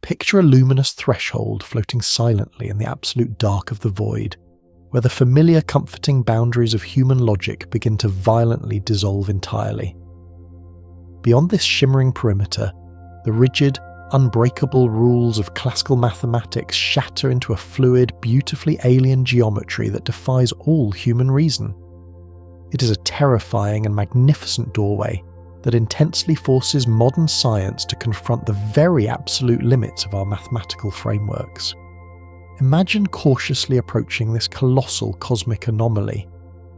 Picture a luminous threshold floating silently in the absolute dark of the void, where the familiar comforting boundaries of human logic begin to violently dissolve entirely. Beyond this shimmering perimeter, the rigid, unbreakable rules of classical mathematics shatter into a fluid, beautifully alien geometry that defies all human reason. It is a terrifying and magnificent doorway that intensely forces modern science to confront the very absolute limits of our mathematical frameworks. Imagine cautiously approaching this colossal cosmic anomaly,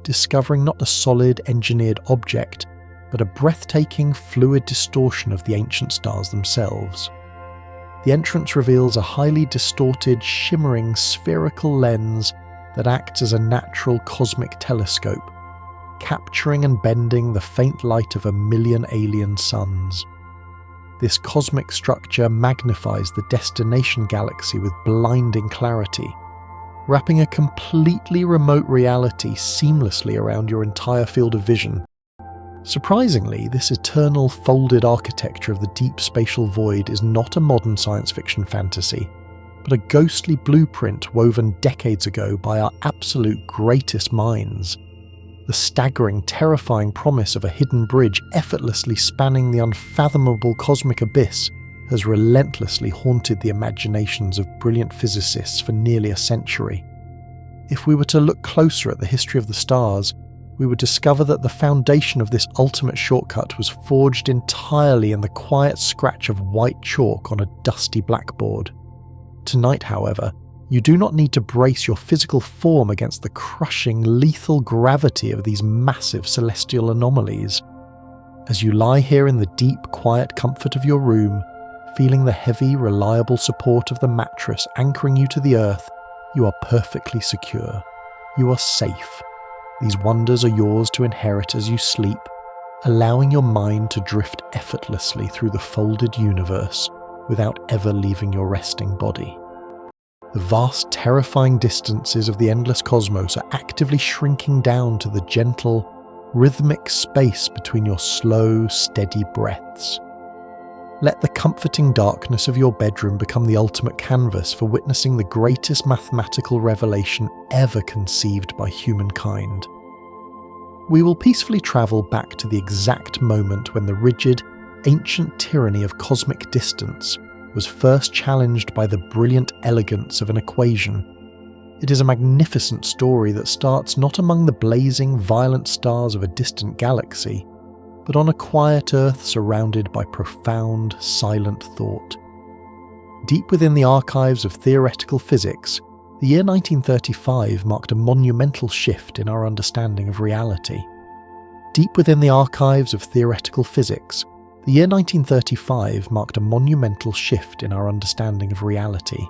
discovering not a solid engineered object, but a breathtaking fluid distortion of the ancient stars themselves. The entrance reveals a highly distorted, shimmering spherical lens that acts as a natural cosmic telescope, capturing and bending the faint light of 1,000,000 alien suns. This cosmic structure magnifies the destination galaxy with blinding clarity, wrapping a completely remote reality seamlessly around your entire field of vision. Surprisingly, this eternal folded architecture of the deep spatial void is not a modern science fiction fantasy, but a ghostly blueprint woven decades ago by our absolute greatest minds. The staggering, terrifying promise of a hidden bridge effortlessly spanning the unfathomable cosmic abyss has relentlessly haunted the imaginations of brilliant physicists for nearly a century. If we were to look closer at the history of the stars, we would discover that the foundation of this ultimate shortcut was forged entirely in the quiet scratch of white chalk on a dusty blackboard. Tonight, however, you do not need to brace your physical form against the crushing, lethal gravity of these massive celestial anomalies. As you lie here in the deep, quiet comfort of your room, feeling the heavy, reliable support of the mattress anchoring you to the earth, you are perfectly secure. You are safe. These wonders are yours to inherit as you sleep, allowing your mind to drift effortlessly through the folded universe without ever leaving your resting body. The vast, terrifying distances of the endless cosmos are actively shrinking down to the gentle, rhythmic space between your slow, steady breaths. Let the comforting darkness of your bedroom become the ultimate canvas for witnessing the greatest mathematical revelation ever conceived by humankind. We will peacefully travel back to the exact moment when the rigid, ancient tyranny of cosmic distance was first challenged by the brilliant elegance of an equation. It is a magnificent story that starts not among the blazing, violent stars of a distant galaxy, but on a quiet Earth surrounded by profound, silent thought. Deep within the archives of theoretical physics, the year 1935 marked a monumental shift in our understanding of reality. Deep within the archives of theoretical physics, the year 1935 marked a monumental shift in our understanding of reality.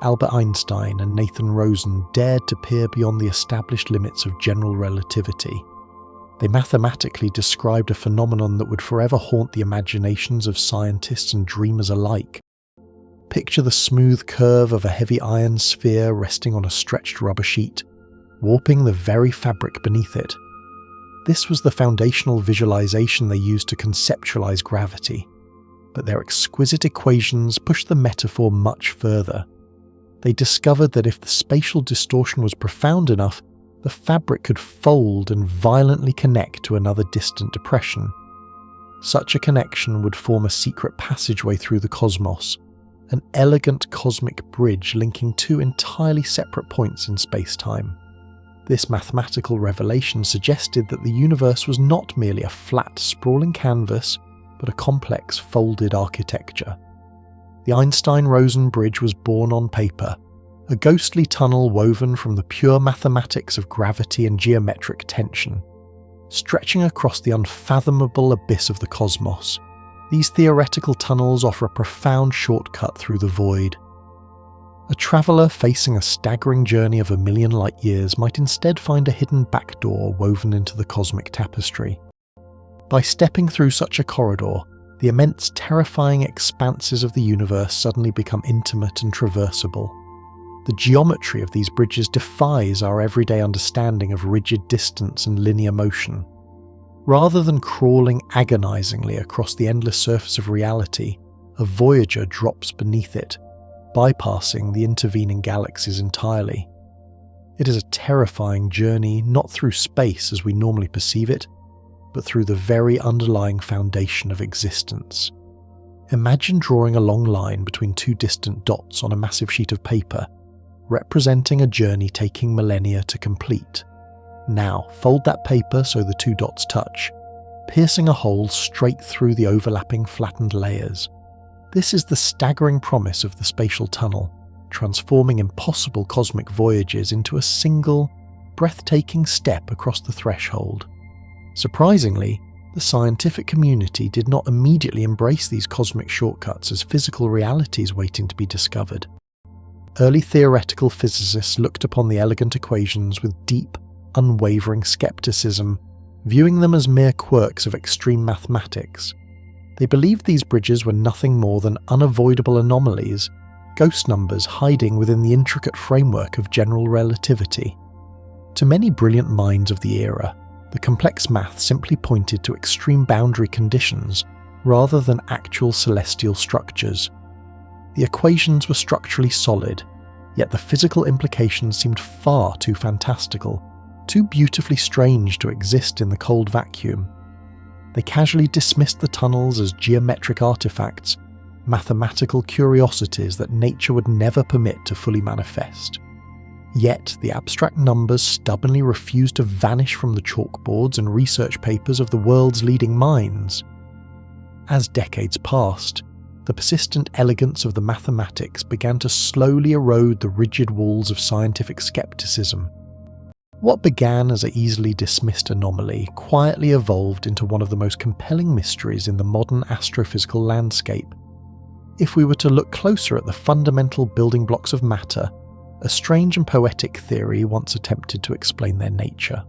Albert Einstein and Einstein-Rosen dared to peer beyond the established limits of general relativity. They mathematically described a phenomenon that would forever haunt the imaginations of scientists and dreamers alike. Picture the smooth curve of a heavy iron sphere resting on a stretched rubber sheet, warping the very fabric beneath it. This was the foundational visualization they used to conceptualize gravity, but their exquisite equations pushed the metaphor much further. They discovered that if the spatial distortion was profound enough, the fabric could fold and violently connect to another distant depression. Such a connection would form a secret passageway through the cosmos, an elegant cosmic bridge linking two entirely separate points in space-time. This mathematical revelation suggested that the universe was not merely a flat, sprawling canvas, but a complex, folded architecture. The Einstein-Rosen bridge was born on paper, a ghostly tunnel woven from the pure mathematics of gravity and geometric tension. Stretching across the unfathomable abyss of the cosmos, these theoretical tunnels offer a profound shortcut through the void. A traveller facing a staggering journey of 1,000,000 light-years might instead find a hidden back door woven into the cosmic tapestry. By stepping through such a corridor, the immense, terrifying expanses of the universe suddenly become intimate and traversable. The geometry of these bridges defies our everyday understanding of rigid distance and linear motion. Rather than crawling agonizingly across the endless surface of reality, a Voyager drops beneath it, bypassing the intervening galaxies entirely. It is a terrifying journey not through space as we normally perceive it, but through the very underlying foundation of existence. Imagine drawing a long line between two distant dots on a massive sheet of paper, representing a journey taking millennia to complete. Now, fold that paper so the two dots touch, piercing a hole straight through the overlapping flattened layers. This is the staggering promise of the spatial tunnel, transforming impossible cosmic voyages into a single, breathtaking step across the threshold. Surprisingly, the scientific community did not immediately embrace these cosmic shortcuts as physical realities waiting to be discovered. Early theoretical physicists looked upon the elegant equations with deep, unwavering skepticism, viewing them as mere quirks of extreme mathematics. They believed these bridges were nothing more than unavoidable anomalies, ghost numbers hiding within the intricate framework of general relativity. To many brilliant minds of the era, the complex math simply pointed to extreme boundary conditions rather than actual celestial structures. The equations were structurally solid, yet the physical implications seemed far too fantastical, too beautifully strange to exist in the cold vacuum. They casually dismissed the tunnels as geometric artifacts, mathematical curiosities that nature would never permit to fully manifest. Yet the abstract numbers stubbornly refused to vanish from the chalkboards and research papers of the world's leading minds. As decades passed, the persistent elegance of the mathematics began to slowly erode the rigid walls of scientific skepticism. What began as an easily dismissed anomaly quietly evolved into one of the most compelling mysteries in the modern astrophysical landscape. If we were to look closer at the fundamental building blocks of matter, a strange and poetic theory once attempted to explain their nature.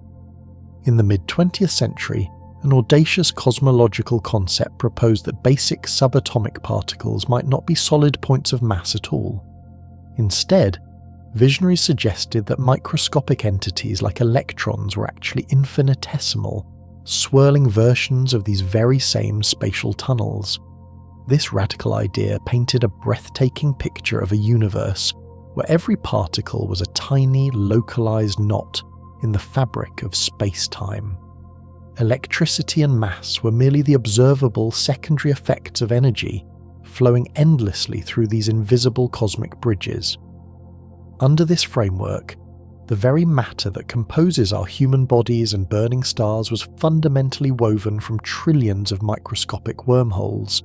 In the mid-20th century, an audacious cosmological concept proposed that basic subatomic particles might not be solid points of mass at all. Instead, visionaries suggested that microscopic entities like electrons were actually infinitesimal, swirling versions of these very same spatial tunnels. This radical idea painted a breathtaking picture of a universe where every particle was a tiny, localized knot in the fabric of space-time. Electricity and mass were merely the observable secondary effects of energy, flowing endlessly through these invisible cosmic bridges. Under this framework, the very matter that composes our human bodies and burning stars was fundamentally woven from trillions of microscopic wormholes.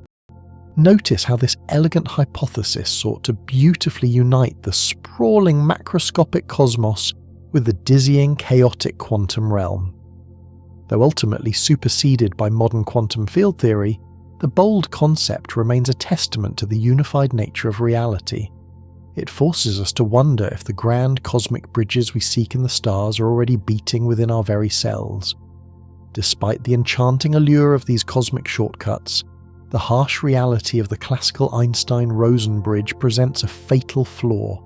Notice how this elegant hypothesis sought to beautifully unite the sprawling macroscopic cosmos with the dizzying, chaotic quantum realm. Though ultimately superseded by modern quantum field theory, the bold concept remains a testament to the unified nature of reality. It forces us to wonder if the grand cosmic bridges we seek in the stars are already beating within our very cells. Despite the enchanting allure of these cosmic shortcuts, the harsh reality of the classical Einstein-Rosen bridge presents a fatal flaw.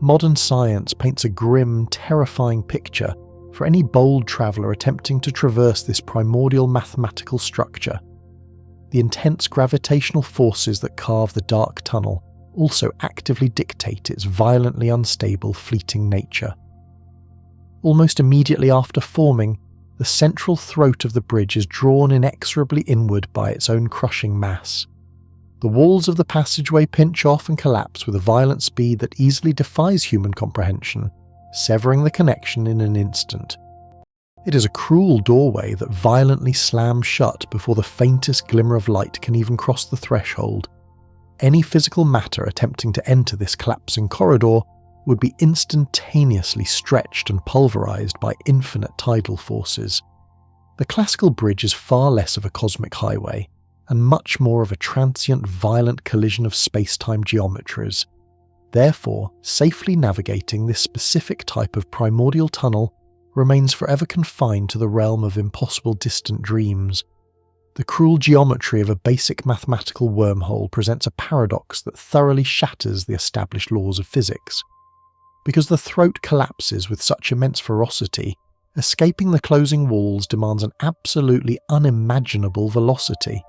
Modern science paints a grim, terrifying picture for any bold traveller attempting to traverse this primordial mathematical structure. The intense gravitational forces that carve the dark tunnel also actively dictate its violently unstable, fleeting nature. Almost immediately after forming, the central throat of the bridge is drawn inexorably inward by its own crushing mass. The walls of the passageway pinch off and collapse with a violent speed that easily defies human comprehension, severing the connection in an instant. It is a cruel doorway that violently slams shut before the faintest glimmer of light can even cross the threshold. Any physical matter attempting to enter this collapsing corridor would be instantaneously stretched and pulverized by infinite tidal forces. The classical bridge is far less of a cosmic highway, and much more of a transient, violent collision of space-time geometries. Therefore, safely navigating this specific type of primordial tunnel remains forever confined to the realm of impossible distant dreams. The cruel geometry of a basic mathematical wormhole presents a paradox that thoroughly shatters the established laws of physics. Because the throat collapses with such immense ferocity, escaping the closing walls demands an absolutely unimaginable velocity.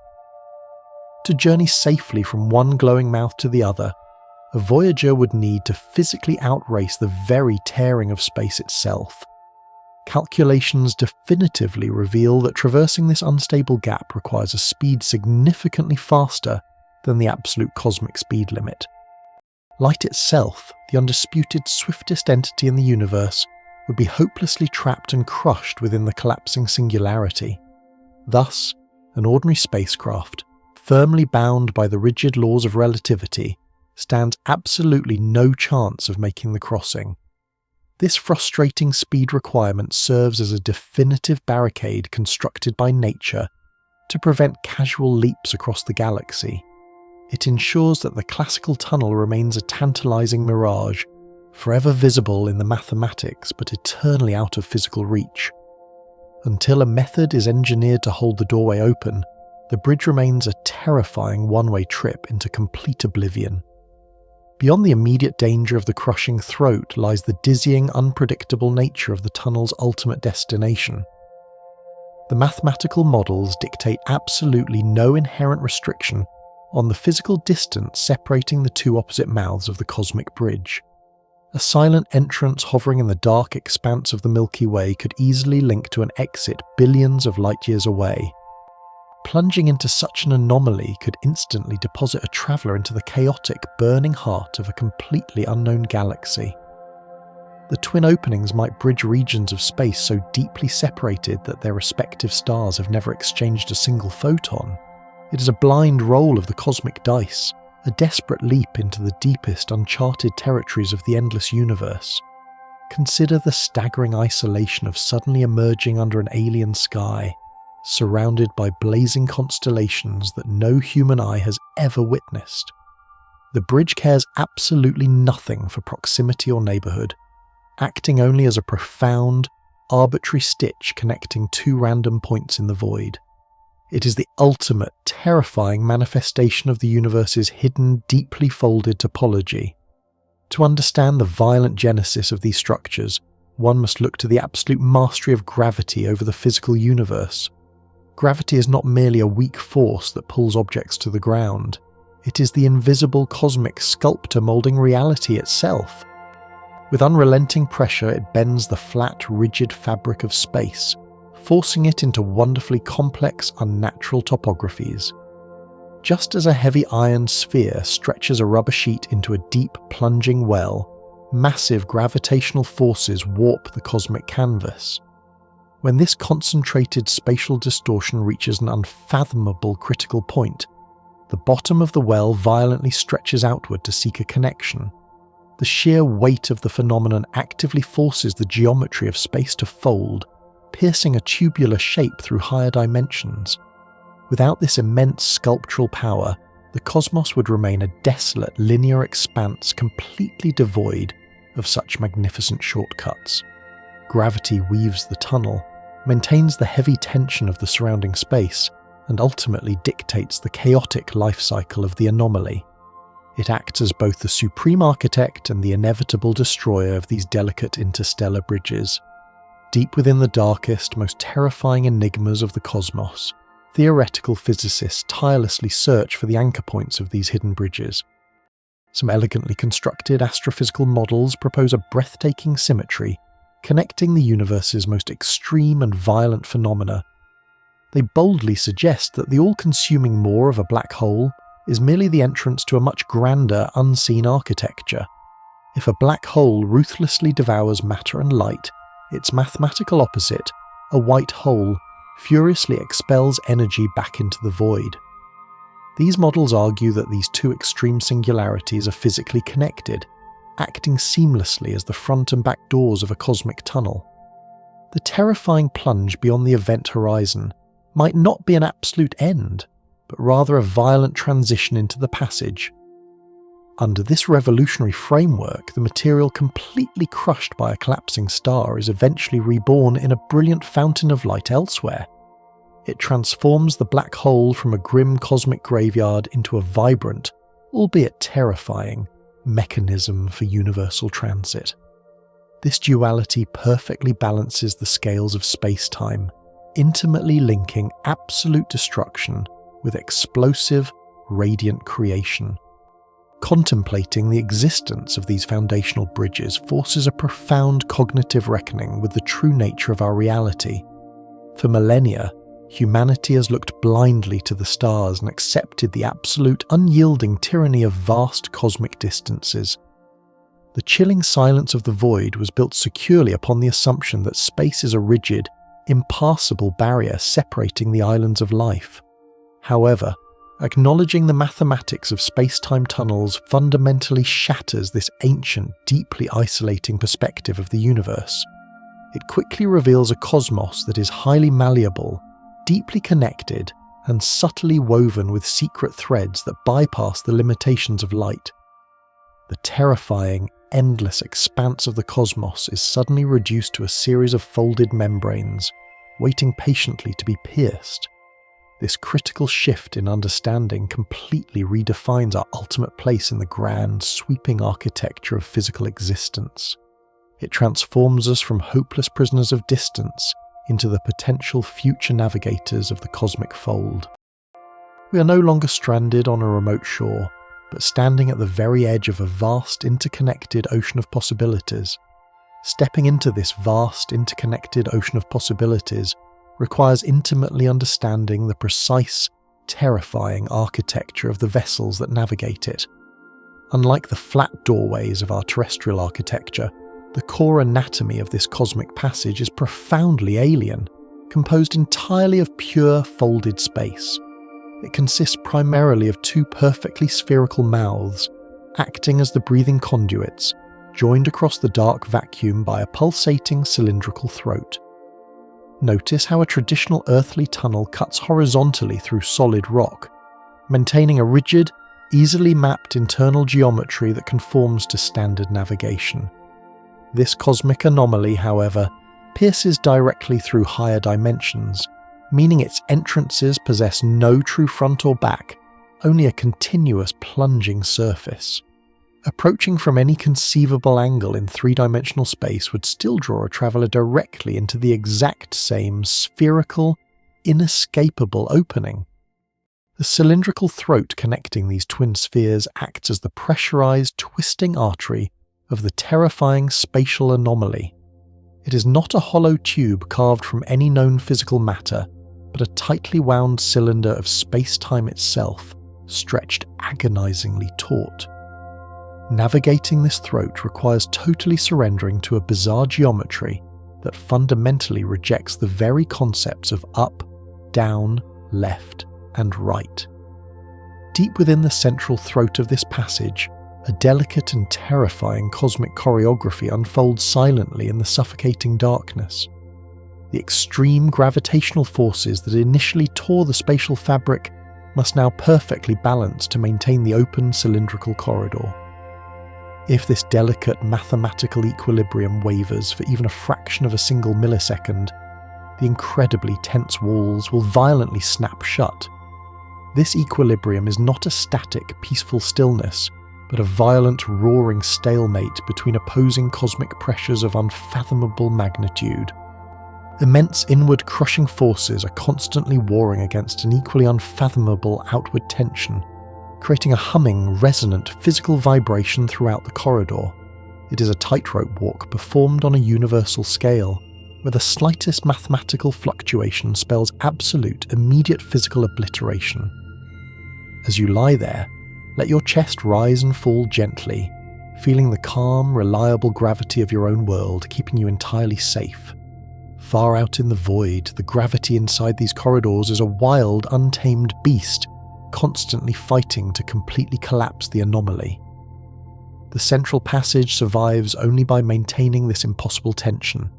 To journey safely from one glowing mouth to the other, a Voyager would need to physically outrace the very tearing of space itself. Calculations definitively reveal that traversing this unstable gap requires a speed significantly faster than the absolute cosmic speed limit. Light itself, the undisputed swiftest entity in the universe, would be hopelessly trapped and crushed within the collapsing singularity. Thus, an ordinary spacecraft, firmly bound by the rigid laws of relativity, stands absolutely no chance of making the crossing. This frustrating speed requirement serves as a definitive barricade constructed by nature to prevent casual leaps across the galaxy. It ensures that the classical tunnel remains a tantalizing mirage, forever visible in the mathematics but eternally out of physical reach. Until a method is engineered to hold the doorway open, the bridge remains a terrifying one-way trip into complete oblivion. Beyond the immediate danger of the crushing throat lies the dizzying, unpredictable nature of the tunnel's ultimate destination. The mathematical models dictate absolutely no inherent restriction on the physical distance separating the two opposite mouths of the cosmic bridge. A silent entrance hovering in the dark expanse of the Milky Way could easily link to an exit billions of light-years away. Plunging into such an anomaly could instantly deposit a traveller into the chaotic, burning heart of a completely unknown galaxy. The twin openings might bridge regions of space so deeply separated that their respective stars have never exchanged a single photon. It is a blind roll of the cosmic dice, a desperate leap into the deepest uncharted territories of the endless universe. Consider the staggering isolation of suddenly emerging under an alien sky, surrounded by blazing constellations that no human eye has ever witnessed. The bridge cares absolutely nothing for proximity or neighbourhood, acting only as a profound, arbitrary stitch connecting two random points in the void. It is the ultimate, terrifying manifestation of the universe's hidden, deeply folded topology. To understand the violent genesis of these structures, one must look to the absolute mastery of gravity over the physical universe. Gravity is not merely a weak force that pulls objects to the ground. It is the invisible cosmic sculptor moulding reality itself. With unrelenting pressure, it bends the flat, rigid fabric of space, forcing it into wonderfully complex, unnatural topographies. Just as a heavy iron sphere stretches a rubber sheet into a deep, plunging well, massive gravitational forces warp the cosmic canvas. When this concentrated spatial distortion reaches an unfathomable critical point, the bottom of the well violently stretches outward to seek a connection. The sheer weight of the phenomenon actively forces the geometry of space to fold, piercing a tubular shape through higher dimensions. Without this immense sculptural power, the cosmos would remain a desolate linear expanse completely devoid of such magnificent shortcuts. Gravity weaves the tunnel, maintains the heavy tension of the surrounding space, and ultimately dictates the chaotic life cycle of the anomaly. It acts as both the supreme architect and the inevitable destroyer of these delicate interstellar bridges. Deep within the darkest, most terrifying enigmas of the cosmos, theoretical physicists tirelessly search for the anchor points of these hidden bridges. Some elegantly constructed astrophysical models propose a breathtaking symmetry, connecting the universe's most extreme and violent phenomena. They boldly suggest that the all-consuming maw of a black hole is merely the entrance to a much grander, unseen architecture. If a black hole ruthlessly devours matter and light, its mathematical opposite, a white hole, furiously expels energy back into the void. These models argue that these two extreme singularities are physically connected, acting seamlessly as the front and back doors of a cosmic tunnel. The terrifying plunge beyond the event horizon might not be an absolute end, but rather a violent transition into the passage. Under this revolutionary framework, the material completely crushed by a collapsing star is eventually reborn in a brilliant fountain of light elsewhere. It transforms the black hole from a grim cosmic graveyard into a vibrant, albeit terrifying, mechanism for universal transit. This duality perfectly balances the scales of space-time, intimately linking absolute destruction with explosive, radiant creation. Contemplating the existence of these foundational bridges forces a profound cognitive reckoning with the true nature of our reality. For millennia, humanity has looked blindly to the stars and accepted the absolute, unyielding tyranny of vast cosmic distances. The chilling silence of the void was built securely upon the assumption that space is a rigid, impassable barrier separating the islands of life. However, acknowledging the mathematics of space-time tunnels fundamentally shatters this ancient, deeply isolating perspective of the universe. It quickly reveals a cosmos that is highly malleable, deeply connected, and subtly woven with secret threads that bypass the limitations of light. The terrifying, endless expanse of the cosmos is suddenly reduced to a series of folded membranes, waiting patiently to be pierced. This critical shift in understanding completely redefines our ultimate place in the grand, sweeping architecture of physical existence. It transforms us from hopeless prisoners of distance into the potential future navigators of the cosmic fold. We are no longer stranded on a remote shore, but standing at the very edge of a vast, interconnected ocean of possibilities. Stepping into this vast, interconnected ocean of possibilities requires intimately understanding the precise, terrifying architecture of the vessels that navigate it. Unlike the flat doorways of our terrestrial architecture, the core anatomy of this cosmic passage is profoundly alien, composed entirely of pure folded space. It consists primarily of two perfectly spherical mouths, acting as the breathing conduits, joined across the dark vacuum by a pulsating cylindrical throat. Notice how a traditional earthly tunnel cuts horizontally through solid rock, maintaining a rigid, easily mapped internal geometry that conforms to standard navigation. This cosmic anomaly, however, pierces directly through higher dimensions, meaning its entrances possess no true front or back, only a continuous plunging surface. Approaching from any conceivable angle in three-dimensional space would still draw a traveller directly into the exact same spherical, inescapable opening. The cylindrical throat connecting these twin spheres acts as the pressurized, twisting artery of the terrifying spatial anomaly. It is not a hollow tube carved from any known physical matter, but a tightly wound cylinder of space-time itself, stretched agonizingly taut. Navigating this throat requires totally surrendering to a bizarre geometry that fundamentally rejects the very concepts of up, down, left, and right. Deep within the central throat of this passage, a delicate and terrifying cosmic choreography unfolds silently in the suffocating darkness. The extreme gravitational forces that initially tore the spatial fabric must now perfectly balance to maintain the open cylindrical corridor. If this delicate mathematical equilibrium wavers for even a fraction of a single millisecond, the incredibly tense walls will violently snap shut. This equilibrium is not a static, peaceful stillness, but a violent, roaring stalemate between opposing cosmic pressures of unfathomable magnitude. Immense inward crushing forces are constantly warring against an equally unfathomable outward tension, creating a humming, resonant physical vibration throughout the corridor. It is a tightrope walk performed on a universal scale, where the slightest mathematical fluctuation spells absolute, immediate physical obliteration. As you lie there, let your chest rise and fall gently, feeling the calm, reliable gravity of your own world keeping you entirely safe. Far out in the void, the gravity inside these corridors is a wild, untamed beast, constantly fighting to completely collapse the anomaly. The central passage survives only by maintaining this impossible tension,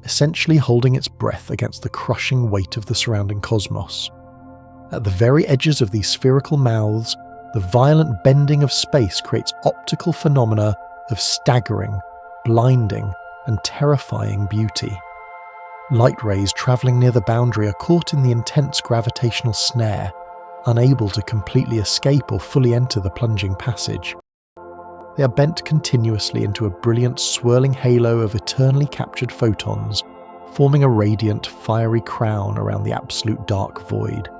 essentially holding its breath against the crushing weight of the surrounding cosmos. At the very edges of these spherical mouths, the violent bending of space creates optical phenomena of staggering, blinding, and terrifying beauty. Light rays travelling near the boundary are caught in the intense gravitational snare, unable to completely escape or fully enter the plunging passage. They are bent continuously into a brilliant swirling halo of eternally captured photons, forming a radiant, fiery crown around the absolute dark void.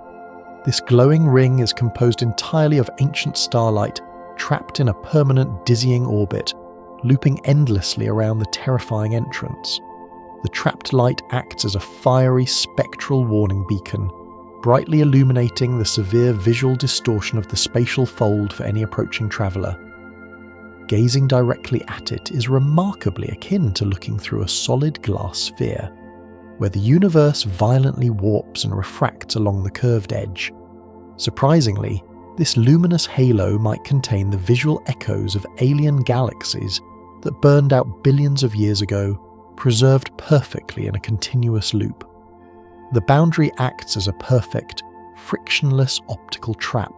This glowing ring is composed entirely of ancient starlight trapped in a permanent dizzying orbit, looping endlessly around the terrifying entrance. The trapped light acts as a fiery spectral warning beacon, brightly illuminating the severe visual distortion of the spatial fold for any approaching traveller. Gazing directly at it is remarkably akin to looking through a solid glass sphere, where the universe violently warps and refracts along the curved edge. Surprisingly, this luminous halo might contain the visual echoes of alien galaxies that burned out billions of years ago, preserved perfectly in a continuous loop. The boundary acts as a perfect, frictionless optical trap,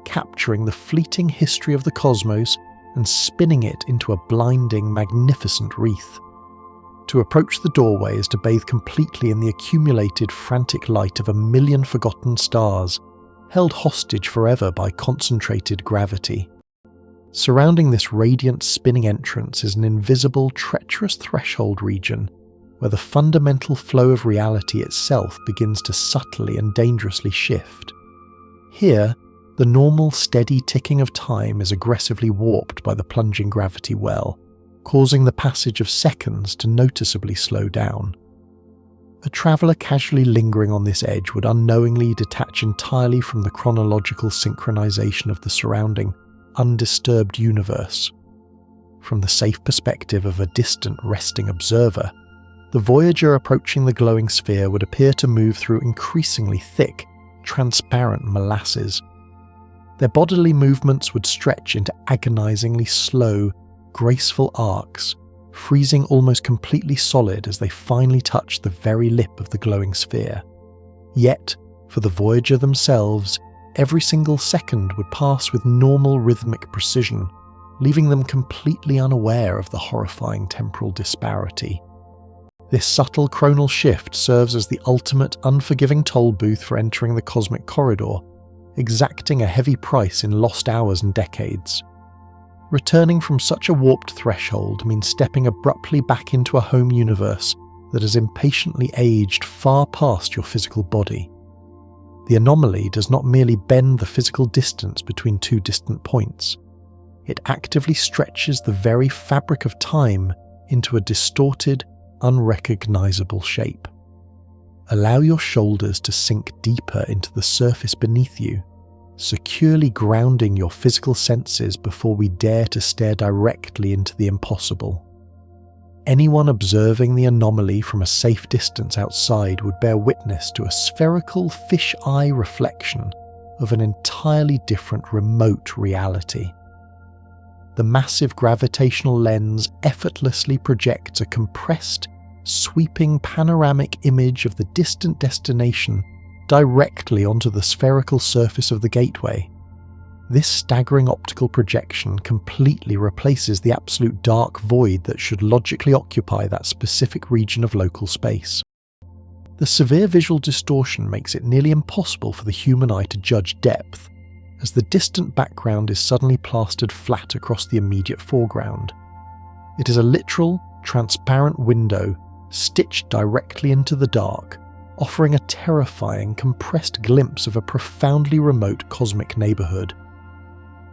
capturing the fleeting history of the cosmos and spinning it into a blinding, magnificent wreath. To approach the doorway is to bathe completely in the accumulated frantic light of a million forgotten stars, held hostage forever by concentrated gravity. Surrounding this radiant spinning entrance is an invisible, treacherous threshold region, where the fundamental flow of reality itself begins to subtly and dangerously shift. Here, the normal, steady ticking of time is aggressively warped by the plunging gravity well, causing the passage of seconds to noticeably slow down. A traveller casually lingering on this edge would unknowingly detach entirely from the chronological synchronization of the surrounding, undisturbed universe. From the safe perspective of a distant, resting observer, the Voyager approaching the glowing sphere would appear to move through increasingly thick, transparent molasses. Their bodily movements would stretch into agonizingly slow, graceful arcs, freezing almost completely solid as they finally touched the very lip of the glowing sphere. Yet, for the Voyager themselves, every single second would pass with normal rhythmic precision, leaving them completely unaware of the horrifying temporal disparity. This subtle chronal shift serves as the ultimate unforgiving toll booth for entering the cosmic corridor, exacting a heavy price in lost hours and decades. Returning from such a warped threshold means stepping abruptly back into a home universe that has impatiently aged far past your physical body. The anomaly does not merely bend the physical distance between two distant points. It actively stretches the very fabric of time into a distorted, unrecognizable shape. Allow your shoulders to sink deeper into the surface beneath you, securely grounding your physical senses before we dare to stare directly into the impossible. Anyone observing the anomaly from a safe distance outside would bear witness to a spherical fish-eye reflection of an entirely different remote reality. The massive gravitational lens effortlessly projects a compressed, sweeping panoramic image of the distant destination directly onto the spherical surface of the gateway. This staggering optical projection completely replaces the absolute dark void that should logically occupy that specific region of local space. The severe visual distortion makes it nearly impossible for the human eye to judge depth, as the distant background is suddenly plastered flat across the immediate foreground. It is a literal, transparent window stitched directly into the dark, offering a terrifying, compressed glimpse of a profoundly remote cosmic neighbourhood.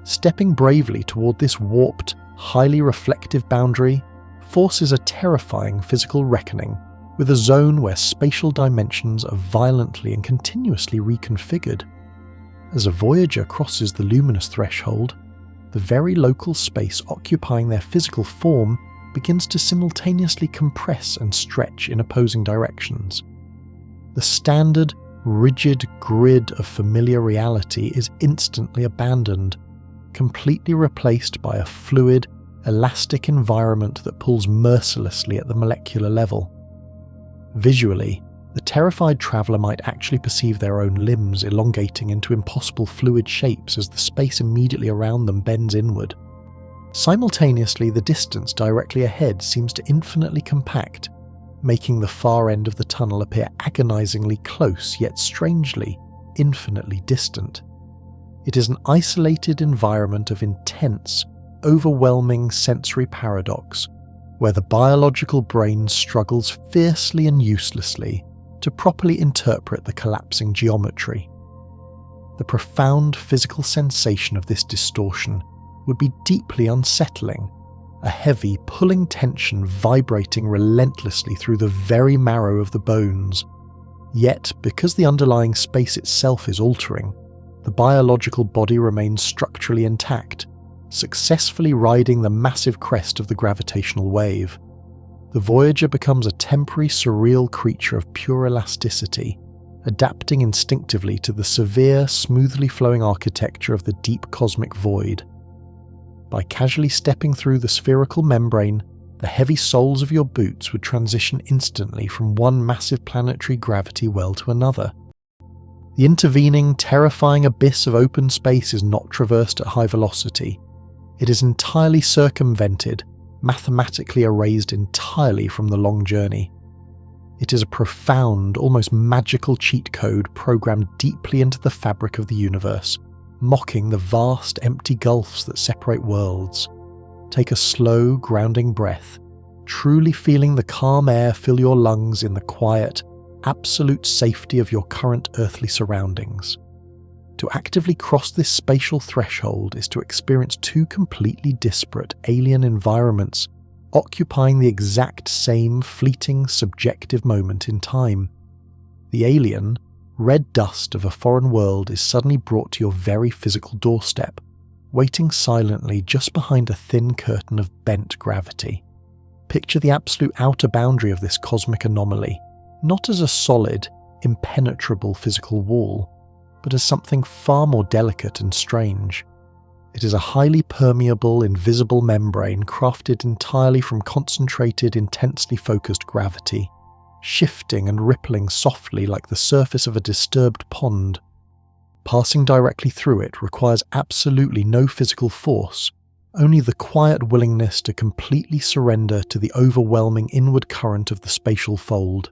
Stepping bravely toward this warped, highly reflective boundary forces a terrifying physical reckoning with a zone where spatial dimensions are violently and continuously reconfigured. As a Voyager crosses the luminous threshold, the very local space occupying their physical form begins to simultaneously compress and stretch in opposing directions. The standard, rigid grid of familiar reality is instantly abandoned, completely replaced by a fluid, elastic environment that pulls mercilessly at the molecular level. Visually, the terrified traveller might actually perceive their own limbs elongating into impossible fluid shapes as the space immediately around them bends inward. Simultaneously, the distance directly ahead seems to infinitely compact, making the far end of the tunnel appear agonizingly close, yet strangely, infinitely distant. It is an isolated environment of intense, overwhelming sensory paradox, where the biological brain struggles fiercely and uselessly to properly interpret the collapsing geometry. The profound physical sensation of this distortion would be deeply unsettling, a heavy, pulling tension vibrating relentlessly through the very marrow of the bones. Yet, because the underlying space itself is altering, the biological body remains structurally intact, successfully riding the massive crest of the gravitational wave. The Voyager becomes a temporary, surreal creature of pure elasticity, adapting instinctively to the severe, smoothly flowing architecture of the deep cosmic void. By casually stepping through the spherical membrane, the heavy soles of your boots would transition instantly from one massive planetary gravity well to another. The intervening, terrifying abyss of open space is not traversed at high velocity. It is entirely circumvented, mathematically erased entirely from the long journey. It is a profound, almost magical cheat code programmed deeply into the fabric of the universe, mocking the vast, empty gulfs that separate worlds. Take a slow, grounding breath, truly feeling the calm air fill your lungs in the quiet, absolute safety of your current earthly surroundings. To actively cross this spatial threshold is to experience two completely disparate alien environments occupying the exact same fleeting, subjective moment in time. The alien, red dust of a foreign world is suddenly brought to your very physical doorstep, waiting silently just behind a thin curtain of bent gravity. Picture the absolute outer boundary of this cosmic anomaly, not as a solid, impenetrable physical wall, but as something far more delicate and strange. It is a highly permeable, invisible membrane crafted entirely from concentrated, intensely focused gravity, shifting and rippling softly like the surface of a disturbed pond. Passing directly through it requires absolutely no physical force, only the quiet willingness to completely surrender to the overwhelming inward current of the spatial fold.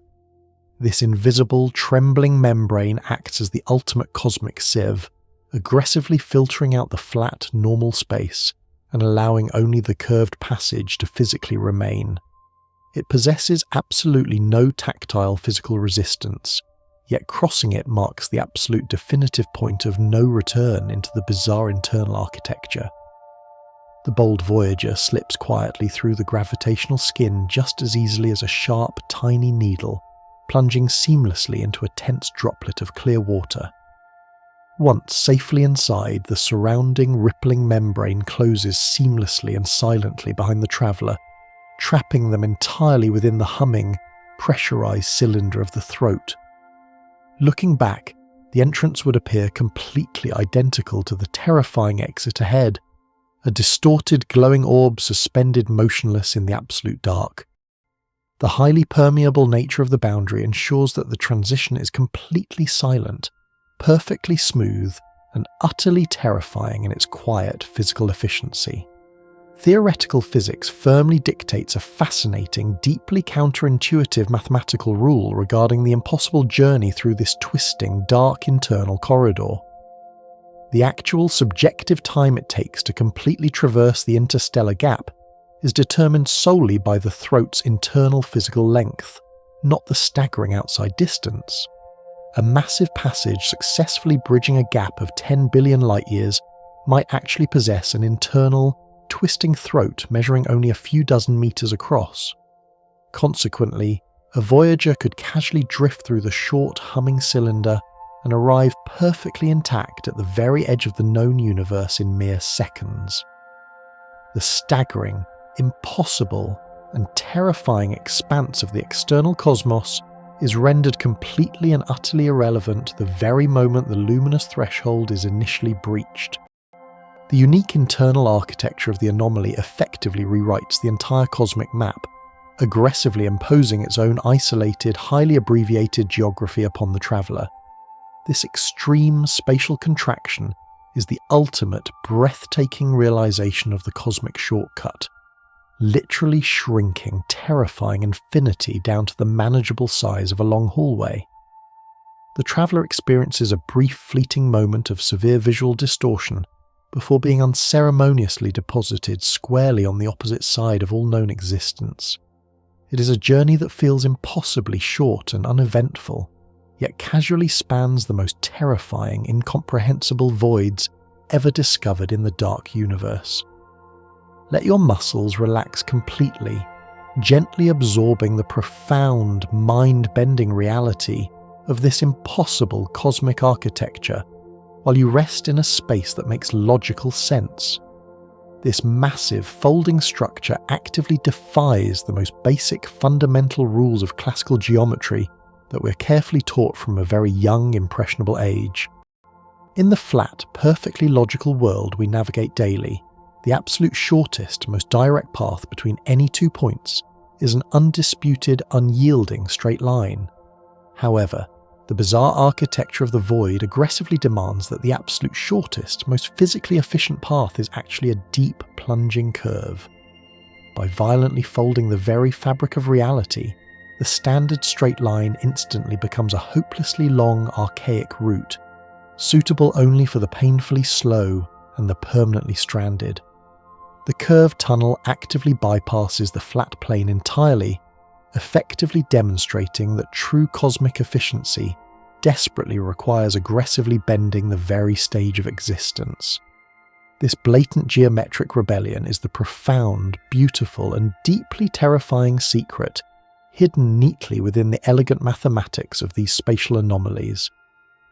This invisible, trembling membrane acts as the ultimate cosmic sieve, aggressively filtering out the flat, normal space and allowing only the curved passage to physically remain. It possesses absolutely no tactile physical resistance, yet crossing it marks the absolute definitive point of no return into the bizarre internal architecture. The bold Voyager slips quietly through the gravitational skin just as easily as a sharp, tiny needle, plunging seamlessly into a tense droplet of clear water. Once safely inside, the surrounding, rippling membrane closes seamlessly and silently behind the traveller, trapping them entirely within the humming, pressurized cylinder of the throat. Looking back, the entrance would appear completely identical to the terrifying exit ahead, a distorted, glowing orb suspended motionless in the absolute dark. The highly permeable nature of the boundary ensures that the transition is completely silent, perfectly smooth, and utterly terrifying in its quiet physical efficiency. Theoretical physics firmly dictates a fascinating, deeply counterintuitive mathematical rule regarding the impossible journey through this twisting, dark internal corridor. The actual subjective time it takes to completely traverse the interstellar gap is determined solely by the throat's internal physical length, not the staggering outside distance. A massive passage successfully bridging a gap of 10 billion light-years might actually possess an internal, twisting throat measuring only a few dozen meters across. Consequently, a Voyager could casually drift through the short, humming cylinder and arrive perfectly intact at the very edge of the known universe in mere seconds. The staggering, impossible, and terrifying expanse of the external cosmos is rendered completely and utterly irrelevant the very moment the luminous threshold is initially breached. The unique internal architecture of the anomaly effectively rewrites the entire cosmic map, aggressively imposing its own isolated, highly abbreviated geography upon the traveller. This extreme spatial contraction is the ultimate, breathtaking realization of the cosmic shortcut, literally shrinking terrifying infinity down to the manageable size of a long hallway. The traveller experiences a brief fleeting moment of severe visual distortion before being unceremoniously deposited squarely on the opposite side of all known existence. It is a journey that feels impossibly short and uneventful, yet casually spans the most terrifying, incomprehensible voids ever discovered in the dark universe. Let your muscles relax completely, gently absorbing the profound, mind-bending reality of this impossible cosmic architecture while you rest in a space that makes logical sense. This massive, folding structure actively defies the most basic fundamental rules of classical geometry that we're carefully taught from a very young, impressionable age. In the flat, perfectly logical world we navigate daily, the absolute shortest, most direct path between any 2 points is an undisputed, unyielding straight line. However, the bizarre architecture of the void aggressively demands that the absolute shortest, most physically efficient path is actually a deep, plunging curve. By violently folding the very fabric of reality, the standard straight line instantly becomes a hopelessly long, archaic route, suitable only for the painfully slow and the permanently stranded. The curved tunnel actively bypasses the flat plane entirely, effectively demonstrating that true cosmic efficiency desperately requires aggressively bending the very stage of existence. This blatant geometric rebellion is the profound, beautiful, and deeply terrifying secret hidden neatly within the elegant mathematics of these spatial anomalies.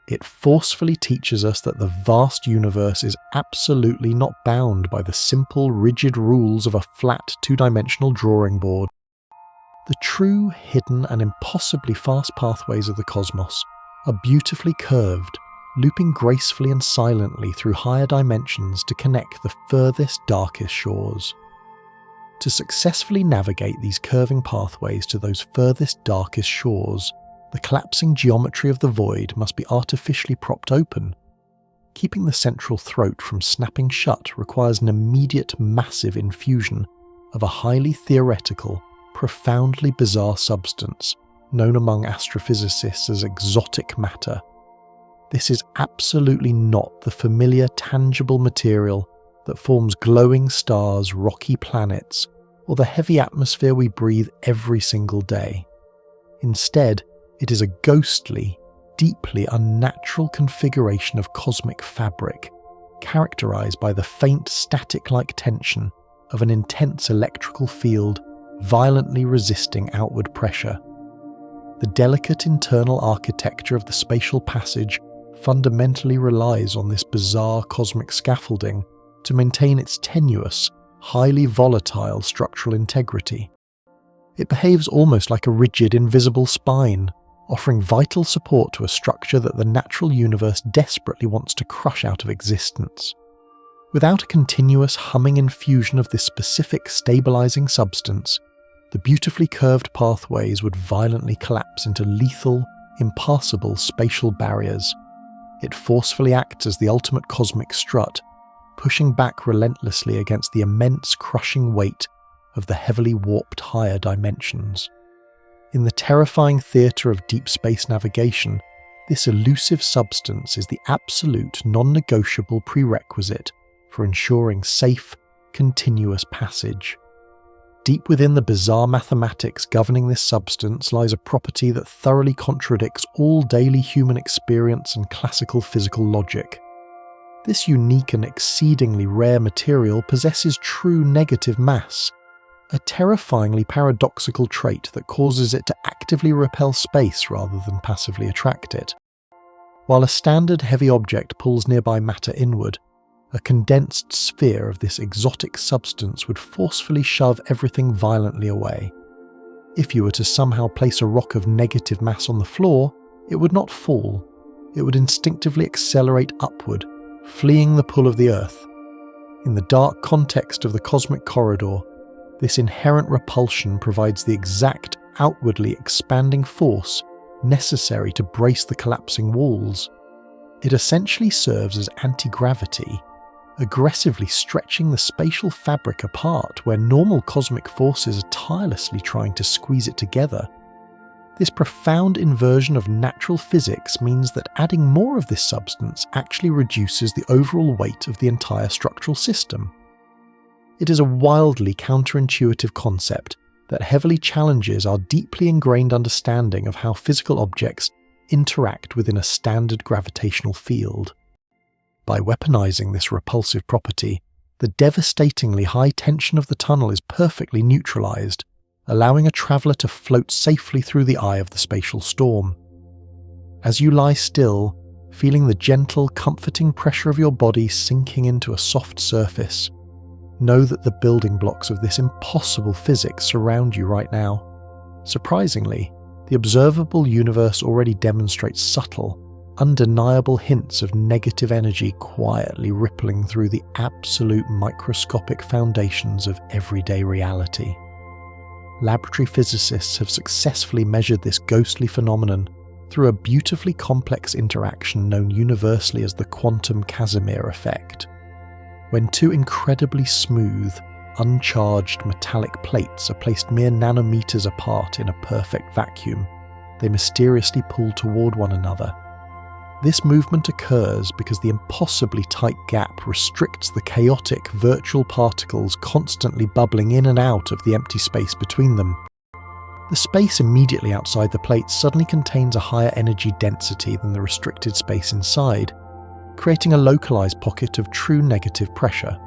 It forcefully teaches us that the vast universe is absolutely not bound by the simple, rigid rules of a flat, two-dimensional drawing board. The true, hidden, and impossibly fast pathways of the cosmos are beautifully curved, looping gracefully and silently through higher dimensions to connect the furthest, darkest shores. To successfully navigate these curving pathways to those furthest, darkest shores, the collapsing geometry of the void must be artificially propped open. Keeping the central throat from snapping shut requires an immediate, massive infusion of a highly theoretical, profoundly bizarre substance known among astrophysicists as exotic matter. This is absolutely not the familiar, tangible material that forms glowing stars, rocky planets, or the heavy atmosphere we breathe every single day. Instead, it is a ghostly, deeply unnatural configuration of cosmic fabric, characterized by the faint static-like tension of an intense electrical field violently resisting outward pressure. The delicate internal architecture of the spatial passage fundamentally relies on this bizarre cosmic scaffolding to maintain its tenuous, highly volatile structural integrity. It behaves almost like a rigid, invisible spine, offering vital support to a structure that the natural universe desperately wants to crush out of existence. Without a continuous humming infusion of this specific stabilizing substance, the beautifully curved pathways would violently collapse into lethal, impassable spatial barriers. It forcefully acts as the ultimate cosmic strut, pushing back relentlessly against the immense crushing weight of the heavily warped higher dimensions. In the terrifying theatre of deep space navigation, this elusive substance is the absolute, non-negotiable prerequisite for ensuring safe, continuous passage. Deep within the bizarre mathematics governing this substance lies a property that thoroughly contradicts all daily human experience and classical physical logic. This unique and exceedingly rare material possesses true negative mass, a terrifyingly paradoxical trait that causes it to actively repel space rather than passively attract it. While a standard heavy object pulls nearby matter inward, a condensed sphere of this exotic substance would forcefully shove everything violently away. If you were to somehow place a rock of negative mass on the floor, it would not fall. It would instinctively accelerate upward, fleeing the pull of the Earth. In the dark context of the cosmic corridor, this inherent repulsion provides the exact outwardly expanding force necessary to brace the collapsing walls. It essentially serves as anti-gravity, aggressively stretching the spatial fabric apart where normal cosmic forces are tirelessly trying to squeeze it together. This profound inversion of natural physics means that adding more of this substance actually reduces the overall weight of the entire structural system. It is a wildly counterintuitive concept that heavily challenges our deeply ingrained understanding of how physical objects interact within a standard gravitational field. By weaponizing this repulsive property, the devastatingly high tension of the tunnel is perfectly neutralized, allowing a traveler to float safely through the eye of the spatial storm. As you lie still, feeling the gentle, comforting pressure of your body sinking into a soft surface, know that the building blocks of this impossible physics surround you right now. Surprisingly, the observable universe already demonstrates subtle, undeniable hints of negative energy quietly rippling through the absolute microscopic foundations of everyday reality. Laboratory physicists have successfully measured this ghostly phenomenon through a beautifully complex interaction known universally as the quantum Casimir effect. When two incredibly smooth, uncharged metallic plates are placed mere nanometers apart in a perfect vacuum, they mysteriously pull toward one another. This movement occurs because the impossibly tight gap restricts the chaotic virtual particles constantly bubbling in and out of the empty space between them. The space immediately outside the plates suddenly contains a higher energy density than the restricted space inside, creating a localized pocket of true negative pressure.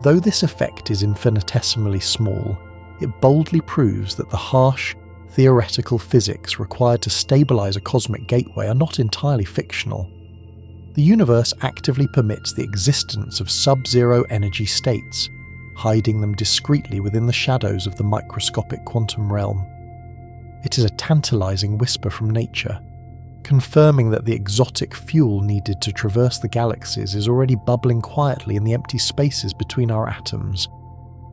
Though this effect is infinitesimally small, it boldly proves that the harsh, theoretical physics required to stabilize a cosmic gateway are not entirely fictional. The universe actively permits the existence of sub-zero energy states, hiding them discreetly within the shadows of the microscopic quantum realm. It is a tantalizing whisper from nature, confirming that the exotic fuel needed to traverse the galaxies is already bubbling quietly in the empty spaces between our atoms.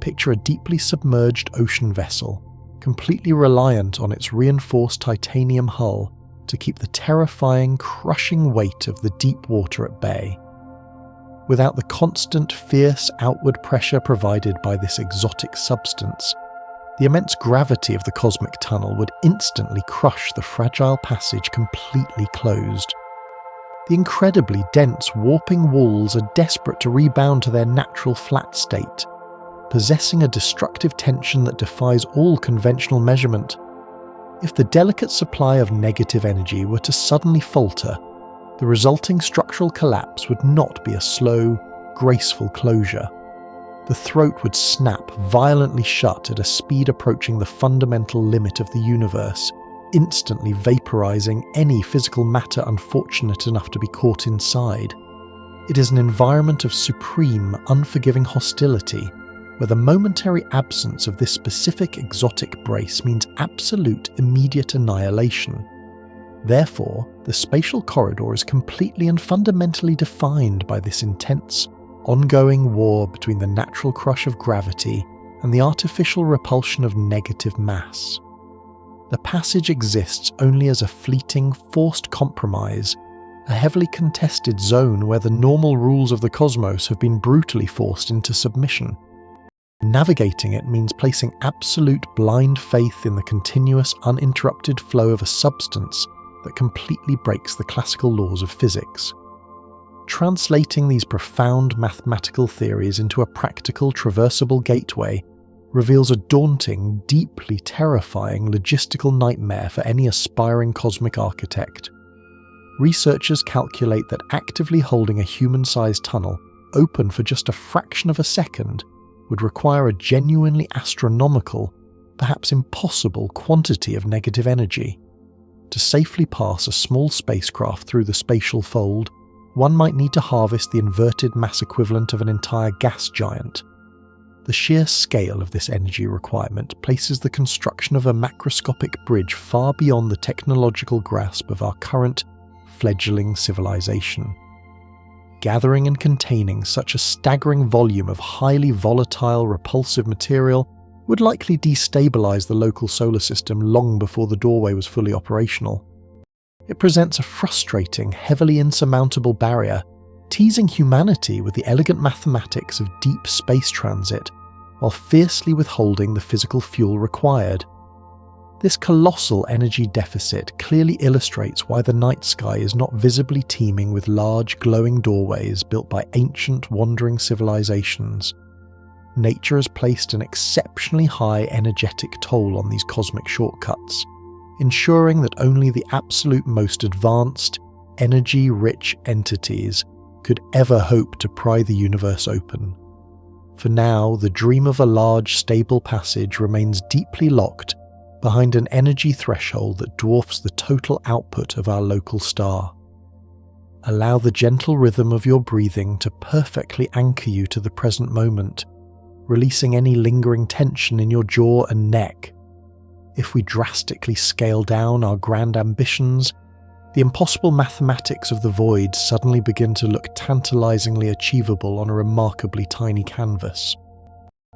Picture a deeply submerged ocean vessel, completely reliant on its reinforced titanium hull to keep the terrifying, crushing weight of the deep water at bay. Without the constant, fierce outward pressure provided by this exotic substance, the immense gravity of the cosmic tunnel would instantly crush the fragile passage completely closed. The incredibly dense, warping walls are desperate to rebound to their natural flat state, possessing a destructive tension that defies all conventional measurement. If the delicate supply of negative energy were to suddenly falter, the resulting structural collapse would not be a slow, graceful closure. The throat would snap violently shut at a speed approaching the fundamental limit of the universe, instantly vaporizing any physical matter unfortunate enough to be caught inside. It is an environment of supreme, unforgiving hostility, where the momentary absence of this specific exotic brace means absolute immediate annihilation. Therefore, the spatial corridor is completely and fundamentally defined by this intense, ongoing war between the natural crush of gravity and the artificial repulsion of negative mass. The passage exists only as a fleeting, forced compromise, a heavily contested zone where the normal rules of the cosmos have been brutally forced into submission. Navigating it means placing absolute blind faith in the continuous, uninterrupted flow of a substance that completely breaks the classical laws of physics. Translating these profound mathematical theories into a practical, traversable gateway reveals a daunting, deeply terrifying logistical nightmare for any aspiring cosmic architect. Researchers calculate that actively holding a human-sized tunnel open for just a fraction of a second would require a genuinely astronomical, perhaps impossible quantity of negative energy. To safely pass a small spacecraft through the spatial fold, one might need to harvest the inverted mass equivalent of an entire gas giant. The sheer scale of this energy requirement places the construction of a macroscopic bridge far beyond the technological grasp of our current, fledgling civilization. Gathering and containing such a staggering volume of highly volatile, repulsive material would likely destabilize the local solar system long before the doorway was fully operational. It presents a frustrating, heavily insurmountable barrier, teasing humanity with the elegant mathematics of deep space transit, while fiercely withholding the physical fuel required. This colossal energy deficit clearly illustrates why the night sky is not visibly teeming with large, glowing doorways built by ancient, wandering civilizations. Nature has placed an exceptionally high energetic toll on these cosmic shortcuts, ensuring that only the absolute most advanced, energy-rich entities could ever hope to pry the universe open. For now, the dream of a large, stable passage remains deeply locked behind an energy threshold that dwarfs the total output of our local star. Allow the gentle rhythm of your breathing to perfectly anchor you to the present moment, releasing any lingering tension in your jaw and neck. If we drastically scale down our grand ambitions, the impossible mathematics of the void suddenly begin to look tantalizingly achievable on a remarkably tiny canvas.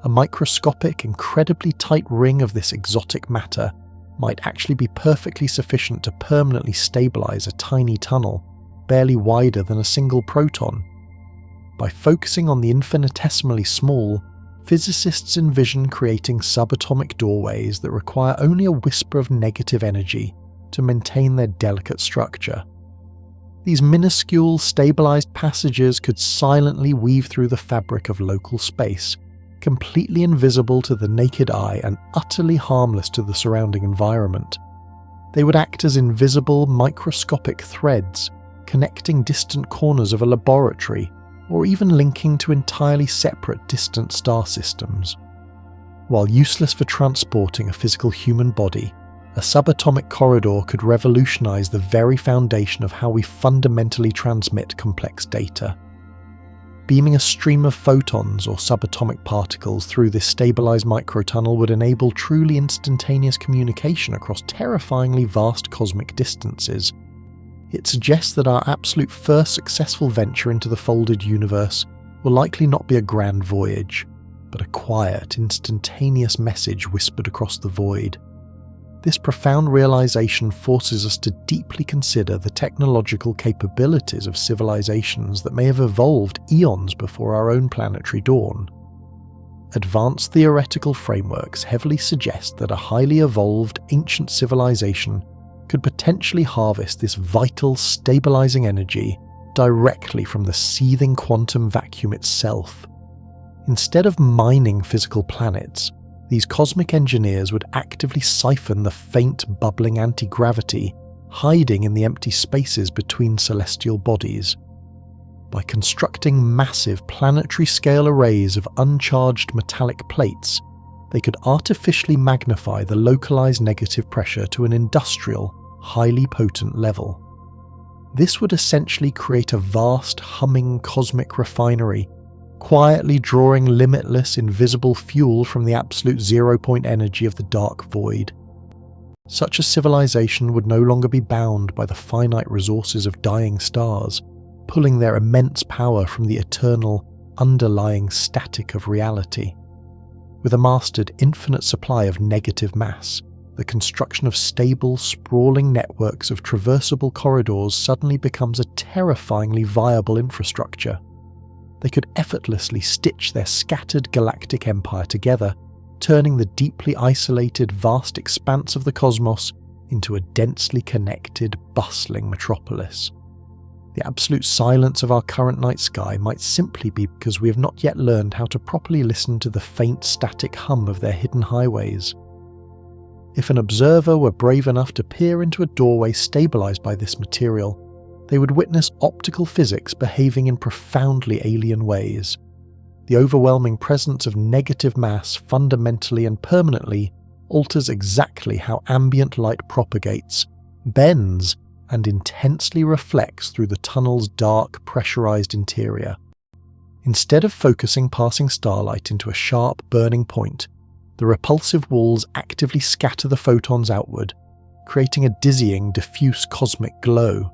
A microscopic, incredibly tight ring of this exotic matter might actually be perfectly sufficient to permanently stabilize a tiny tunnel, barely wider than a single proton. By focusing on the infinitesimally small, physicists envision creating subatomic doorways that require only a whisper of negative energy to maintain their delicate structure. These minuscule, stabilized passages could silently weave through the fabric of local space, completely invisible to the naked eye and utterly harmless to the surrounding environment. They would act as invisible, microscopic threads, connecting distant corners of a laboratory, or even linking to entirely separate distant star systems. While useless for transporting a physical human body, a subatomic corridor could revolutionize the very foundation of how we fundamentally transmit complex data. Beaming a stream of photons or subatomic particles through this stabilized microtunnel would enable truly instantaneous communication across terrifyingly vast cosmic distances. It suggests that our absolute first successful venture into the folded universe will likely not be a grand voyage, but a quiet, instantaneous message whispered across the void. This profound realization forces us to deeply consider the technological capabilities of civilizations that may have evolved eons before our own planetary dawn. Advanced theoretical frameworks heavily suggest that a highly evolved ancient civilization could potentially harvest this vital, stabilizing energy directly from the seething quantum vacuum itself. Instead of mining physical planets, these cosmic engineers would actively siphon the faint, bubbling anti-gravity hiding in the empty spaces between celestial bodies. By constructing massive planetary-scale arrays of uncharged metallic plates, they could artificially magnify the localized negative pressure to an industrial, highly potent level. This would essentially create a vast, humming cosmic refinery, quietly drawing limitless, invisible fuel from the absolute zero-point energy of the dark void. Such a civilization would no longer be bound by the finite resources of dying stars, pulling their immense power from the eternal, underlying static of reality. With a mastered infinite supply of negative mass, the construction of stable, sprawling networks of traversable corridors suddenly becomes a terrifyingly viable infrastructure. They could effortlessly stitch their scattered galactic empire together, turning the deeply isolated, vast expanse of the cosmos into a densely connected, bustling metropolis. The absolute silence of our current night sky might simply be because we have not yet learned how to properly listen to the faint static hum of their hidden highways. If an observer were brave enough to peer into a doorway stabilized by this material, they would witness optical physics behaving in profoundly alien ways. The overwhelming presence of negative mass fundamentally and permanently alters exactly how ambient light propagates, bends, and intensely reflects through the tunnel's dark, pressurized interior. Instead of focusing passing starlight into a sharp, burning point, the repulsive walls actively scatter the photons outward, creating a dizzying, diffuse cosmic glow.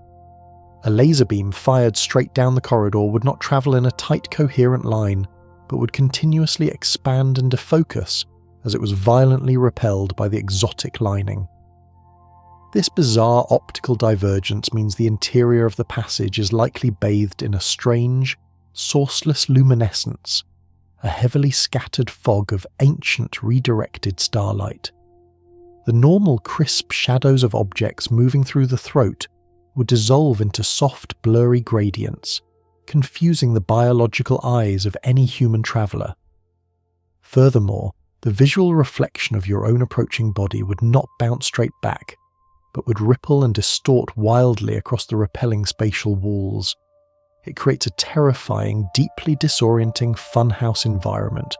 A laser beam fired straight down the corridor would not travel in a tight, coherent line, but would continuously expand and defocus as it was violently repelled by the exotic lining. This bizarre optical divergence means the interior of the passage is likely bathed in a strange, sourceless luminescence, a heavily scattered fog of ancient redirected starlight. The normal crisp shadows of objects moving through the throat would dissolve into soft, blurry gradients, confusing the biological eyes of any human traveller. Furthermore, the visual reflection of your own approaching body would not bounce straight back, but would ripple and distort wildly across the repelling spatial walls. It creates a terrifying, deeply disorienting funhouse environment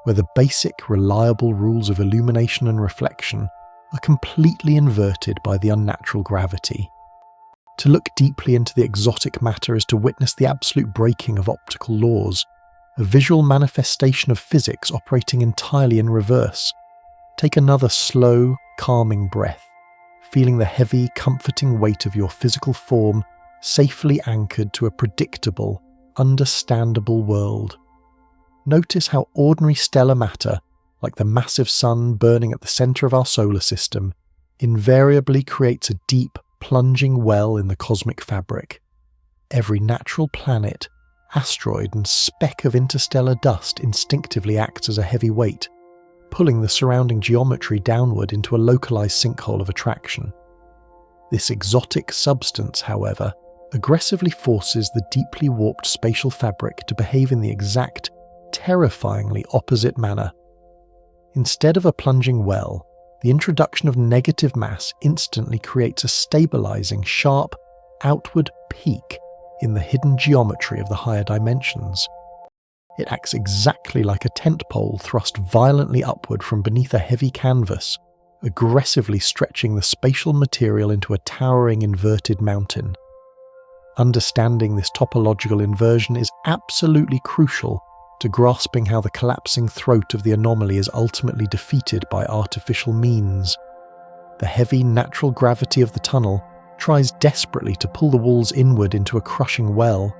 where the basic, reliable rules of illumination and reflection are completely inverted by the unnatural gravity. To look deeply into the exotic matter is to witness the absolute breaking of optical laws, a visual manifestation of physics operating entirely in reverse. Take another slow, calming breath, feeling the heavy, comforting weight of your physical form safely anchored to a predictable, understandable world. Notice how ordinary stellar matter, like the massive sun burning at the centre of our solar system, invariably creates a deep, plunging well in the cosmic fabric. Every natural planet, asteroid and speck of interstellar dust instinctively acts as a heavy weight, pulling the surrounding geometry downward into a localised sinkhole of attraction. This exotic substance, however, aggressively forces the deeply warped spatial fabric to behave in the exact, terrifyingly opposite manner. Instead of a plunging well, the introduction of negative mass instantly creates a stabilizing, sharp, outward peak in the hidden geometry of the higher dimensions. It acts exactly like a tent pole thrust violently upward from beneath a heavy canvas, aggressively stretching the spatial material into a towering inverted mountain. Understanding this topological inversion is absolutely crucial to grasping how the collapsing throat of the anomaly is ultimately defeated by artificial means. The heavy natural gravity of the tunnel tries desperately to pull the walls inward into a crushing well,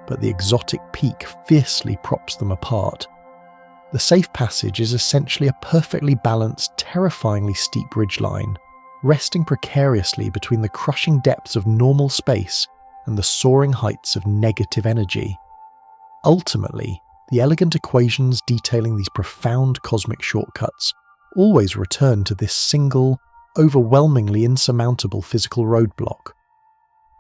but the exotic peak fiercely props them apart. The safe passage is essentially a perfectly balanced, terrifyingly steep ridgeline, resting precariously between the crushing depths of normal space and the soaring heights of negative energy. Ultimately, the elegant equations detailing these profound cosmic shortcuts always return to this single, overwhelmingly insurmountable physical roadblock.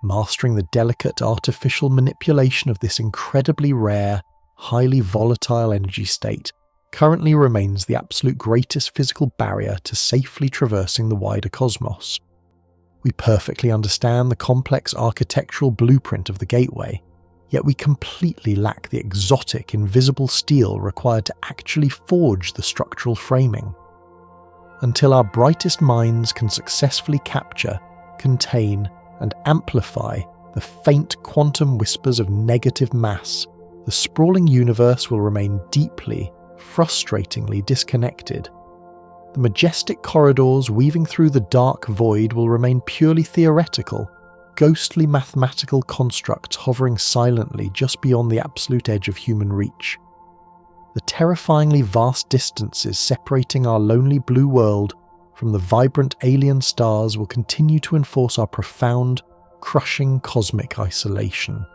Mastering the delicate artificial manipulation of this incredibly rare, highly volatile energy state currently remains the absolute greatest physical barrier to safely traversing the wider cosmos. We perfectly understand the complex architectural blueprint of the gateway, yet we completely lack the exotic, invisible steel required to actually forge the structural framing. Until our brightest minds can successfully capture, contain, and amplify the faint quantum whispers of negative mass, the sprawling universe will remain deeply, frustratingly disconnected. The majestic corridors weaving through the dark void will remain purely theoretical, ghostly mathematical constructs hovering silently just beyond the absolute edge of human reach. The terrifyingly vast distances separating our lonely blue world from the vibrant alien stars will continue to enforce our profound, crushing cosmic isolation.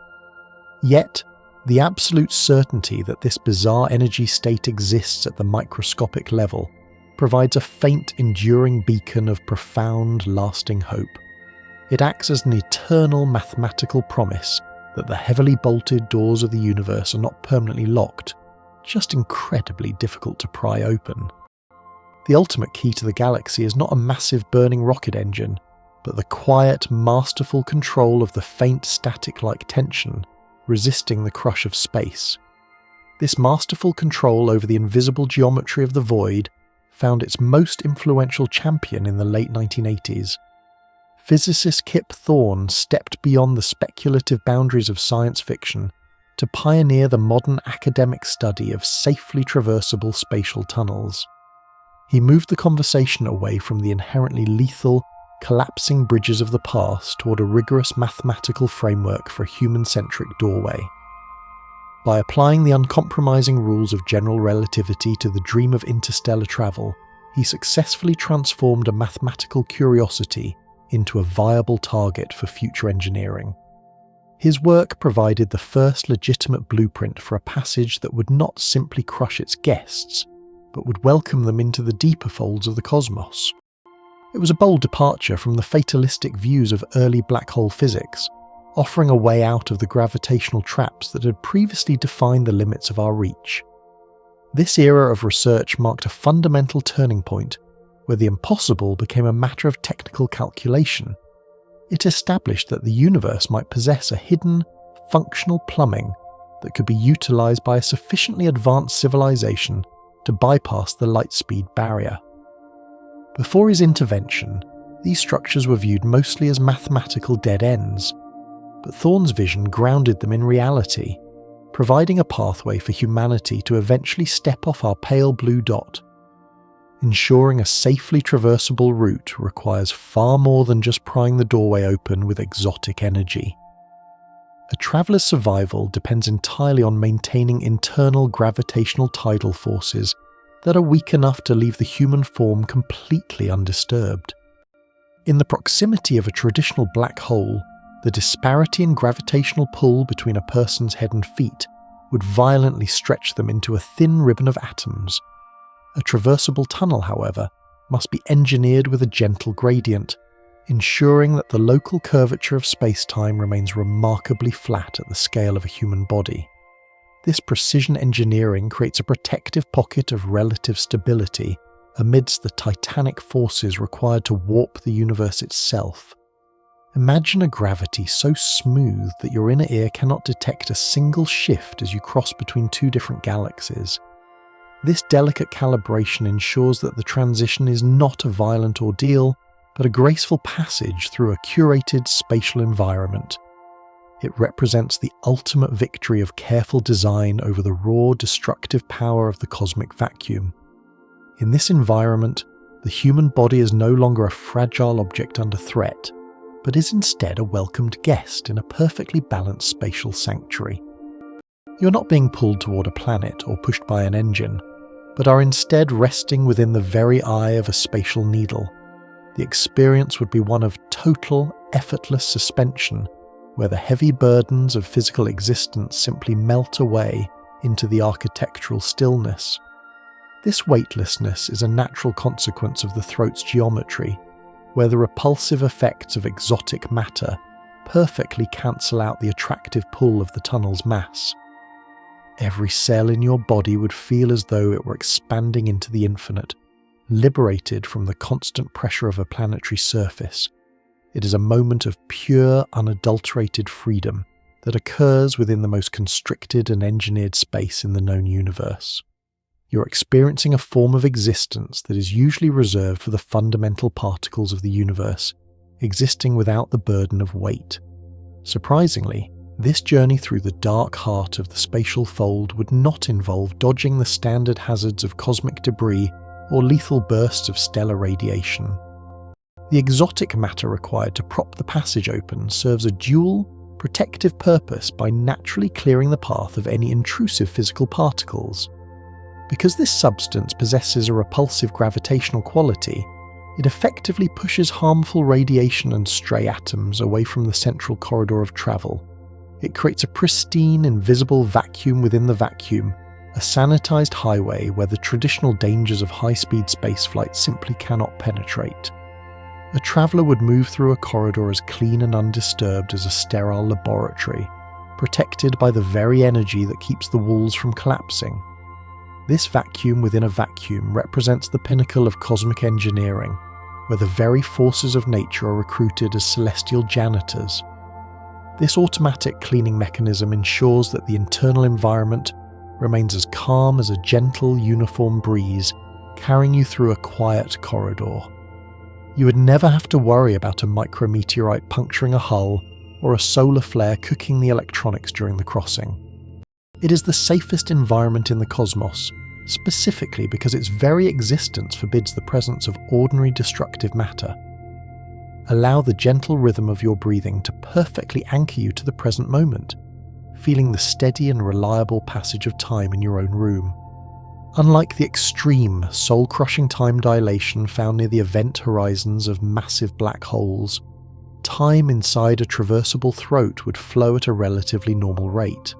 Yet, the absolute certainty that this bizarre energy state exists at the microscopic level provides a faint, enduring beacon of profound, lasting hope. It acts as an eternal mathematical promise that the heavily bolted doors of the universe are not permanently locked, just incredibly difficult to pry open. The ultimate key to the galaxy is not a massive burning rocket engine, but the quiet, masterful control of the faint static-like tension resisting the crush of space. This masterful control over the invisible geometry of the void found its most influential champion in the late 1980s. Physicist Kip Thorne stepped beyond the speculative boundaries of science fiction to pioneer the modern academic study of safely traversable spatial tunnels. He moved the conversation away from the inherently lethal, collapsing bridges of the past toward a rigorous mathematical framework for a human-centric doorway. By applying the uncompromising rules of general relativity to the dream of interstellar travel, he successfully transformed a mathematical curiosity into a viable target for future engineering. His work provided the first legitimate blueprint for a passage that would not simply crush its guests, but would welcome them into the deeper folds of the cosmos. It was a bold departure from the fatalistic views of early black hole physics, offering a way out of the gravitational traps that had previously defined the limits of our reach. This era of research marked a fundamental turning point, where the impossible became a matter of technical calculation. It established that the universe might possess a hidden, functional plumbing that could be utilized by a sufficiently advanced civilization to bypass the light-speed barrier. Before his intervention, these structures were viewed mostly as mathematical dead ends, but Thorne's vision grounded them in reality, providing a pathway for humanity to eventually step off our pale blue dot. Ensuring a safely traversable route requires far more than just prying the doorway open with exotic energy. A traveller's survival depends entirely on maintaining internal gravitational tidal forces that are weak enough to leave the human form completely undisturbed. In the proximity of a traditional black hole, the disparity in gravitational pull between a person's head and feet would violently stretch them into a thin ribbon of atoms. A traversable tunnel, however, must be engineered with a gentle gradient, ensuring that the local curvature of space-time remains remarkably flat at the scale of a human body. This precision engineering creates a protective pocket of relative stability amidst the titanic forces required to warp the universe itself. Imagine a gravity so smooth that your inner ear cannot detect a single shift as you cross between two different galaxies. This delicate calibration ensures that the transition is not a violent ordeal, but a graceful passage through a curated spatial environment. It represents the ultimate victory of careful design over the raw, destructive power of the cosmic vacuum. In this environment, the human body is no longer a fragile object under threat, but is instead a welcomed guest in a perfectly balanced spatial sanctuary. You're not being pulled toward a planet or pushed by an engine, but are instead resting within the very eye of a spatial needle. The experience would be one of total, effortless suspension, where the heavy burdens of physical existence simply melt away into the architectural stillness. This weightlessness is a natural consequence of the throat's geometry, where the repulsive effects of exotic matter perfectly cancel out the attractive pull of the tunnel's mass. Every cell in your body would feel as though it were expanding into the infinite, liberated from the constant pressure of a planetary surface. It is a moment of pure, unadulterated freedom that occurs within the most constricted and engineered space in the known universe. You're experiencing a form of existence that is usually reserved for the fundamental particles of the universe, existing without the burden of weight. Surprisingly, this journey through the dark heart of the spatial fold would not involve dodging the standard hazards of cosmic debris or lethal bursts of stellar radiation. The exotic matter required to prop the passage open serves a dual, protective purpose by naturally clearing the path of any intrusive physical particles. Because this substance possesses a repulsive gravitational quality, it effectively pushes harmful radiation and stray atoms away from the central corridor of travel. It creates a pristine, invisible vacuum within the vacuum, a sanitized highway where the traditional dangers of high-speed spaceflight simply cannot penetrate. A traveler would move through a corridor as clean and undisturbed as a sterile laboratory, protected by the very energy that keeps the walls from collapsing. This vacuum within a vacuum represents the pinnacle of cosmic engineering, where the very forces of nature are recruited as celestial janitors. This automatic cleaning mechanism ensures that the internal environment remains as calm as a gentle, uniform breeze carrying you through a quiet corridor. You would never have to worry about a micrometeorite puncturing a hull or a solar flare cooking the electronics during the crossing. It is the safest environment in the cosmos, specifically because its very existence forbids the presence of ordinary destructive matter. Allow the gentle rhythm of your breathing to perfectly anchor you to the present moment, feeling the steady and reliable passage of time in your own room. Unlike the extreme, soul-crushing time dilation found near the event horizons of massive black holes, time inside a traversable throat would flow at a relatively normal rate.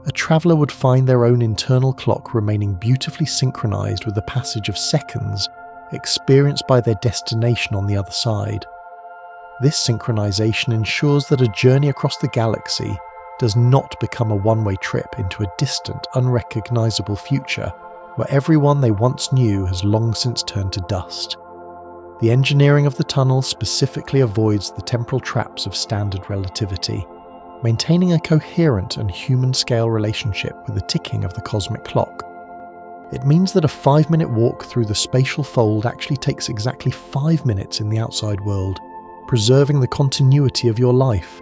A traveller would find their own internal clock remaining beautifully synchronized with the passage of seconds experienced by their destination on the other side. This synchronization ensures that a journey across the galaxy does not become a one-way trip into a distant, unrecognizable future where everyone they once knew has long since turned to dust. The engineering of the tunnel specifically avoids the temporal traps of standard relativity, maintaining a coherent and human-scale relationship with the ticking of the cosmic clock. It means that a 5-minute walk through the spatial fold actually takes exactly 5 minutes in the outside world, preserving the continuity of your life.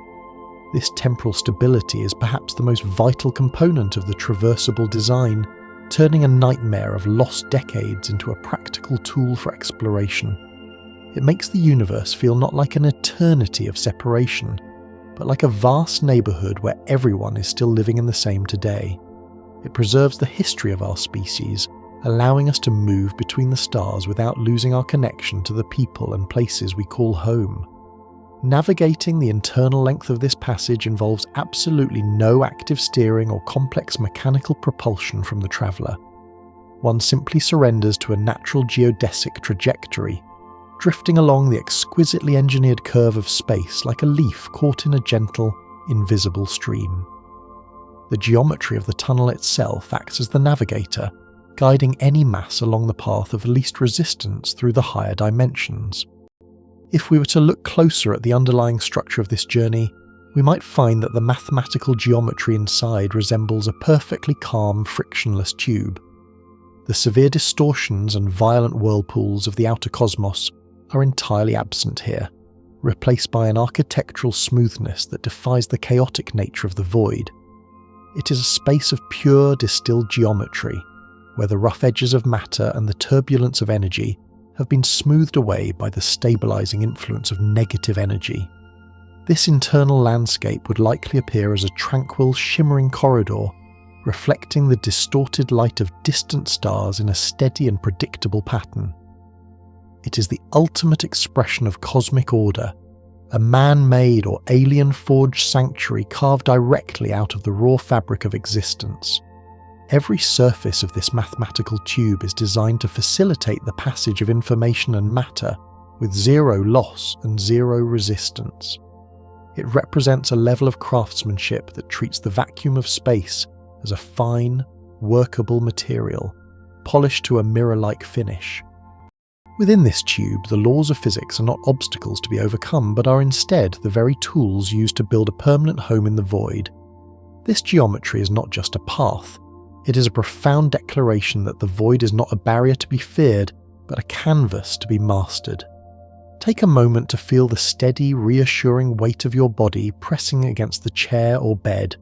This temporal stability is perhaps the most vital component of the traversable design, turning a nightmare of lost decades into a practical tool for exploration. It makes the universe feel not like an eternity of separation, but like a vast neighbourhood where everyone is still living in the same today. It preserves the history of our species, allowing us to move between the stars without losing our connection to the people and places we call home. Navigating the internal length of this passage involves absolutely no active steering or complex mechanical propulsion from the traveller. One simply surrenders to a natural geodesic trajectory, drifting along the exquisitely engineered curve of space like a leaf caught in a gentle, invisible stream. The geometry of the tunnel itself acts as the navigator, guiding any mass along the path of least resistance through the higher dimensions. If we were to look closer at the underlying structure of this journey, we might find that the mathematical geometry inside resembles a perfectly calm, frictionless tube. The severe distortions and violent whirlpools of the outer cosmos are entirely absent here, replaced by an architectural smoothness that defies the chaotic nature of the void. It is a space of pure distilled geometry, where the rough edges of matter and the turbulence of energy have been smoothed away by the stabilizing influence of negative energy. This internal landscape would likely appear as a tranquil, shimmering corridor, reflecting the distorted light of distant stars in a steady and predictable pattern. It is the ultimate expression of cosmic order, a man-made or alien-forged sanctuary carved directly out of the raw fabric of existence. Every surface of this mathematical tube is designed to facilitate the passage of information and matter with zero loss and zero resistance. It represents a level of craftsmanship that treats the vacuum of space as a fine, workable material, polished to a mirror-like finish. Within this tube, the laws of physics are not obstacles to be overcome, but are instead the very tools used to build a permanent home in the void. This geometry is not just a path. It is a profound declaration that the void is not a barrier to be feared, but a canvas to be mastered. Take a moment to feel the steady, reassuring weight of your body pressing against the chair or bed,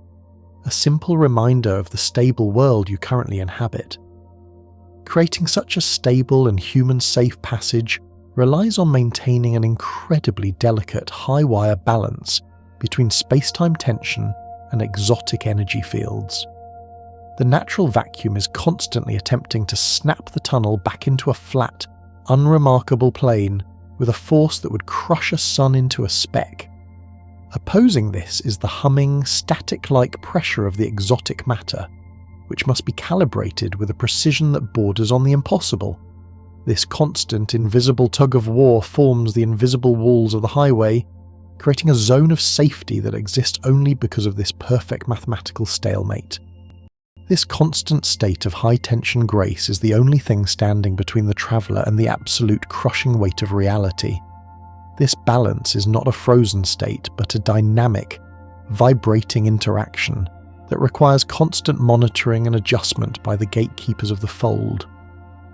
a simple reminder of the stable world you currently inhabit. Creating such a stable and human-safe passage relies on maintaining an incredibly delicate high-wire balance between space-time tension and exotic energy fields. The natural vacuum is constantly attempting to snap the tunnel back into a flat, unremarkable plane with a force that would crush a sun into a speck. Opposing this is the humming, static-like pressure of the exotic matter, which must be calibrated with a precision that borders on the impossible. This constant, invisible tug-of-war forms the invisible walls of the highway, creating a zone of safety that exists only because of this perfect mathematical stalemate. This constant state of high-tension grace is the only thing standing between the traveller and the absolute crushing weight of reality. This balance is not a frozen state, but a dynamic, vibrating interaction that requires constant monitoring and adjustment by the gatekeepers of the fold.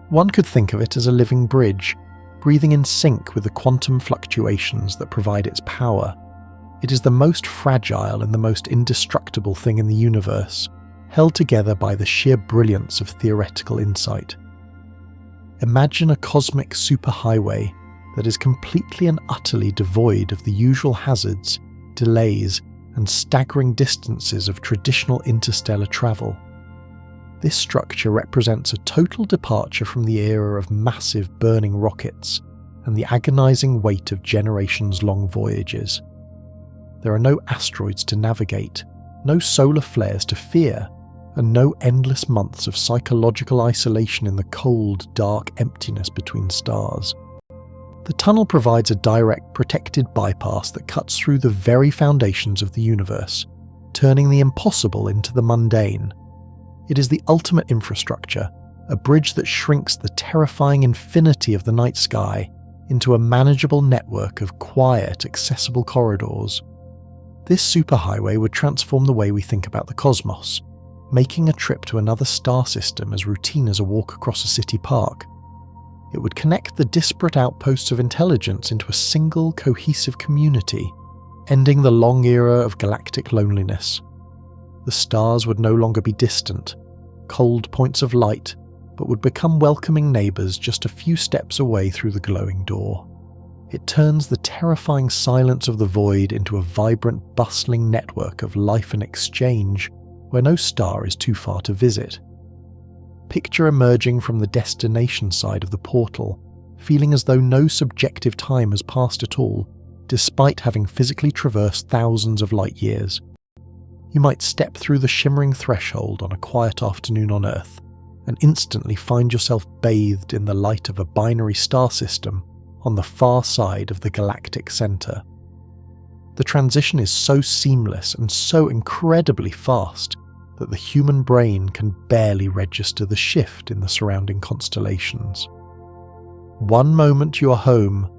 One could think of it as a living bridge, breathing in sync with the quantum fluctuations that provide its power. It is the most fragile and the most indestructible thing in the universe, held together by the sheer brilliance of theoretical insight. Imagine a cosmic superhighway that is completely and utterly devoid of the usual hazards, delays, and staggering distances of traditional interstellar travel. This structure represents a total departure from the era of massive burning rockets and the agonizing weight of generations-long voyages. There are no asteroids to navigate, no solar flares to fear, and no endless months of psychological isolation in the cold, dark emptiness between stars. The tunnel provides a direct, protected bypass that cuts through the very foundations of the universe, turning the impossible into the mundane. It is the ultimate infrastructure, a bridge that shrinks the terrifying infinity of the night sky into a manageable network of quiet, accessible corridors. This superhighway would transform the way we think about the cosmos, making a trip to another star system as routine as a walk across a city park. It would connect the disparate outposts of intelligence into a single, cohesive community, ending the long era of galactic loneliness. The stars would no longer be distant, cold points of light, but would become welcoming neighbours just a few steps away through the glowing door. It turns the terrifying silence of the void into a vibrant, bustling network of life and exchange where no star is too far to visit. Picture emerging from the destination side of the portal, feeling as though no subjective time has passed at all, despite having physically traversed thousands of light years. You might step through the shimmering threshold on a quiet afternoon on Earth, and instantly find yourself bathed in the light of a binary star system on the far side of the galactic centre. The transition is so seamless and so incredibly fast that the human brain can barely register the shift in the surrounding constellations. One moment you are home,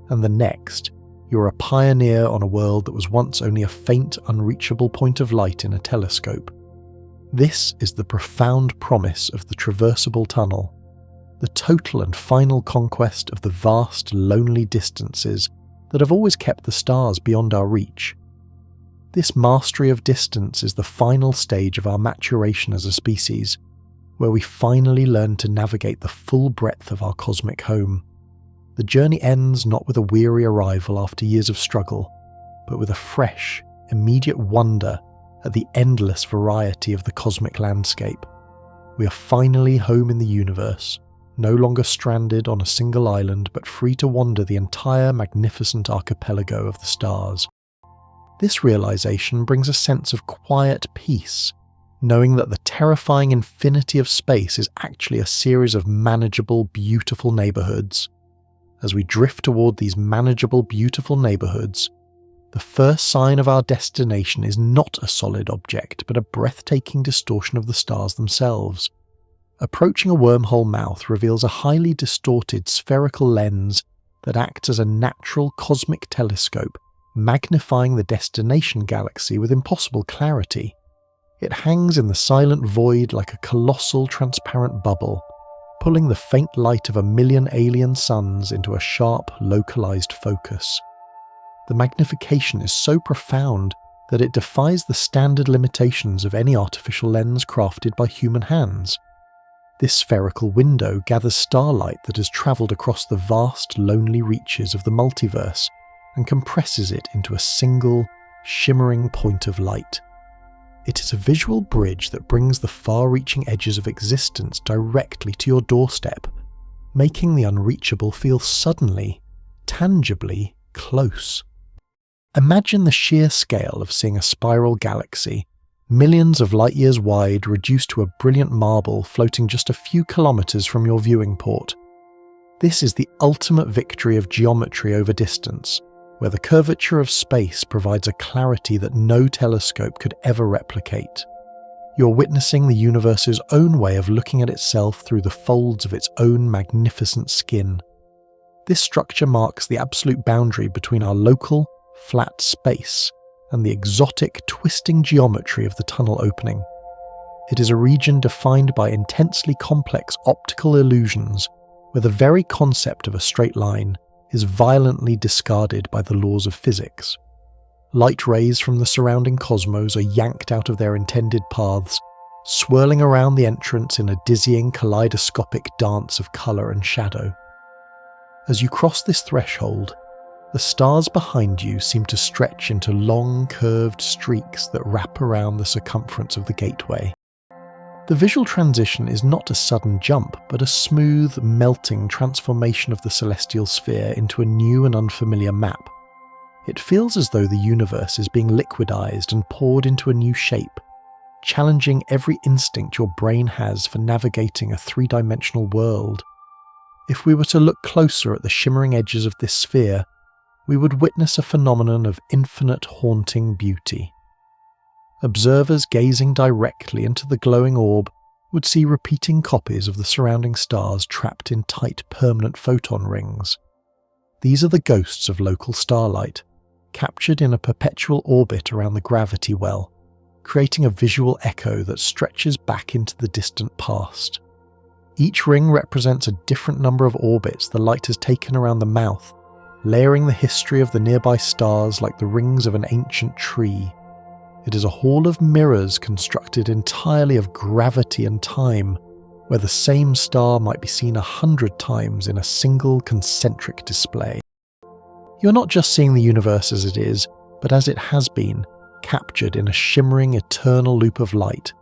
and the next you are a pioneer on a world that was once only a faint, unreachable point of light in a telescope. This is the profound promise of the traversable tunnel, the total and final conquest of the vast, lonely distances that have always kept the stars beyond our reach. This mastery of distance is the final stage of our maturation as a species, where we finally learn to navigate the full breadth of our cosmic home. The journey ends not with a weary arrival after years of struggle, but with a fresh, immediate wonder at the endless variety of the cosmic landscape. We are finally home in the universe, no longer stranded on a single island, but free to wander the entire magnificent archipelago of the stars. This realization brings a sense of quiet peace, knowing that the terrifying infinity of space is actually a series of manageable, beautiful neighborhoods. As we drift toward these manageable, beautiful neighborhoods, the first sign of our destination is not a solid object, but a breathtaking distortion of the stars themselves. Approaching a wormhole mouth reveals a highly distorted spherical lens that acts as a natural cosmic telescope, magnifying the destination galaxy with impossible clarity. It hangs in the silent void like a colossal transparent bubble, pulling the faint light of a million alien suns into a sharp, localized focus. The magnification is so profound that it defies the standard limitations of any artificial lens crafted by human hands. This spherical window gathers starlight that has travelled across the vast, lonely reaches of the multiverse and compresses it into a single, shimmering point of light. It is a visual bridge that brings the far-reaching edges of existence directly to your doorstep, making the unreachable feel suddenly, tangibly close. Imagine the sheer scale of seeing a spiral galaxy, millions of light years wide, reduced to a brilliant marble floating just a few kilometers from your viewing port. This is the ultimate victory of geometry over distance, where the curvature of space provides a clarity that no telescope could ever replicate. You're witnessing the universe's own way of looking at itself through the folds of its own magnificent skin. This structure marks the absolute boundary between our local, flat space and the exotic, twisting geometry of the tunnel opening. It is a region defined by intensely complex optical illusions, where the very concept of a straight line is violently discarded by the laws of physics. Light rays from the surrounding cosmos are yanked out of their intended paths, swirling around the entrance in a dizzying, kaleidoscopic dance of colour and shadow. As you cross this threshold, the stars behind you seem to stretch into long, curved streaks that wrap around the circumference of the gateway. The visual transition is not a sudden jump, but a smooth, melting transformation of the celestial sphere into a new and unfamiliar map. It feels as though the universe is being liquidized and poured into a new shape, challenging every instinct your brain has for navigating a three-dimensional world. If we were to look closer at the shimmering edges of this sphere, we would witness a phenomenon of infinite, haunting beauty. Observers gazing directly into the glowing orb would see repeating copies of the surrounding stars trapped in tight, permanent photon rings. These are the ghosts of local starlight, captured in a perpetual orbit around the gravity well, creating a visual echo that stretches back into the distant past. Each ring represents a different number of orbits the light has taken around the mouth, layering the history of the nearby stars like the rings of an ancient tree. It is a hall of mirrors constructed entirely of gravity and time, where the same star might be seen 100 times in a single concentric display. You're not just seeing the universe as it is, but as it has been, captured in a shimmering eternal loop of light.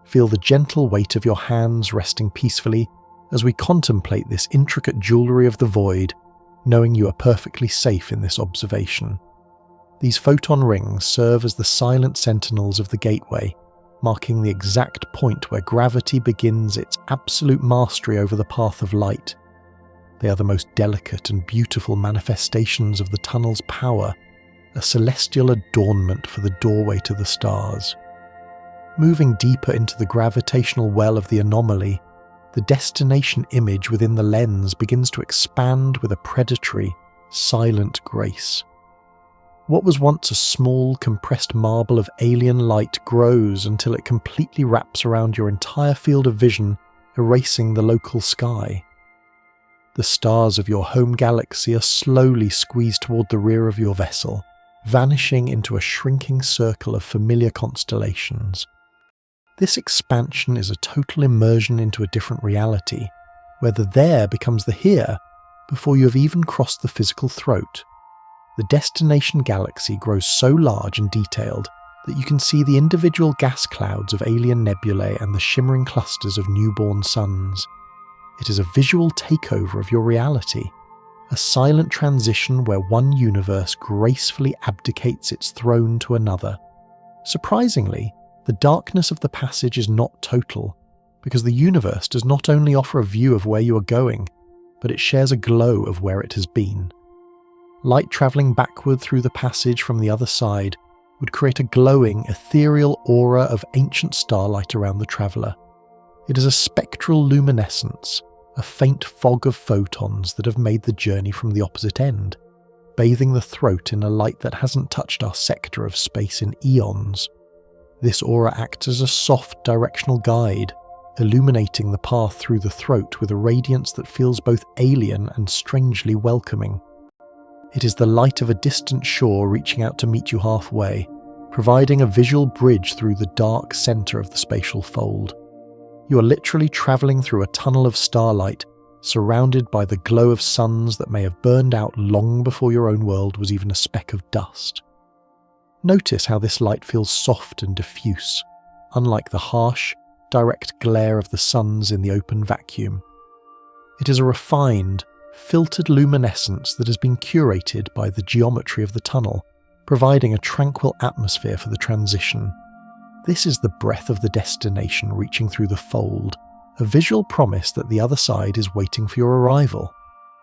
Feel the gentle weight of your hands resting peacefully as we contemplate this intricate jewellery of the void, knowing you are perfectly safe in this observation. These photon rings serve as the silent sentinels of the gateway, marking the exact point where gravity begins its absolute mastery over the path of light. They are the most delicate and beautiful manifestations of the tunnel's power, a celestial adornment for the doorway to the stars. Moving deeper into the gravitational well of the anomaly, the destination image within the lens begins to expand with a predatory, silent grace. What was once a small, compressed marble of alien light grows until it completely wraps around your entire field of vision, erasing the local sky. The stars of your home galaxy are slowly squeezed toward the rear of your vessel, vanishing into a shrinking circle of familiar constellations. This expansion is a total immersion into a different reality, where the there becomes the here before you have even crossed the physical throat. The destination galaxy grows so large and detailed that you can see the individual gas clouds of alien nebulae and the shimmering clusters of newborn suns. It is a visual takeover of your reality, a silent transition where one universe gracefully abdicates its throne to another. Surprisingly, the darkness of the passage is not total, because the universe does not only offer a view of where you are going, but it shares a glow of where it has been. Light travelling backward through the passage from the other side would create a glowing, ethereal aura of ancient starlight around the traveller. It is a spectral luminescence, a faint fog of photons that have made the journey from the opposite end, bathing the throat in a light that hasn't touched our sector of space in eons. This aura acts as a soft directional guide, illuminating the path through the throat with a radiance that feels both alien and strangely welcoming. It is the light of a distant shore reaching out to meet you halfway, providing a visual bridge through the dark centre of the spatial fold. You are literally travelling through a tunnel of starlight, surrounded by the glow of suns that may have burned out long before your own world was even a speck of dust. Notice how this light feels soft and diffuse, unlike the harsh, direct glare of the suns in the open vacuum. It is a refined, filtered luminescence that has been curated by the geometry of the tunnel, providing a tranquil atmosphere for the transition. This is the breath of the destination reaching through the fold, a visual promise that the other side is waiting for your arrival.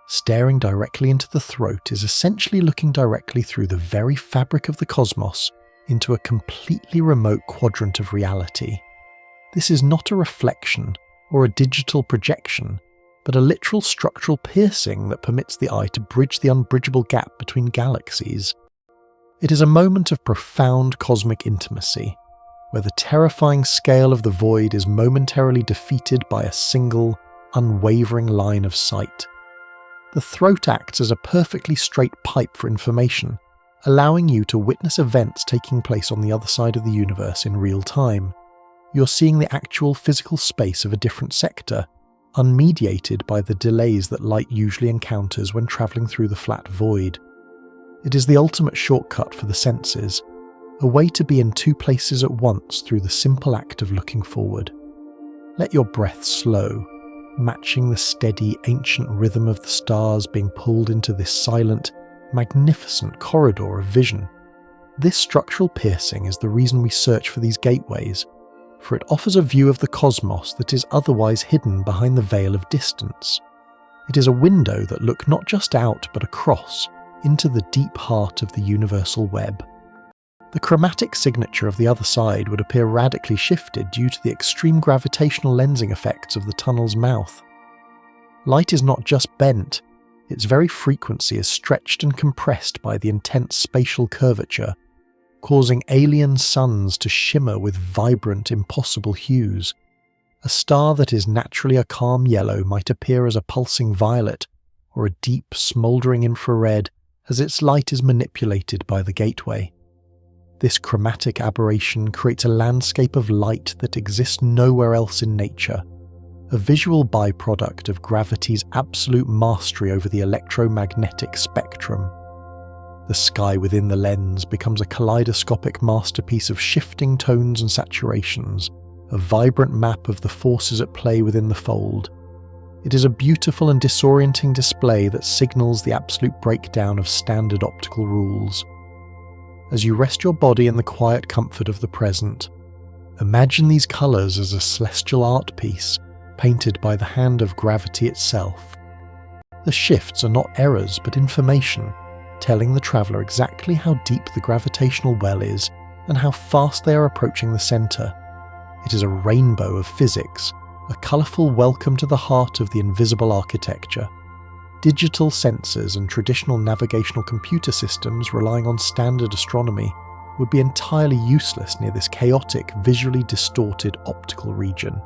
Staring directly into the throat is essentially looking directly through the very fabric of the cosmos into a completely remote quadrant of reality. This is not a reflection or a digital projection, but a literal structural piercing that permits the eye to bridge the unbridgeable gap between galaxies. It is a moment of profound cosmic intimacy, where the terrifying scale of the void is momentarily defeated by a single, unwavering line of sight. The throat acts as a perfectly straight pipe for information, allowing you to witness events taking place on the other side of the universe in real time. You're seeing the actual physical space of a different sector, unmediated by the delays that light usually encounters when travelling through the flat void. It is the ultimate shortcut for the senses, a way to be in two places at once through the simple act of looking forward. Let your breath slow, matching the steady, ancient rhythm of the stars being pulled into this silent, magnificent corridor of vision. This structural piercing is the reason we search for these gateways, for it offers a view of the cosmos that is otherwise hidden behind the veil of distance. It is a window that looks not just out but across, into the deep heart of the universal web. The chromatic signature of the other side would appear radically shifted due to the extreme gravitational lensing effects of the tunnel's mouth. Light is not just bent, its very frequency is stretched and compressed by the intense spatial curvature, causing alien suns to shimmer with vibrant, impossible hues. A star that is naturally a calm yellow might appear as a pulsing violet or a deep, smouldering infrared as its light is manipulated by the gateway. This chromatic aberration creates a landscape of light that exists nowhere else in nature, a visual byproduct of gravity's absolute mastery over the electromagnetic spectrum. The sky within the lens becomes a kaleidoscopic masterpiece of shifting tones and saturations, a vibrant map of the forces at play within the fold. It is a beautiful and disorienting display that signals the absolute breakdown of standard optical rules. As you rest your body in the quiet comfort of the present, imagine these colours as a celestial art piece painted by the hand of gravity itself. The shifts are not errors but information, telling the traveller exactly how deep the gravitational well is and how fast they are approaching the centre. It is a rainbow of physics, a colourful welcome to the heart of the invisible architecture. Digital sensors and traditional navigational computer systems relying on standard astronomy would be entirely useless near this chaotic, visually distorted optical region.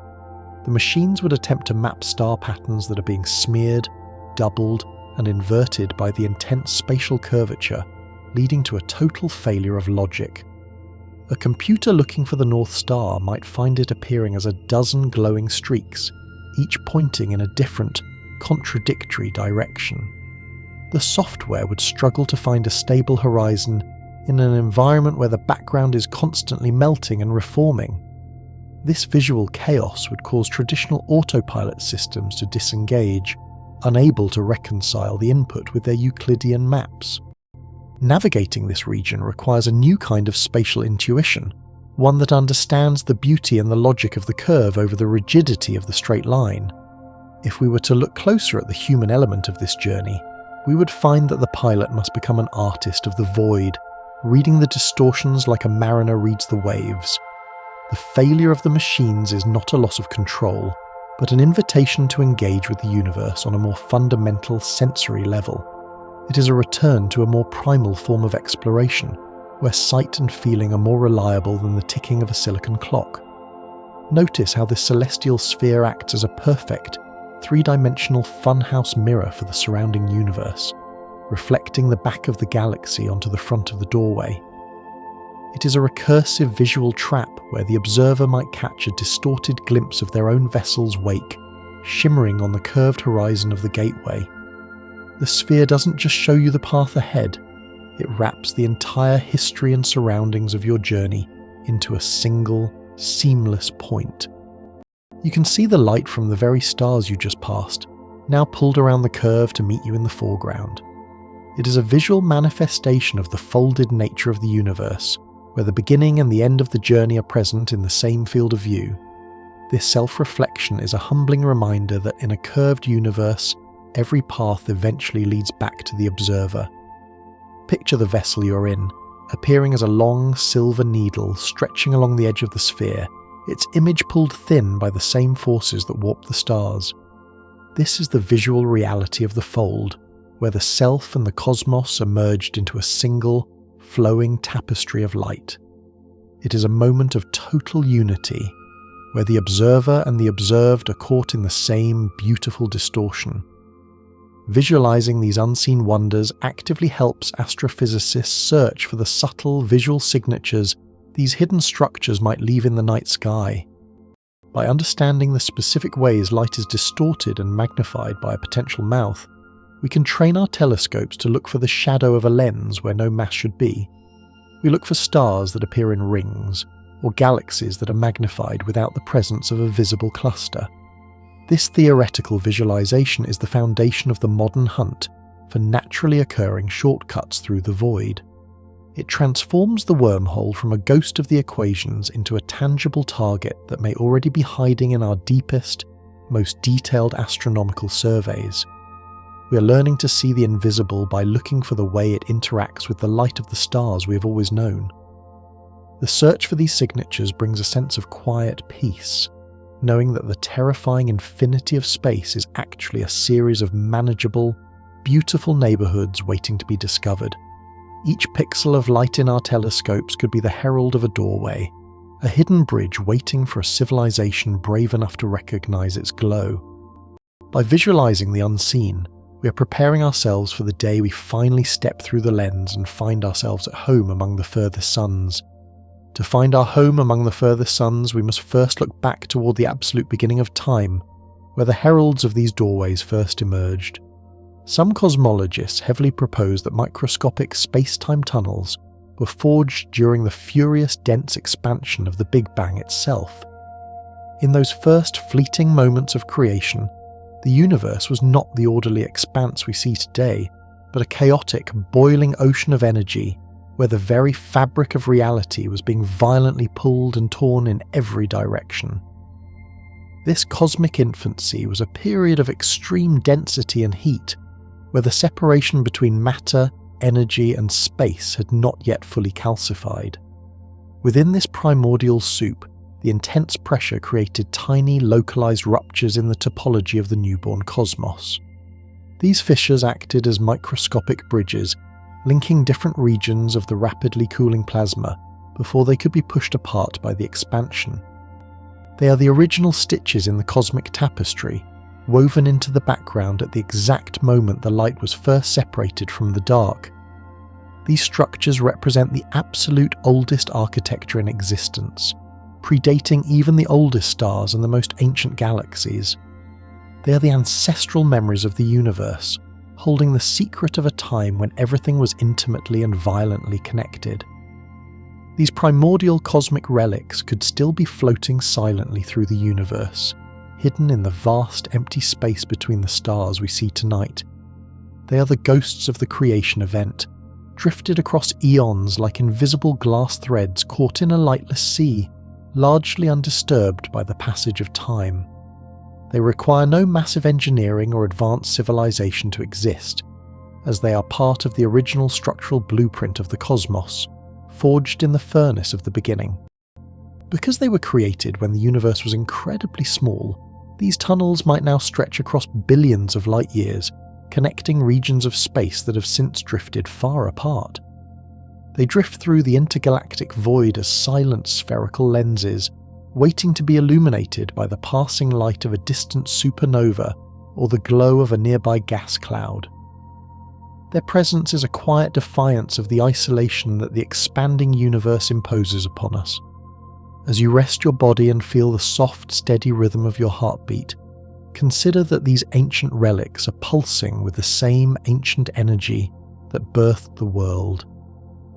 The machines would attempt to map star patterns that are being smeared, doubled, and inverted by the intense spatial curvature, leading to a total failure of logic. A computer looking for the North Star might find it appearing as a dozen glowing streaks, each pointing in a different, contradictory direction. The software would struggle to find a stable horizon in an environment where the background is constantly melting and reforming. This visual chaos would cause traditional autopilot systems to disengage, unable to reconcile the input with their Euclidean maps. Navigating this region requires a new kind of spatial intuition, one that understands the beauty and the logic of the curve over the rigidity of the straight line. If we were to look closer at the human element of this journey, we would find that the pilot must become an artist of the void, reading the distortions like a mariner reads the waves. The failure of the machines is not a loss of control, but an invitation to engage with the universe on a more fundamental sensory level. It is a return to a more primal form of exploration, where sight and feeling are more reliable than the ticking of a silicon clock. Notice how this celestial sphere acts as a perfect, three-dimensional funhouse mirror for the surrounding universe, reflecting the back of the galaxy onto the front of the doorway. It is a recursive visual trap where the observer might catch a distorted glimpse of their own vessel's wake, shimmering on the curved horizon of the gateway. The sphere doesn't just show you the path ahead, it wraps the entire history and surroundings of your journey into a single, seamless point. You can see the light from the very stars you just passed, now pulled around the curve to meet you in the foreground. It is a visual manifestation of the folded nature of the universe, where the beginning and the end of the journey are present in the same field of view. This self-reflection is a humbling reminder that in a curved universe, every path eventually leads back to the observer. Picture the vessel you're in, appearing as a long silver needle stretching along the edge of the sphere, its image pulled thin by the same forces that warp the stars. This is the visual reality of the fold, where the self and the cosmos are merged into a single, flowing tapestry of light. It is a moment of total unity, where the observer and the observed are caught in the same beautiful distortion. Visualizing these unseen wonders actively helps astrophysicists search for the subtle visual signatures these hidden structures might leave in the night sky. By understanding the specific ways light is distorted and magnified by a potential mouth, we can train our telescopes to look for the shadow of a lens where no mass should be. We look for stars that appear in rings, or galaxies that are magnified without the presence of a visible cluster. This theoretical visualization is the foundation of the modern hunt for naturally occurring shortcuts through the void. It transforms the wormhole from a ghost of the equations into a tangible target that may already be hiding in our deepest, most detailed astronomical surveys. We are learning to see the invisible by looking for the way it interacts with the light of the stars we have always known. The search for these signatures brings a sense of quiet peace, knowing that the terrifying infinity of space is actually a series of manageable, beautiful neighborhoods waiting to be discovered. Each pixel of light in our telescopes could be the herald of a doorway, a hidden bridge waiting for a civilization brave enough to recognize its glow. By visualizing the unseen, we are preparing ourselves for the day we finally step through the lens and find ourselves at home among the furthest suns. To find our home among the furthest suns, we must first look back toward the absolute beginning of time, where the heralds of these doorways first emerged. Some cosmologists heavily propose that microscopic space-time tunnels were forged during the furious dense expansion of the Big Bang itself. In those first fleeting moments of creation, the universe was not the orderly expanse we see today, but a chaotic, boiling ocean of energy where the very fabric of reality was being violently pulled and torn in every direction. This cosmic infancy was a period of extreme density and heat, where the separation between matter, energy, and space had not yet fully calcified. Within this primordial soup, the intense pressure created tiny, localized ruptures in the topology of the newborn cosmos. These fissures acted as microscopic bridges, linking different regions of the rapidly cooling plasma before they could be pushed apart by the expansion. They are the original stitches in the cosmic tapestry, woven into the background at the exact moment the light was first separated from the dark. These structures represent the absolute oldest architecture in existence, predating even the oldest stars and the most ancient galaxies. They are the ancestral memories of the universe, holding the secret of a time when everything was intimately and violently connected. These primordial cosmic relics could still be floating silently through the universe, hidden in the vast empty space between the stars we see tonight. They are the ghosts of the creation event, drifted across eons like invisible glass threads caught in a lightless sea, largely undisturbed by the passage of time. They require no massive engineering or advanced civilization to exist, as they are part of the original structural blueprint of the cosmos, forged in the furnace of the beginning. Because they were created when the universe was incredibly small, these tunnels might now stretch across billions of light years, connecting regions of space that have since drifted far apart. They drift through the intergalactic void as silent spherical lenses, waiting to be illuminated by the passing light of a distant supernova or the glow of a nearby gas cloud. Their presence is a quiet defiance of the isolation that the expanding universe imposes upon us. As you rest your body and feel the soft, steady rhythm of your heartbeat, consider that these ancient relics are pulsing with the same ancient energy that birthed the world.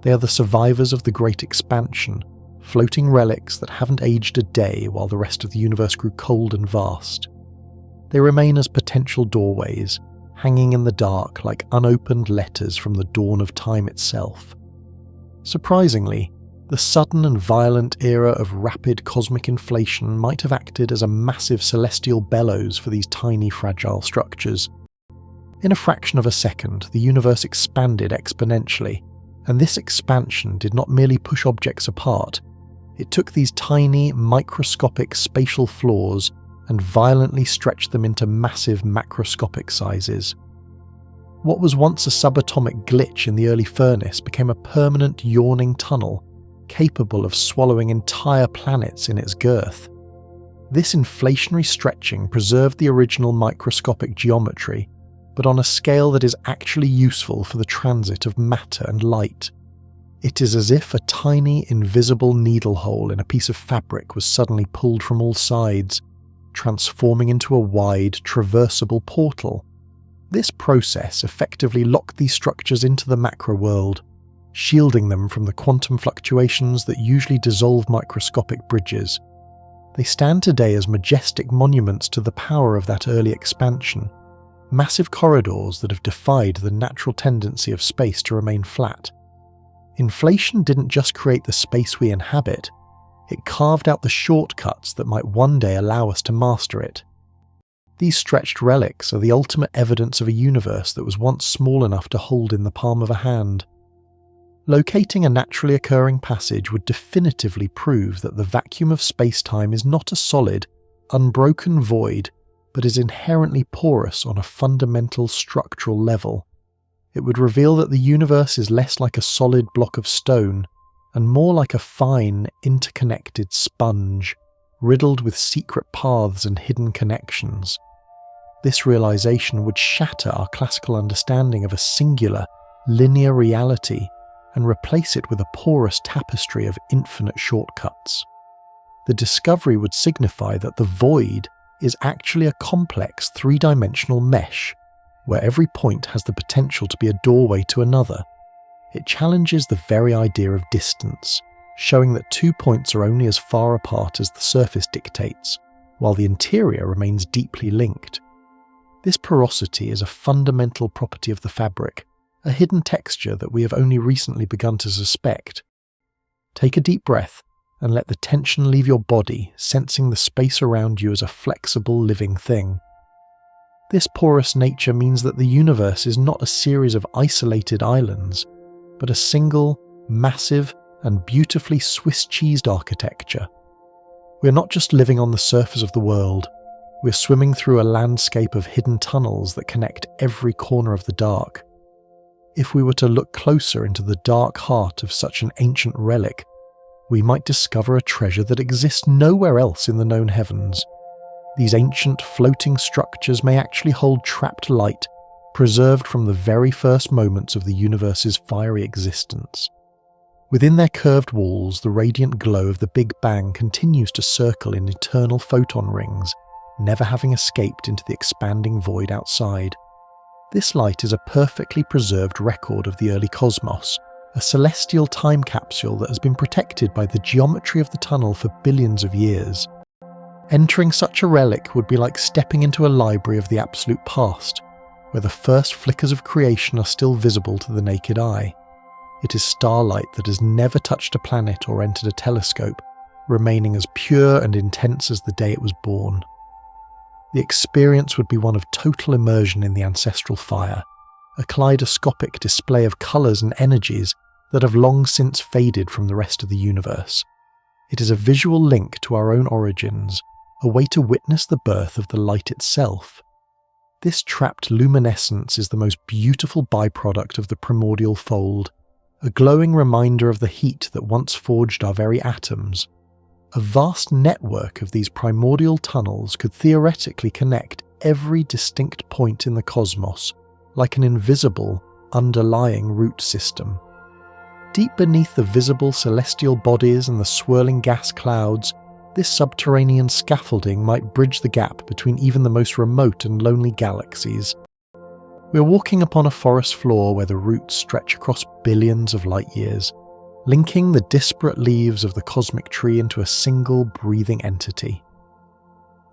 They are the survivors of the Great Expansion, floating relics that haven't aged a day while the rest of the universe grew cold and vast. They remain as potential doorways, hanging in the dark like unopened letters from the dawn of time itself. Surprisingly, the sudden and violent era of rapid cosmic inflation might have acted as a massive celestial bellows for these tiny fragile structures. In a fraction of a second, the universe expanded exponentially, and this expansion did not merely push objects apart, it took these tiny, microscopic spatial flaws and violently stretched them into massive macroscopic sizes. What was once a subatomic glitch in the early furnace became a permanent yawning tunnel, capable of swallowing entire planets in its girth. This inflationary stretching preserved the original microscopic geometry, but on a scale that is actually useful for the transit of matter and light. It is as if a tiny, invisible needle hole in a piece of fabric was suddenly pulled from all sides, transforming into a wide, traversable portal. This process effectively locked these structures into the macro world, shielding them from the quantum fluctuations that usually dissolve microscopic bridges. They stand today as majestic monuments to the power of that early expansion, massive corridors that have defied the natural tendency of space to remain flat. Inflation didn't just create the space we inhabit, it carved out the shortcuts that might one day allow us to master it. These stretched relics are the ultimate evidence of a universe that was once small enough to hold in the palm of a hand. Locating a naturally occurring passage would definitively prove that the vacuum of space-time is not a solid, unbroken void, but is inherently porous on a fundamental structural level. It would reveal that the universe is less like a solid block of stone and more like a fine, interconnected sponge, riddled with secret paths and hidden connections. This realization would shatter our classical understanding of a singular, linear reality and replace it with a porous tapestry of infinite shortcuts. The discovery would signify that the void is actually a complex three-dimensional mesh, where every point has the potential to be a doorway to another. It challenges the very idea of distance, showing that 2 points are only as far apart as the surface dictates, while the interior remains deeply linked. This porosity is a fundamental property of the fabric, a hidden texture that we have only recently begun to suspect. Take a deep breath and let the tension leave your body, sensing the space around you as a flexible, living thing. This porous nature means that the universe is not a series of isolated islands, but a single, massive, and beautifully Swiss-cheesed architecture. We're not just living on the surface of the world, we're swimming through a landscape of hidden tunnels that connect every corner of the dark. If we were to look closer into the dark heart of such an ancient relic, we might discover a treasure that exists nowhere else in the known heavens. These ancient floating structures may actually hold trapped light, preserved from the very first moments of the universe's fiery existence. Within their curved walls, the radiant glow of the Big Bang continues to circle in eternal photon rings, never having escaped into the expanding void outside. This light is a perfectly preserved record of the early cosmos, a celestial time capsule that has been protected by the geometry of the tunnel for billions of years. Entering such a relic would be like stepping into a library of the absolute past, where the first flickers of creation are still visible to the naked eye. It is starlight that has never touched a planet or entered a telescope, remaining as pure and intense as the day it was born. The experience would be one of total immersion in the ancestral fire, a kaleidoscopic display of colours and energies that have long since faded from the rest of the universe. It is a visual link to our own origins, a way to witness the birth of the light itself. This trapped luminescence is the most beautiful byproduct of the primordial fold, a glowing reminder of the heat that once forged our very atoms. A vast network of these primordial tunnels could theoretically connect every distinct point in the cosmos, like an invisible, underlying root system. Deep beneath the visible celestial bodies and the swirling gas clouds, this subterranean scaffolding might bridge the gap between even the most remote and lonely galaxies. We're walking upon a forest floor where the roots stretch across billions of light years, linking the disparate leaves of the cosmic tree into a single breathing entity.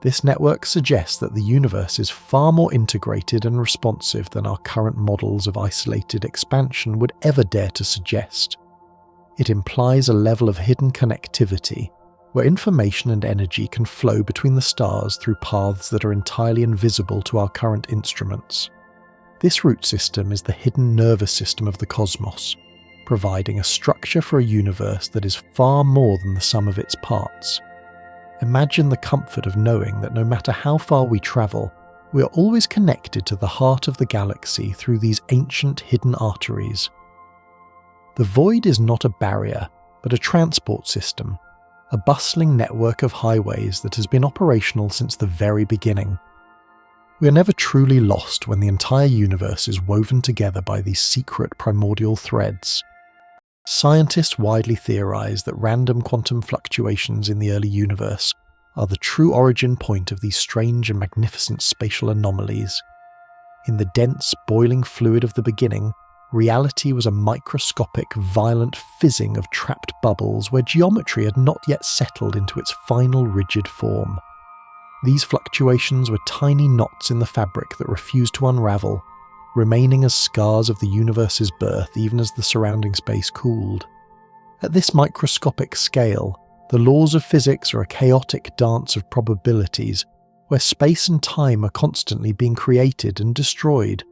This network suggests that the universe is far more integrated and responsive than our current models of isolated expansion would ever dare to suggest. It implies a level of hidden connectivity, where information and energy can flow between the stars through paths that are entirely invisible to our current instruments. This root system is the hidden nervous system of the cosmos, providing a structure for a universe that is far more than the sum of its parts. Imagine the comfort of knowing that no matter how far we travel, we are always connected to the heart of the galaxy through these ancient hidden arteries. The void is not a barrier, but a transport system, a bustling network of highways that has been operational since the very beginning. We are never truly lost when the entire universe is woven together by these secret primordial threads. Scientists widely theorize that random quantum fluctuations in the early universe are the true origin point of these strange and magnificent spatial anomalies. In the dense, boiling fluid of the beginning, reality was a microscopic, violent fizzing of trapped bubbles where geometry had not yet settled into its final rigid form. These fluctuations were tiny knots in the fabric that refused to unravel, remaining as scars of the universe's birth even as the surrounding space cooled. At this microscopic scale, the laws of physics are a chaotic dance of probabilities, where space and time are constantly being created and destroyed.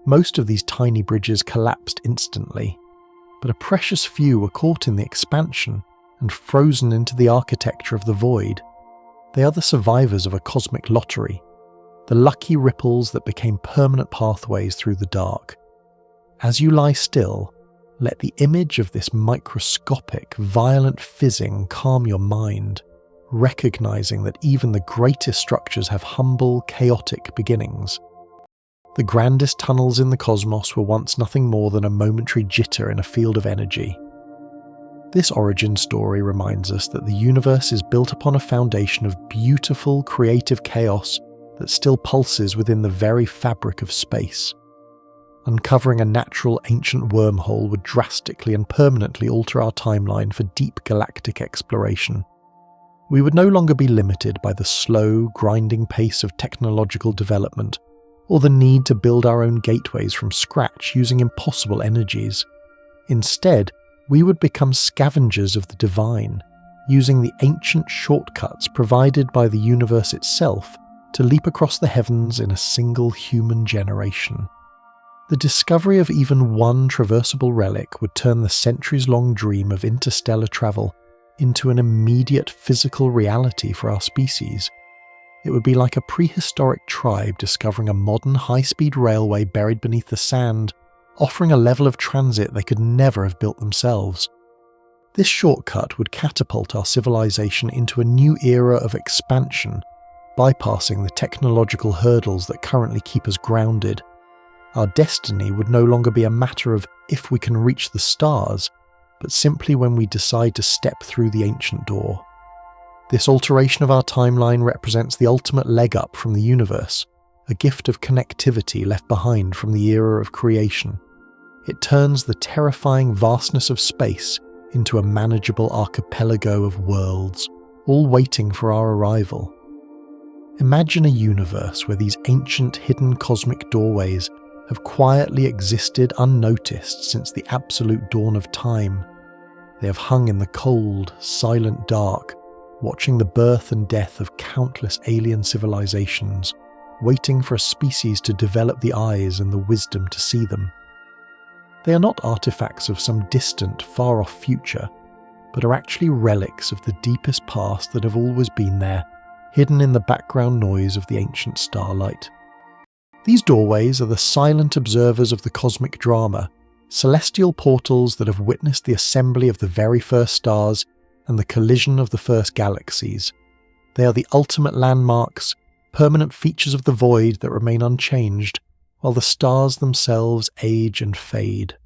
Most of these tiny bridges collapsed instantly, but a precious few were caught in the expansion and frozen into the architecture of the void. They are the survivors of a cosmic lottery, the lucky ripples that became permanent pathways through the dark. As you lie still, let the image of this microscopic, violent fizzing calm your mind, recognizing that even the greatest structures have humble, chaotic beginnings. The grandest tunnels in the cosmos were once nothing more than a momentary jitter in a field of energy. This origin story reminds us that the universe is built upon a foundation of beautiful, creative chaos that still pulses within the very fabric of space. Uncovering a natural ancient wormhole would drastically and permanently alter our timeline for deep galactic exploration. We would no longer be limited by the slow, grinding pace of technological development, or the need to build our own gateways from scratch using impossible energies. Instead, we would become scavengers of the divine, using the ancient shortcuts provided by the universe itself to leap across the heavens in a single human generation. The discovery of even one traversable relic would turn the centuries-long dream of interstellar travel into an immediate physical reality for our species. It would be like a prehistoric tribe discovering a modern high-speed railway buried beneath the sand, offering a level of transit they could never have built themselves. This shortcut would catapult our civilization into a new era of expansion, bypassing the technological hurdles that currently keep us grounded. Our destiny would no longer be a matter of if we can reach the stars, but simply when we decide to step through the ancient door. This alteration of our timeline represents the ultimate leg up from the universe, a gift of connectivity left behind from the era of creation. It turns the terrifying vastness of space into a manageable archipelago of worlds, all waiting for our arrival. Imagine a universe where these ancient hidden cosmic doorways have quietly existed unnoticed since the absolute dawn of time. They have hung in the cold, silent dark, watching the birth and death of countless alien civilizations, waiting for a species to develop the eyes and the wisdom to see them. They are not artifacts of some distant, far-off future, but are actually relics of the deepest past that have always been there, hidden in the background noise of the ancient starlight. These doorways are the silent observers of the cosmic drama, celestial portals that have witnessed the assembly of the very first stars and the collision of the first galaxies. They are the ultimate landmarks, permanent features of the void that remain unchanged, while the stars themselves age and fade.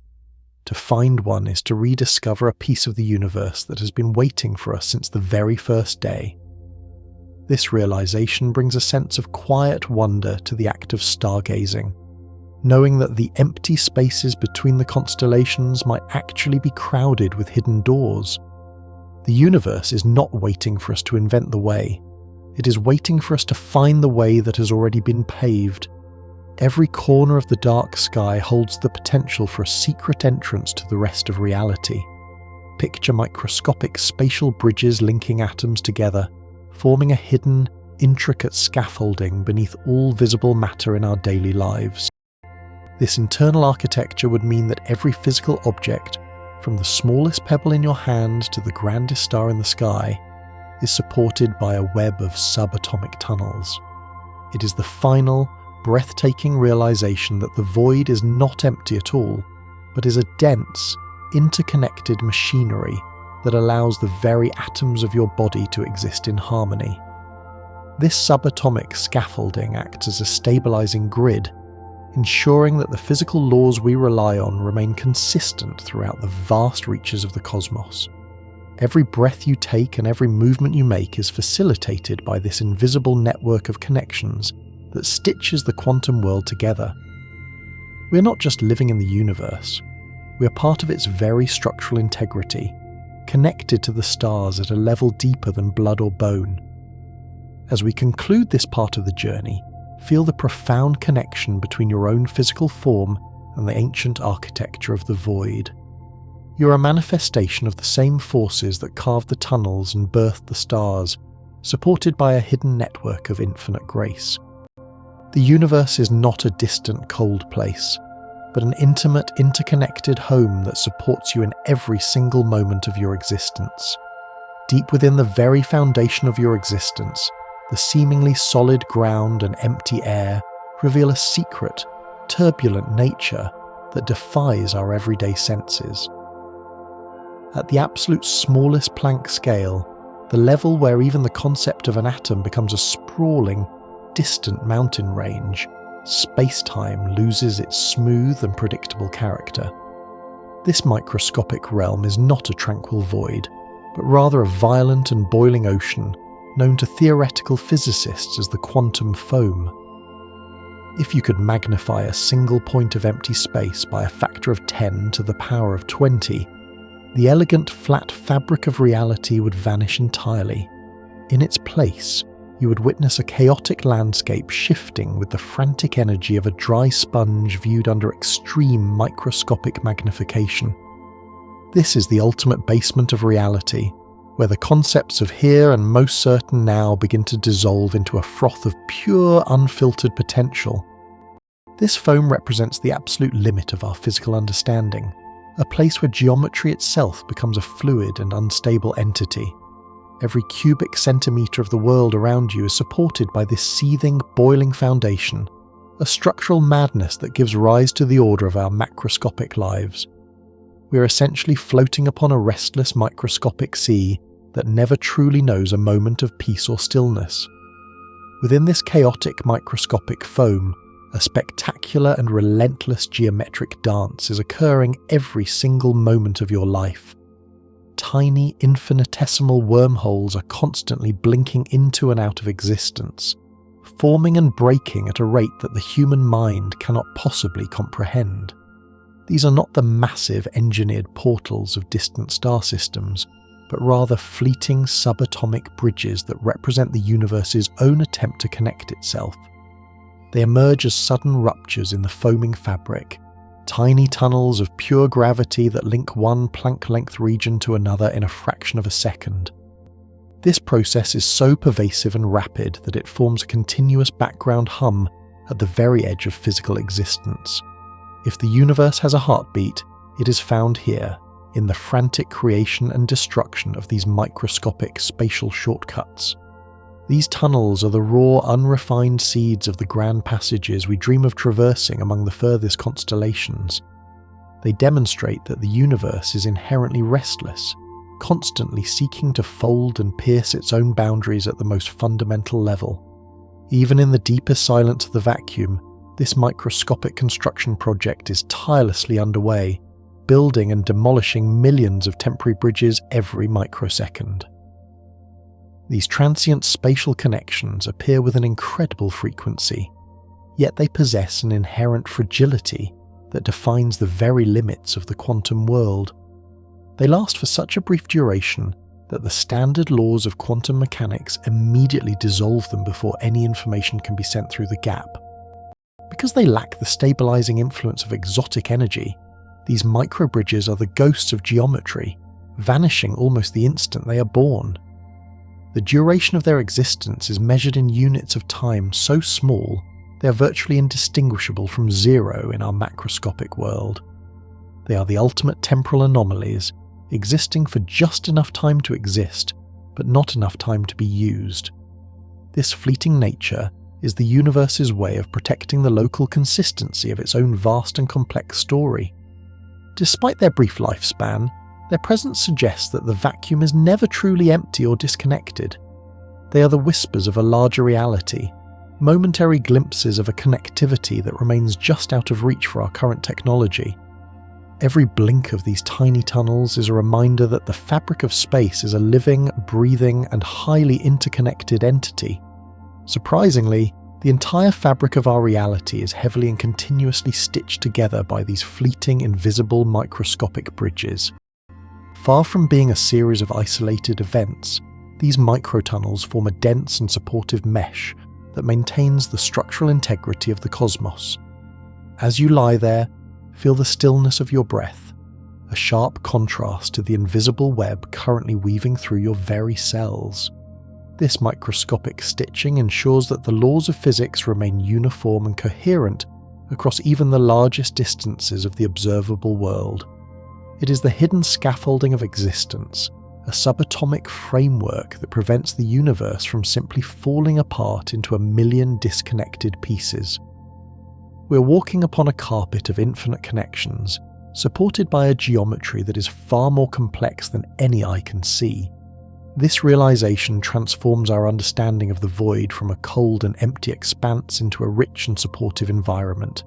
To find one is to rediscover a piece of the universe that has been waiting for us since the very first day. This realization brings a sense of quiet wonder to the act of stargazing, knowing that the empty spaces between the constellations might actually be crowded with hidden doors. The universe is not waiting for us to invent the way. It is waiting for us to find the way that has already been paved. Every corner of the dark sky holds the potential for a secret entrance to the rest of reality. Picture microscopic spatial bridges linking atoms together, forming a hidden, intricate scaffolding beneath all visible matter in our daily lives. This internal architecture would mean that every physical object, from the smallest pebble in your hand to the grandest star in the sky, is supported by a web of subatomic tunnels. It is the final, breathtaking realization that the void is not empty at all, but is a dense, interconnected machinery that allows the very atoms of your body to exist in harmony. This subatomic scaffolding acts as a stabilizing grid, ensuring that the physical laws we rely on remain consistent throughout the vast reaches of the cosmos. Every breath you take and every movement you make is facilitated by this invisible network of connections that stitches the quantum world together. We are not just living in the universe, we are part of its very structural integrity, connected to the stars at a level deeper than blood or bone. As we conclude this part of the journey, feel the profound connection between your own physical form and the ancient architecture of the void. You are a manifestation of the same forces that carved the tunnels and birthed the stars, supported by a hidden network of infinite grace. The universe is not a distant, cold place, but an intimate, interconnected home that supports you in every single moment of your existence. Deep within the very foundation of your existence, the seemingly solid ground and empty air reveal a secret, turbulent nature that defies our everyday senses. At the absolute smallest Planck scale, the level where even the concept of an atom becomes a sprawling, distant mountain range, spacetime loses its smooth and predictable character. This microscopic realm is not a tranquil void, but rather a violent and boiling ocean known to theoretical physicists as the quantum foam. If you could magnify a single point of empty space by a factor of 10 to the power of 20, the elegant flat fabric of reality would vanish entirely. In its place, you would witness a chaotic landscape shifting with the frantic energy of a dry sponge viewed under extreme microscopic magnification. This is the ultimate basement of reality, where the concepts of here and most certain now begin to dissolve into a froth of pure, unfiltered potential. This foam represents the absolute limit of our physical understanding, a place where geometry itself becomes a fluid and unstable entity. Every cubic centimetre of the world around you is supported by this seething, boiling foundation, a structural madness that gives rise to the order of our macroscopic lives. We are essentially floating upon a restless microscopic sea that never truly knows a moment of peace or stillness. Within this chaotic microscopic foam, a spectacular and relentless geometric dance is occurring every single moment of your life. Tiny, infinitesimal wormholes are constantly blinking into and out of existence, forming and breaking at a rate that the human mind cannot possibly comprehend. These are not the massive engineered portals of distant star systems, but rather fleeting subatomic bridges that represent the universe's own attempt to connect itself. They emerge as sudden ruptures in the foaming fabric, tiny tunnels of pure gravity that link one Planck-length region to another in a fraction of a second. This process is so pervasive and rapid that it forms a continuous background hum at the very edge of physical existence. If the universe has a heartbeat, it is found here, in the frantic creation and destruction of these microscopic spatial shortcuts. These tunnels are the raw, unrefined seeds of the grand passages we dream of traversing among the furthest constellations. They demonstrate that the universe is inherently restless, constantly seeking to fold and pierce its own boundaries at the most fundamental level. Even in the deepest silence of the vacuum, this microscopic construction project is tirelessly underway, building and demolishing millions of temporary bridges every microsecond. These transient spatial connections appear with an incredible frequency, yet they possess an inherent fragility that defines the very limits of the quantum world. They last for such a brief duration that the standard laws of quantum mechanics immediately dissolve them before any information can be sent through the gap. Because they lack the stabilizing influence of exotic energy, these microbridges are the ghosts of geometry, vanishing almost the instant they are born. The duration of their existence is measured in units of time so small they are virtually indistinguishable from zero in our macroscopic world. They are the ultimate temporal anomalies, existing for just enough time to exist, but not enough time to be used. This fleeting nature is the universe's way of protecting the local consistency of its own vast and complex story. Despite their brief lifespan, their presence suggests that the vacuum is never truly empty or disconnected. They are the whispers of a larger reality, momentary glimpses of a connectivity that remains just out of reach for our current technology. Every blink of these tiny tunnels is a reminder that the fabric of space is a living, breathing, and highly interconnected entity. Surprisingly, the entire fabric of our reality is heavily and continuously stitched together by these fleeting, invisible, microscopic bridges. Far from being a series of isolated events, these microtunnels form a dense and supportive mesh that maintains the structural integrity of the cosmos. As you lie there, feel the stillness of your breath, a sharp contrast to the invisible web currently weaving through your very cells. This microscopic stitching ensures that the laws of physics remain uniform and coherent across even the largest distances of the observable world. It is the hidden scaffolding of existence, a subatomic framework that prevents the universe from simply falling apart into a million disconnected pieces. We're walking upon a carpet of infinite connections, supported by a geometry that is far more complex than any eye can see. This realization transforms our understanding of the void from a cold and empty expanse into a rich and supportive environment.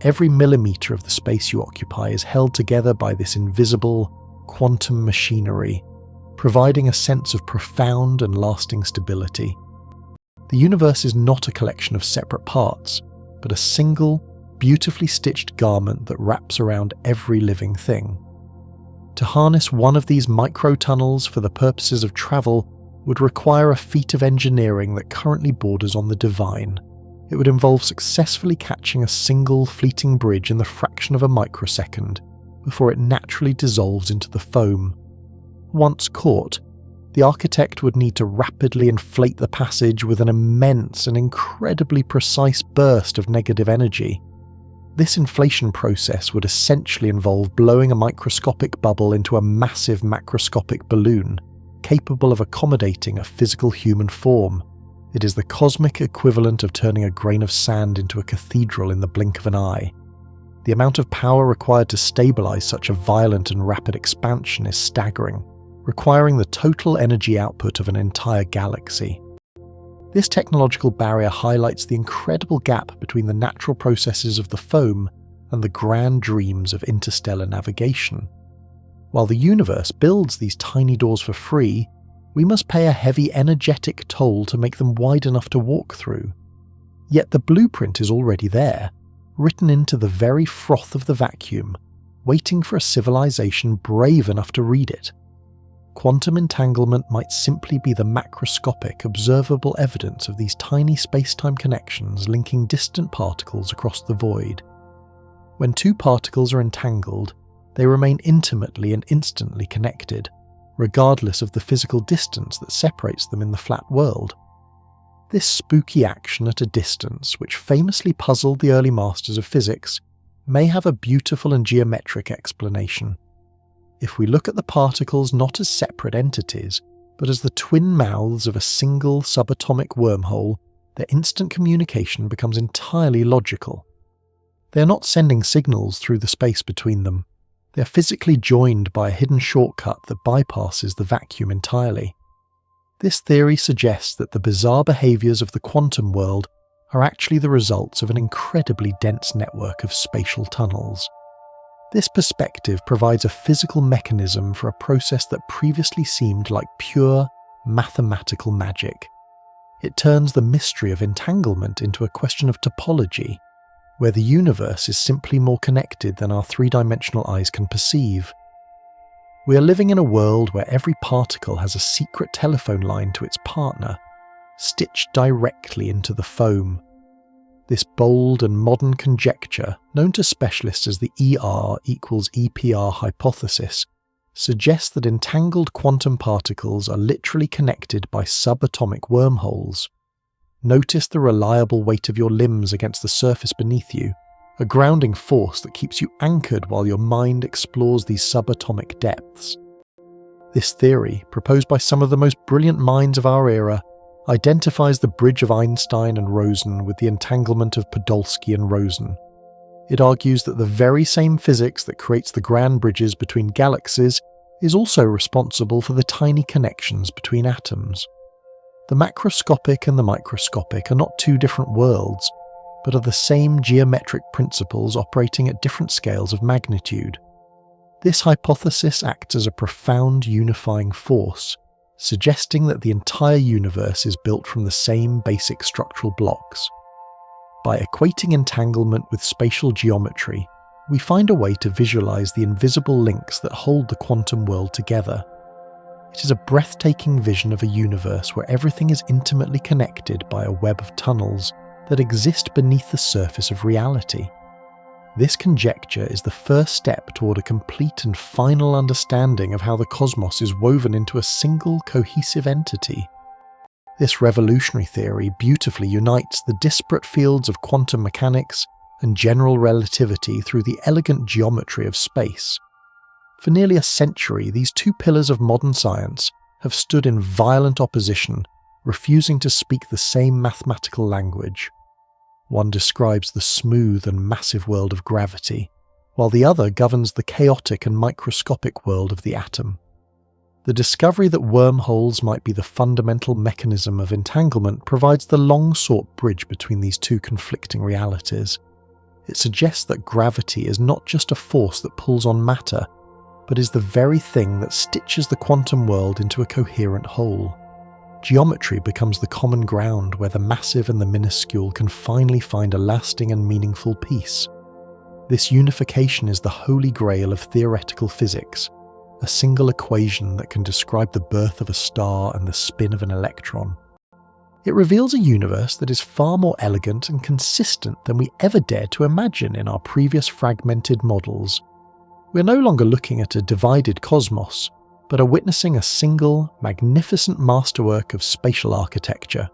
Every millimeter of the space you occupy is held together by this invisible, quantum machinery, providing a sense of profound and lasting stability. The universe is not a collection of separate parts, but a single, beautifully stitched garment that wraps around every living thing. To harness one of these micro-tunnels for the purposes of travel would require a feat of engineering that currently borders on the divine. It would involve successfully catching a single fleeting bridge in the fraction of a microsecond before it naturally dissolves into the foam. Once caught, the architect would need to rapidly inflate the passage with an immense and incredibly precise burst of negative energy. This inflation process would essentially involve blowing a microscopic bubble into a massive macroscopic balloon, capable of accommodating a physical human form. It is the cosmic equivalent of turning a grain of sand into a cathedral in the blink of an eye. The amount of power required to stabilize such a violent and rapid expansion is staggering, requiring the total energy output of an entire galaxy. This technological barrier highlights the incredible gap between the natural processes of the foam and the grand dreams of interstellar navigation. While the universe builds these tiny doors for free, we must pay a heavy energetic toll to make them wide enough to walk through. Yet the blueprint is already there, written into the very froth of the vacuum, waiting for a civilization brave enough to read it. Quantum entanglement might simply be the macroscopic, observable evidence of these tiny space-time connections linking distant particles across the void. When two particles are entangled, they remain intimately and instantly connected, regardless of the physical distance that separates them in the flat world. This spooky action at a distance, which famously puzzled the early masters of physics, may have a beautiful and geometric explanation. If we look at the particles not as separate entities, but as the twin mouths of a single subatomic wormhole, their instant communication becomes entirely logical. They are not sending signals through the space between them. They are physically joined by a hidden shortcut that bypasses the vacuum entirely. This theory suggests that the bizarre behaviors of the quantum world are actually the results of an incredibly dense network of spatial tunnels. This perspective provides a physical mechanism for a process that previously seemed like pure, mathematical magic. It turns the mystery of entanglement into a question of topology, where the universe is simply more connected than our three-dimensional eyes can perceive. We are living in a world where every particle has a secret telephone line to its partner, stitched directly into the foam. This bold and modern conjecture, known to specialists as the ER equals EPR hypothesis, suggests that entangled quantum particles are literally connected by subatomic wormholes. Notice the reliable weight of your limbs against the surface beneath you, a grounding force that keeps you anchored while your mind explores these subatomic depths. This theory, proposed by some of the most brilliant minds of our era, identifies the bridge of Einstein and Rosen with the entanglement of Podolsky and Rosen. It argues that the very same physics that creates the grand bridges between galaxies is also responsible for the tiny connections between atoms. The macroscopic and the microscopic are not two different worlds, but are the same geometric principles operating at different scales of magnitude. This hypothesis acts as a profound unifying force, suggesting that the entire universe is built from the same basic structural blocks. By equating entanglement with spatial geometry, we find a way to visualize the invisible links that hold the quantum world together. It is a breathtaking vision of a universe where everything is intimately connected by a web of tunnels that exist beneath the surface of reality. This conjecture is the first step toward a complete and final understanding of how the cosmos is woven into a single cohesive entity. This revolutionary theory beautifully unites the disparate fields of quantum mechanics and general relativity through the elegant geometry of space. For nearly a century, these two pillars of modern science have stood in violent opposition, refusing to speak the same mathematical language. One describes the smooth and massive world of gravity, while the other governs the chaotic and microscopic world of the atom. The discovery that wormholes might be the fundamental mechanism of entanglement provides the long-sought bridge between these two conflicting realities. It suggests that gravity is not just a force that pulls on matter, but is the very thing that stitches the quantum world into a coherent whole. Geometry becomes the common ground where the massive and the minuscule can finally find a lasting and meaningful peace. This unification is the holy grail of theoretical physics, a single equation that can describe the birth of a star and the spin of an electron. It reveals a universe that is far more elegant and consistent than we ever dared to imagine in our previous fragmented models. We're no longer looking at a divided cosmos, but are witnessing a single, magnificent masterwork of spatial architecture.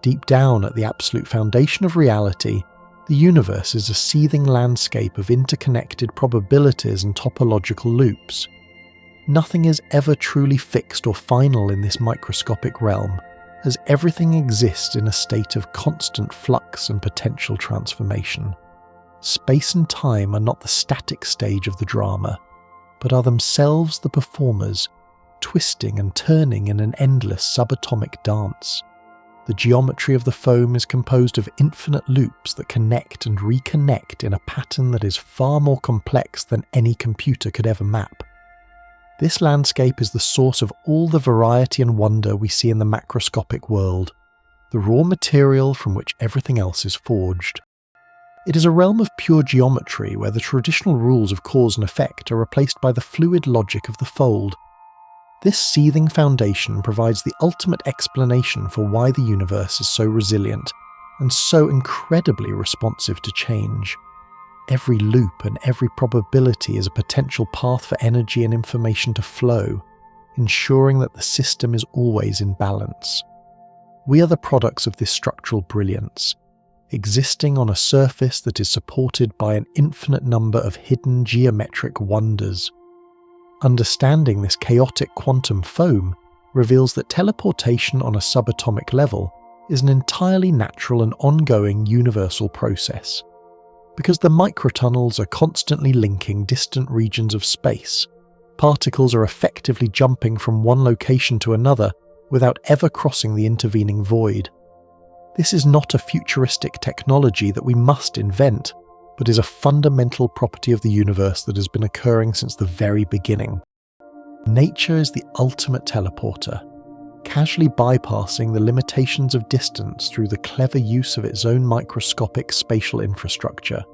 Deep down at the absolute foundation of reality, the universe is a seething landscape of interconnected probabilities and topological loops. Nothing is ever truly fixed or final in this microscopic realm, as everything exists in a state of constant flux and potential transformation. Space and time are not the static stage of the drama, but are themselves the performers, twisting and turning in an endless subatomic dance. The geometry of the foam is composed of infinite loops that connect and reconnect in a pattern that is far more complex than any computer could ever map. This landscape is the source of all the variety and wonder we see in the macroscopic world, the raw material from which everything else is forged. It is a realm of pure geometry where the traditional rules of cause and effect are replaced by the fluid logic of the fold. This seething foundation provides the ultimate explanation for why the universe is so resilient and so incredibly responsive to change. Every loop and every probability is a potential path for energy and information to flow, ensuring that the system is always in balance. We are the products of this structural brilliance, existing on a surface that is supported by an infinite number of hidden geometric wonders. Understanding this chaotic quantum foam reveals that teleportation on a subatomic level is an entirely natural and ongoing universal process. Because the microtunnels are constantly linking distant regions of space, particles are effectively jumping from one location to another without ever crossing the intervening void. This is not a futuristic technology that we must invent, but is a fundamental property of the universe that has been occurring since the very beginning. Nature is the ultimate teleporter, casually bypassing the limitations of distance through the clever use of its own microscopic spatial infrastructure.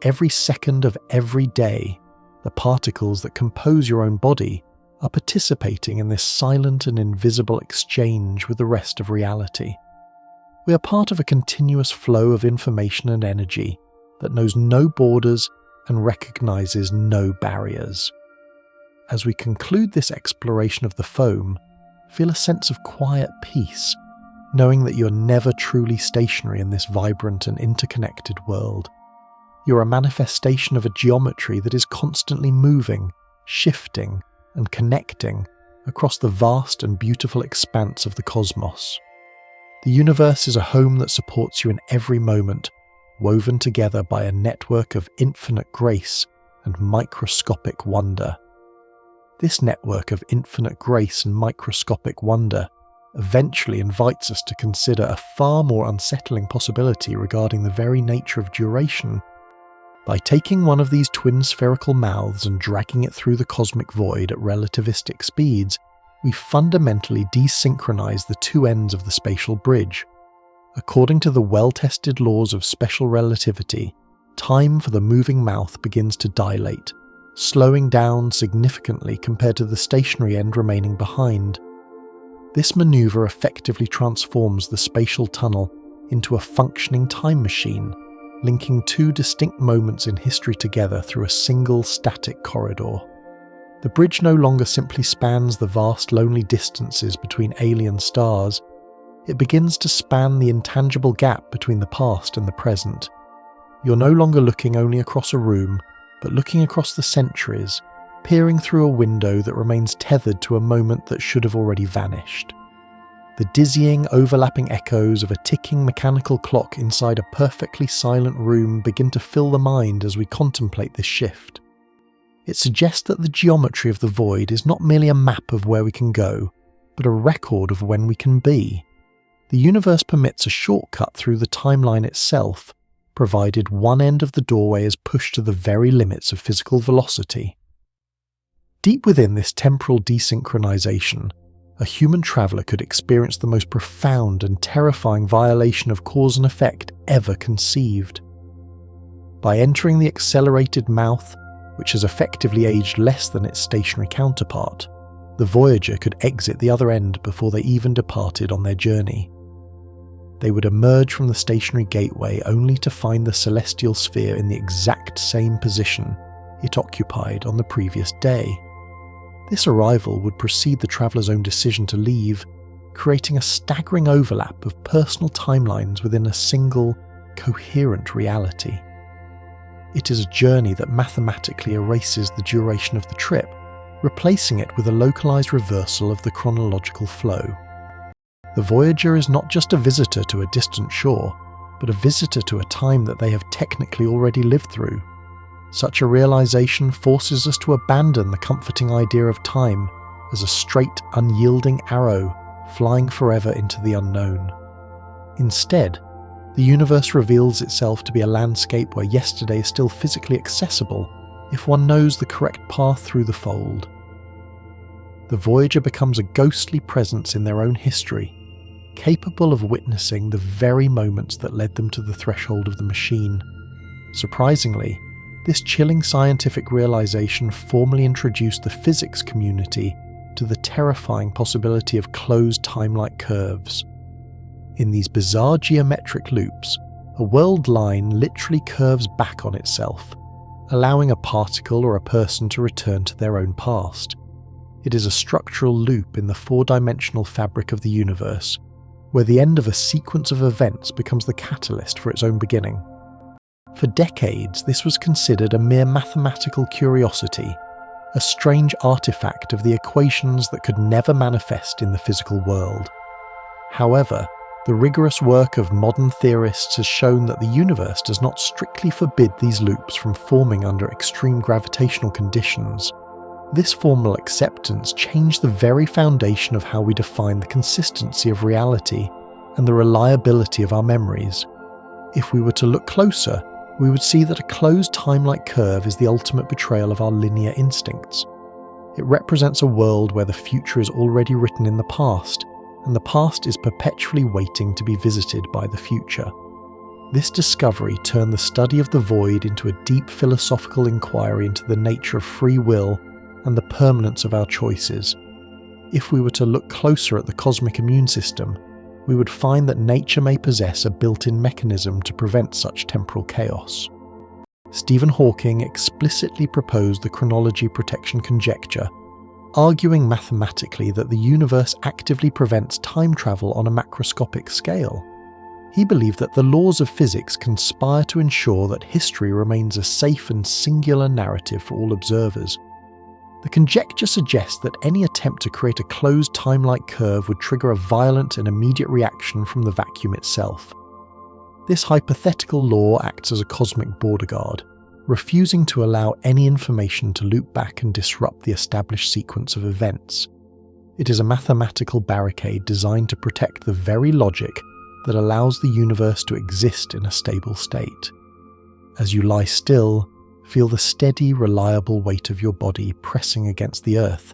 Every second of every day, the particles that compose your own body are participating in this silent and invisible exchange with the rest of reality. We are part of a continuous flow of information and energy that knows no borders and recognizes no barriers. As we conclude this exploration of the foam, feel a sense of quiet peace, knowing that you're never truly stationary in this vibrant and interconnected world. You're a manifestation of a geometry that is constantly moving, shifting, and connecting across the vast and beautiful expanse of the cosmos. The universe is a home that supports you in every moment, woven together by a network of infinite grace and microscopic wonder. This network of infinite grace and microscopic wonder eventually invites us to consider a far more unsettling possibility regarding the very nature of duration. By taking one of these twin spherical mouths and dragging it through the cosmic void at relativistic speeds, we fundamentally desynchronize the two ends of the spatial bridge. According to the well-tested laws of special relativity, time for the moving mouth begins to dilate, slowing down significantly compared to the stationary end remaining behind. This maneuver effectively transforms the spatial tunnel into a functioning time machine, linking two distinct moments in history together through a single static corridor. The bridge no longer simply spans the vast lonely distances between alien stars, it begins to span the intangible gap between the past and the present. You're no longer looking only across a room, but looking across the centuries, peering through a window that remains tethered to a moment that should have already vanished. The dizzying, overlapping echoes of a ticking mechanical clock inside a perfectly silent room begin to fill the mind as we contemplate this shift. It suggests that the geometry of the void is not merely a map of where we can go, but a record of when we can be. The universe permits a shortcut through the timeline itself, provided one end of the doorway is pushed to the very limits of physical velocity. Deep within this temporal desynchronization, a human traveller could experience the most profound and terrifying violation of cause and effect ever conceived. By entering the accelerated mouth, which has effectively aged less than its stationary counterpart, the Voyager could exit the other end before they even departed on their journey. They would emerge from the stationary gateway only to find the celestial sphere in the exact same position it occupied on the previous day. This arrival would precede the traveller's own decision to leave, creating a staggering overlap of personal timelines within a single, coherent reality. It is a journey that mathematically erases the duration of the trip, replacing it with a localized reversal of the chronological flow. The Voyager is not just a visitor to a distant shore, but a visitor to a time that they have technically already lived through. Such a realization forces us to abandon the comforting idea of time as a straight, unyielding arrow flying forever into the unknown. Instead, the universe reveals itself to be a landscape where yesterday is still physically accessible if one knows the correct path through the fold. The Voyager becomes a ghostly presence in their own history, capable of witnessing the very moments that led them to the threshold of the machine. Surprisingly, this chilling scientific realization formally introduced the physics community to the terrifying possibility of closed time-like curves. In these bizarre geometric loops, a world line literally curves back on itself, allowing a particle or a person to return to their own past. It is a structural loop in the four-dimensional fabric of the universe, where the end of a sequence of events becomes the catalyst for its own beginning. For decades, this was considered a mere mathematical curiosity, a strange artifact of the equations that could never manifest in the physical world. However, the rigorous work of modern theorists has shown that the universe does not strictly forbid these loops from forming under extreme gravitational conditions. This formal acceptance changed the very foundation of how we define the consistency of reality and the reliability of our memories. If we were to look closer, we would see that a closed time-like curve is the ultimate betrayal of our linear instincts. It represents a world where the future is already written in the past, and the past is perpetually waiting to be visited by the future. This discovery turned the study of the void into a deep philosophical inquiry into the nature of free will and the permanence of our choices. If we were to look closer at the cosmic immune system, we would find that nature may possess a built-in mechanism to prevent such temporal chaos. Stephen Hawking explicitly proposed the chronology protection conjecture, arguing mathematically that the universe actively prevents time travel on a macroscopic scale. He believed that the laws of physics conspire to ensure that history remains a safe and singular narrative for all observers. The conjecture suggests that any attempt to create a closed time-like curve would trigger a violent and immediate reaction from the vacuum itself. This hypothetical law acts as a cosmic border guard, refusing to allow any information to loop back and disrupt the established sequence of events. It is a mathematical barricade designed to protect the very logic that allows the universe to exist in a stable state. As you lie still, feel the steady, reliable weight of your body pressing against the earth,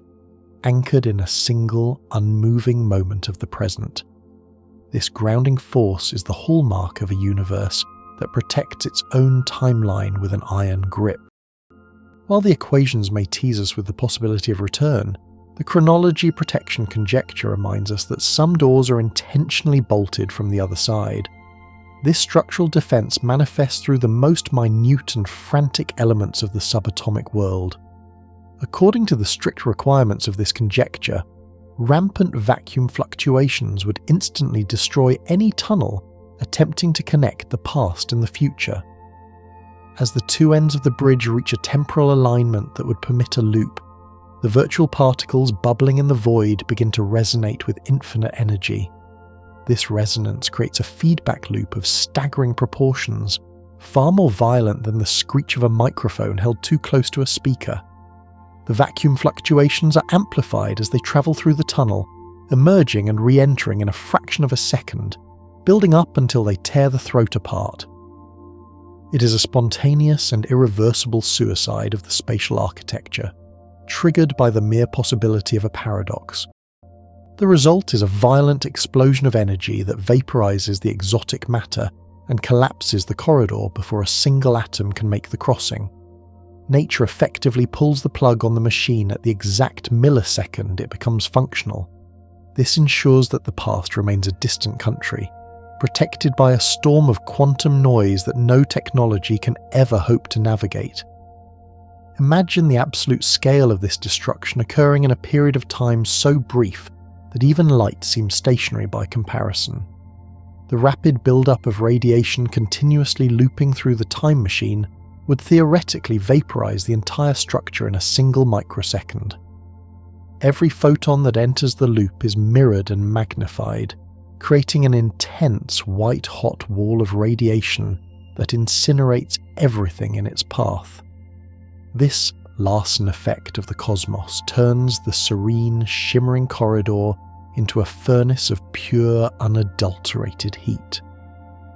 anchored in a single, unmoving moment of the present. This grounding force is the hallmark of a universe that protects its own timeline with an iron grip. While the equations may tease us with the possibility of return, the chronology protection conjecture reminds us that some doors are intentionally bolted from the other side. This structural defense manifests through the most minute and frantic elements of the subatomic world. According to the strict requirements of this conjecture, rampant vacuum fluctuations would instantly destroy any tunnel attempting to connect the past and the future. As the two ends of the bridge reach a temporal alignment that would permit a loop, the virtual particles bubbling in the void begin to resonate with infinite energy. This resonance creates a feedback loop of staggering proportions, far more violent than the screech of a microphone held too close to a speaker. The vacuum fluctuations are amplified as they travel through the tunnel, emerging and re-entering in a fraction of a second, building up until they tear the throat apart. It is a spontaneous and irreversible suicide of the spatial architecture, triggered by the mere possibility of a paradox. The result is a violent explosion of energy that vaporizes the exotic matter and collapses the corridor before a single atom can make the crossing. Nature effectively pulls the plug on the machine at the exact millisecond it becomes functional. This ensures that the past remains a distant country, protected by a storm of quantum noise that no technology can ever hope to navigate. Imagine the absolute scale of this destruction occurring in a period of time so brief that even light seems stationary by comparison. The rapid build-up of radiation continuously looping through the time machine would theoretically vaporize the entire structure in a single microsecond. Every photon that enters the loop is mirrored and magnified, creating an intense white-hot wall of radiation that incinerates everything in its path. This Larsen effect of the cosmos turns the serene, shimmering corridor into a furnace of pure, unadulterated heat.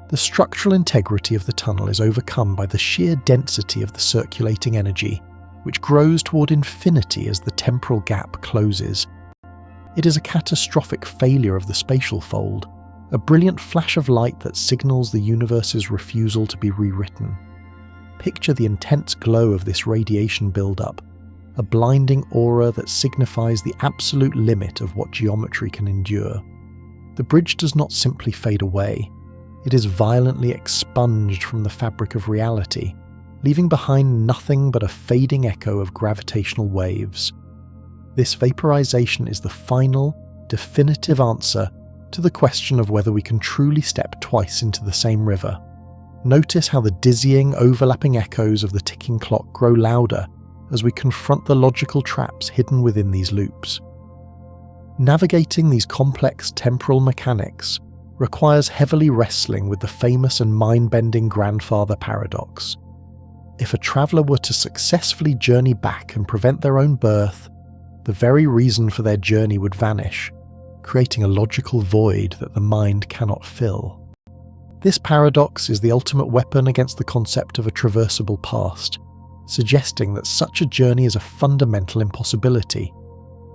The structural integrity of the tunnel is overcome by the sheer density of the circulating energy, which grows toward infinity as the temporal gap closes. It is a catastrophic failure of the spatial fold, a brilliant flash of light that signals the universe's refusal to be rewritten. Picture the intense glow of this radiation buildup, a blinding aura that signifies the absolute limit of what geometry can endure. The bridge does not simply fade away, it is violently expunged from the fabric of reality, leaving behind nothing but a fading echo of gravitational waves. This vaporization is the final, definitive answer to the question of whether we can truly step twice into the same river. Notice how the dizzying, overlapping echoes of the ticking clock grow louder as we confront the logical traps hidden within these loops. Navigating these complex temporal mechanics requires heavily wrestling with the famous and mind-bending grandfather paradox. If a traveller were to successfully journey back and prevent their own birth, the very reason for their journey would vanish, creating a logical void that the mind cannot fill. This paradox is the ultimate weapon against the concept of a traversable past, suggesting that such a journey is a fundamental impossibility.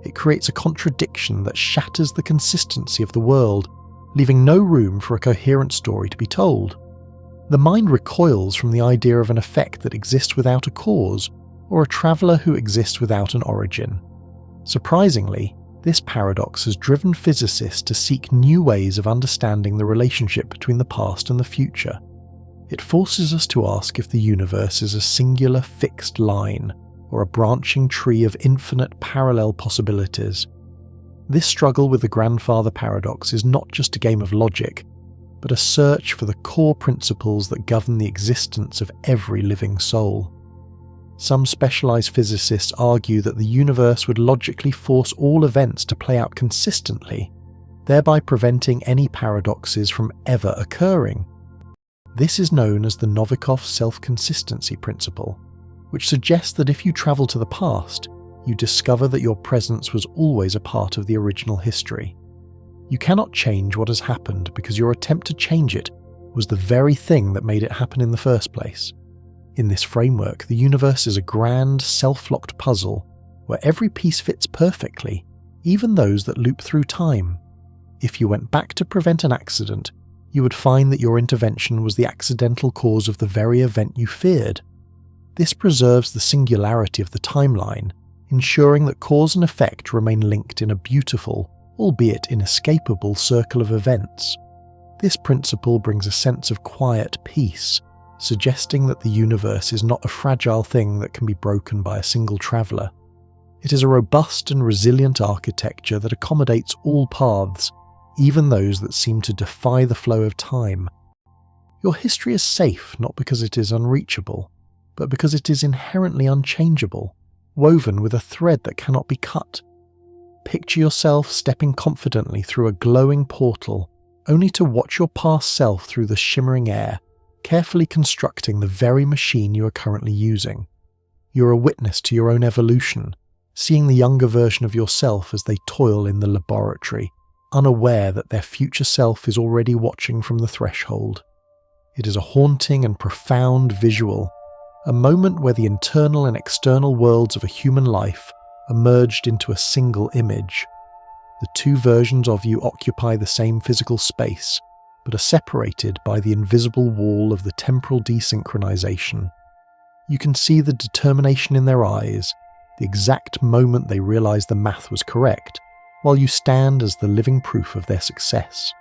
It creates a contradiction that shatters the consistency of the world, leaving no room for a coherent story to be told. The mind recoils from the idea of an effect that exists without a cause, or a traveller who exists without an origin. Surprisingly, this paradox has driven physicists to seek new ways of understanding the relationship between the past and the future. It forces us to ask if the universe is a singular fixed line, or a branching tree of infinite parallel possibilities. This struggle with the grandfather paradox is not just a game of logic, but a search for the core principles that govern the existence of every living soul. Some specialized physicists argue that the universe would logically force all events to play out consistently, thereby preventing any paradoxes from ever occurring. This is known as the Novikov self-consistency principle, which suggests that if you travel to the past, you discover that your presence was always a part of the original history. You cannot change what has happened because your attempt to change it was the very thing that made it happen in the first place. In this framework, the universe is a grand, self-locked puzzle where every piece fits perfectly, even those that loop through time. If you went back to prevent an accident, you would find that your intervention was the accidental cause of the very event you feared. This preserves the singularity of the timeline, ensuring that cause and effect remain linked in a beautiful, albeit inescapable circle of events. This principle brings a sense of quiet peace, suggesting that the universe is not a fragile thing that can be broken by a single traveller. It is a robust and resilient architecture that accommodates all paths, even those that seem to defy the flow of time. Your history is safe not because it is unreachable, but because it is inherently unchangeable, woven with a thread that cannot be cut. Picture yourself stepping confidently through a glowing portal, only to watch your past self through the shimmering air, carefully constructing the very machine you are currently using. You're a witness to your own evolution, seeing the younger version of yourself as they toil in the laboratory, unaware that their future self is already watching from the threshold. It is a haunting and profound visual, a moment where the internal and external worlds of a human life are merged into a single image. The two versions of you occupy the same physical space, but are separated by the invisible wall of the temporal desynchronization. You can see the determination in their eyes, the exact moment they realize the math was correct, while you stand as the living proof of their success.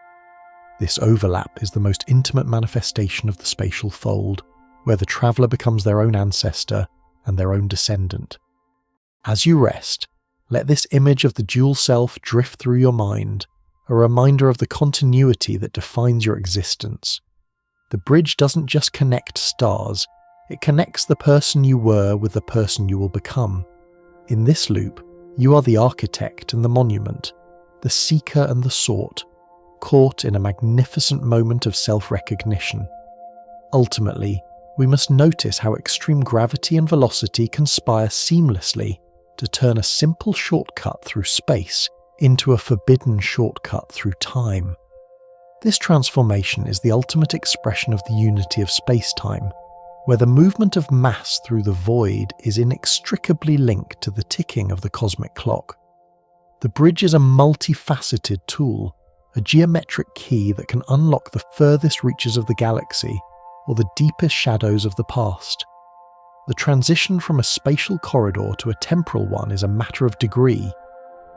This overlap is the most intimate manifestation of the spatial fold, where the traveler becomes their own ancestor and their own descendant. As you rest, let this image of the dual self drift through your mind, a reminder of the continuity that defines your existence. The bridge doesn't just connect stars, it connects the person you were with the person you will become. In this loop, you are the architect and the monument, the seeker and the sought, caught in a magnificent moment of self-recognition. Ultimately, we must notice how extreme gravity and velocity conspire seamlessly to turn a simple shortcut through space into a forbidden shortcut through time. This transformation is the ultimate expression of the unity of space-time, where the movement of mass through the void is inextricably linked to the ticking of the cosmic clock. The bridge is a multifaceted tool, a geometric key that can unlock the furthest reaches of the galaxy or the deepest shadows of the past. The transition from a spatial corridor to a temporal one is a matter of degree,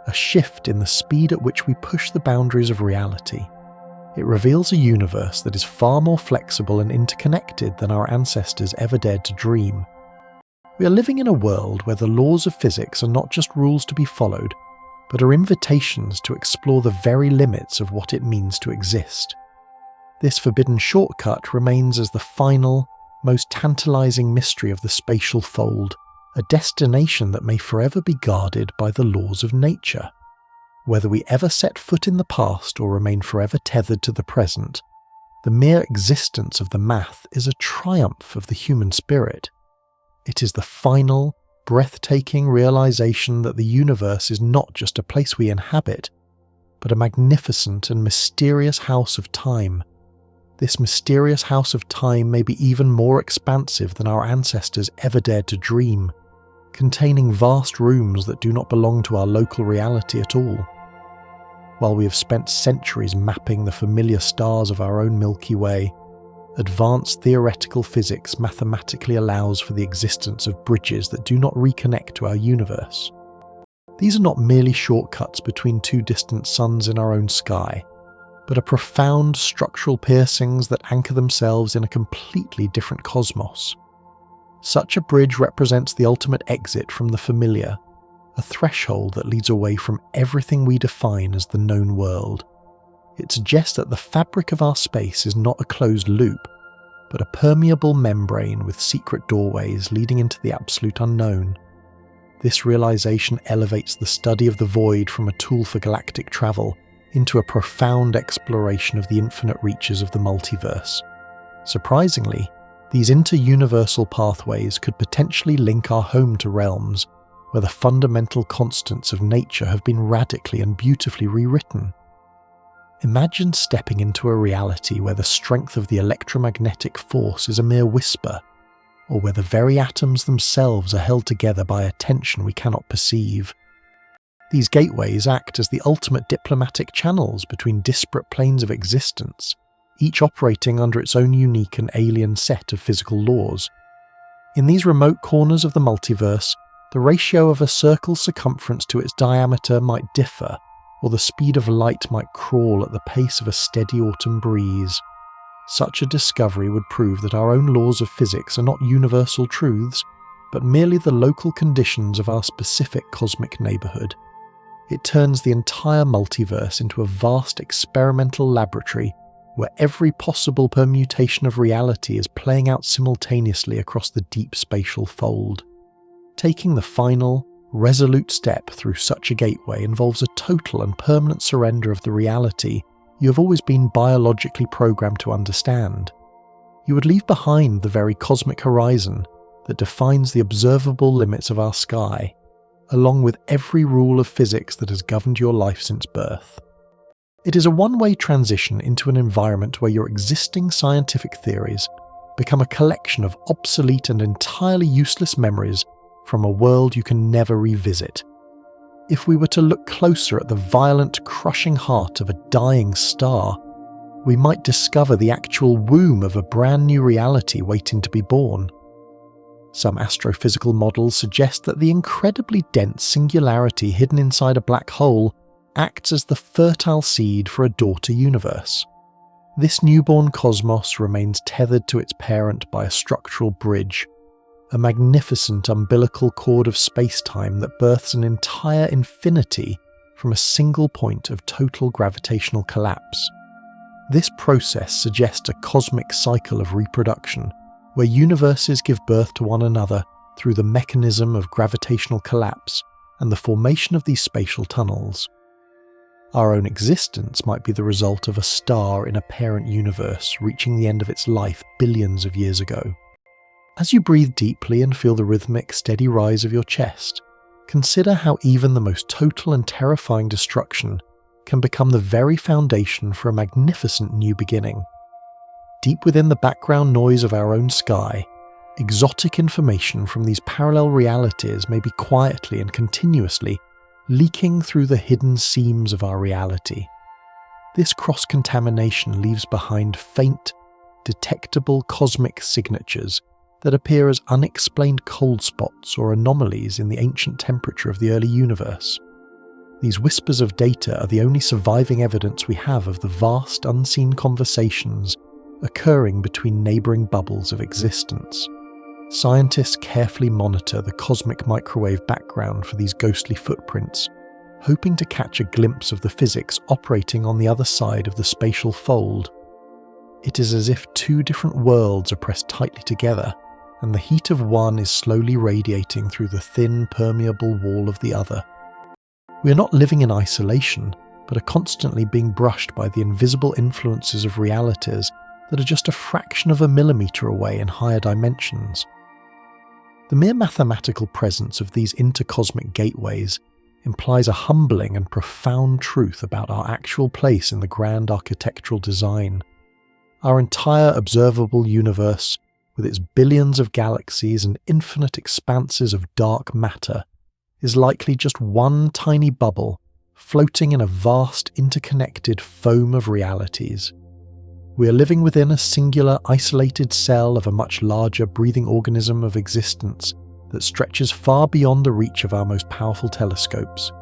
a shift in the speed at which we push the boundaries of reality. It reveals a universe that is far more flexible and interconnected than our ancestors ever dared to dream. We are living in a world where the laws of physics are not just rules to be followed, but are invitations to explore the very limits of what it means to exist. This forbidden shortcut remains as the final, most tantalizing mystery of the spatial fold, a destination that may forever be guarded by the laws of nature. Whether we ever set foot in the past or remain forever tethered to the present, the mere existence of the math is a triumph of the human spirit. It is the final, breathtaking realization that the universe is not just a place we inhabit, but a magnificent and mysterious house of time. This mysterious house of time may be even more expansive than our ancestors ever dared to dream, containing vast rooms that do not belong to our local reality at all. While we have spent centuries mapping the familiar stars of our own Milky Way, advanced theoretical physics mathematically allows for the existence of bridges that do not reconnect to our universe. These are not merely shortcuts between two distant suns in our own sky, but are profound structural piercings that anchor themselves in a completely different cosmos. Such a bridge represents the ultimate exit from the familiar, a threshold that leads away from everything we define as the known world. It suggests that the fabric of our space is not a closed loop, but a permeable membrane with secret doorways leading into the absolute unknown. This realization elevates the study of the void from a tool for galactic travel into a profound exploration of the infinite reaches of the multiverse. Surprisingly, these inter-universal pathways could potentially link our home to realms where the fundamental constants of nature have been radically and beautifully rewritten. Imagine stepping into a reality where the strength of the electromagnetic force is a mere whisper, or where the very atoms themselves are held together by a tension we cannot perceive. These gateways act as the ultimate diplomatic channels between disparate planes of existence, each operating under its own unique and alien set of physical laws. In these remote corners of the multiverse, the ratio of a circle's circumference to its diameter might differ, or the speed of light might crawl at the pace of a steady autumn breeze. Such a discovery would prove that our own laws of physics are not universal truths, but merely the local conditions of our specific cosmic neighborhood. It turns the entire multiverse into a vast experimental laboratory where every possible permutation of reality is playing out simultaneously across the deep spatial fold. Taking the final, resolute step through such a gateway involves a total and permanent surrender of the reality you have always been biologically programmed to understand. You would leave behind the very cosmic horizon that defines the observable limits of our sky, along with every rule of physics that has governed your life since birth. It is a one-way transition into an environment where your existing scientific theories become a collection of obsolete and entirely useless memories from a world you can never revisit. If we were to look closer at the violent, crushing heart of a dying star, we might discover the actual womb of a brand new reality waiting to be born. Some astrophysical models suggest that the incredibly dense singularity hidden inside a black hole acts as the fertile seed for a daughter universe. This newborn cosmos remains tethered to its parent by a structural bridge, a magnificent umbilical cord of spacetime that births an entire infinity from a single point of total gravitational collapse. This process suggests a cosmic cycle of reproduction, where universes give birth to one another through the mechanism of gravitational collapse and the formation of these spatial tunnels. Our own existence might be the result of a star in a parent universe reaching the end of its life billions of years ago. As you breathe deeply and feel the rhythmic, steady rise of your chest, consider how even the most total and terrifying destruction can become the very foundation for a magnificent new beginning. Deep within the background noise of our own sky, exotic information from these parallel realities may be quietly and continuously leaking through the hidden seams of our reality. This cross-contamination leaves behind faint, detectable cosmic signatures that appear as unexplained cold spots or anomalies in the ancient temperature of the early universe. These whispers of data are the only surviving evidence we have of the vast unseen conversations occurring between neighbouring bubbles of existence. Scientists carefully monitor the cosmic microwave background for these ghostly footprints, hoping to catch a glimpse of the physics operating on the other side of the spatial fold. It is as if two different worlds are pressed tightly together, and the heat of one is slowly radiating through the thin, permeable wall of the other. We are not living in isolation, but are constantly being brushed by the invisible influences of realities that are just a fraction of a millimetre away in higher dimensions. The mere mathematical presence of these intercosmic gateways implies a humbling and profound truth about our actual place in the grand architectural design. Our entire observable universe, with its billions of galaxies and infinite expanses of dark matter, is likely just one tiny bubble floating in a vast interconnected foam of realities. We are living within a singular isolated cell of a much larger breathing organism of existence that stretches far beyond the reach of our most powerful telescopes.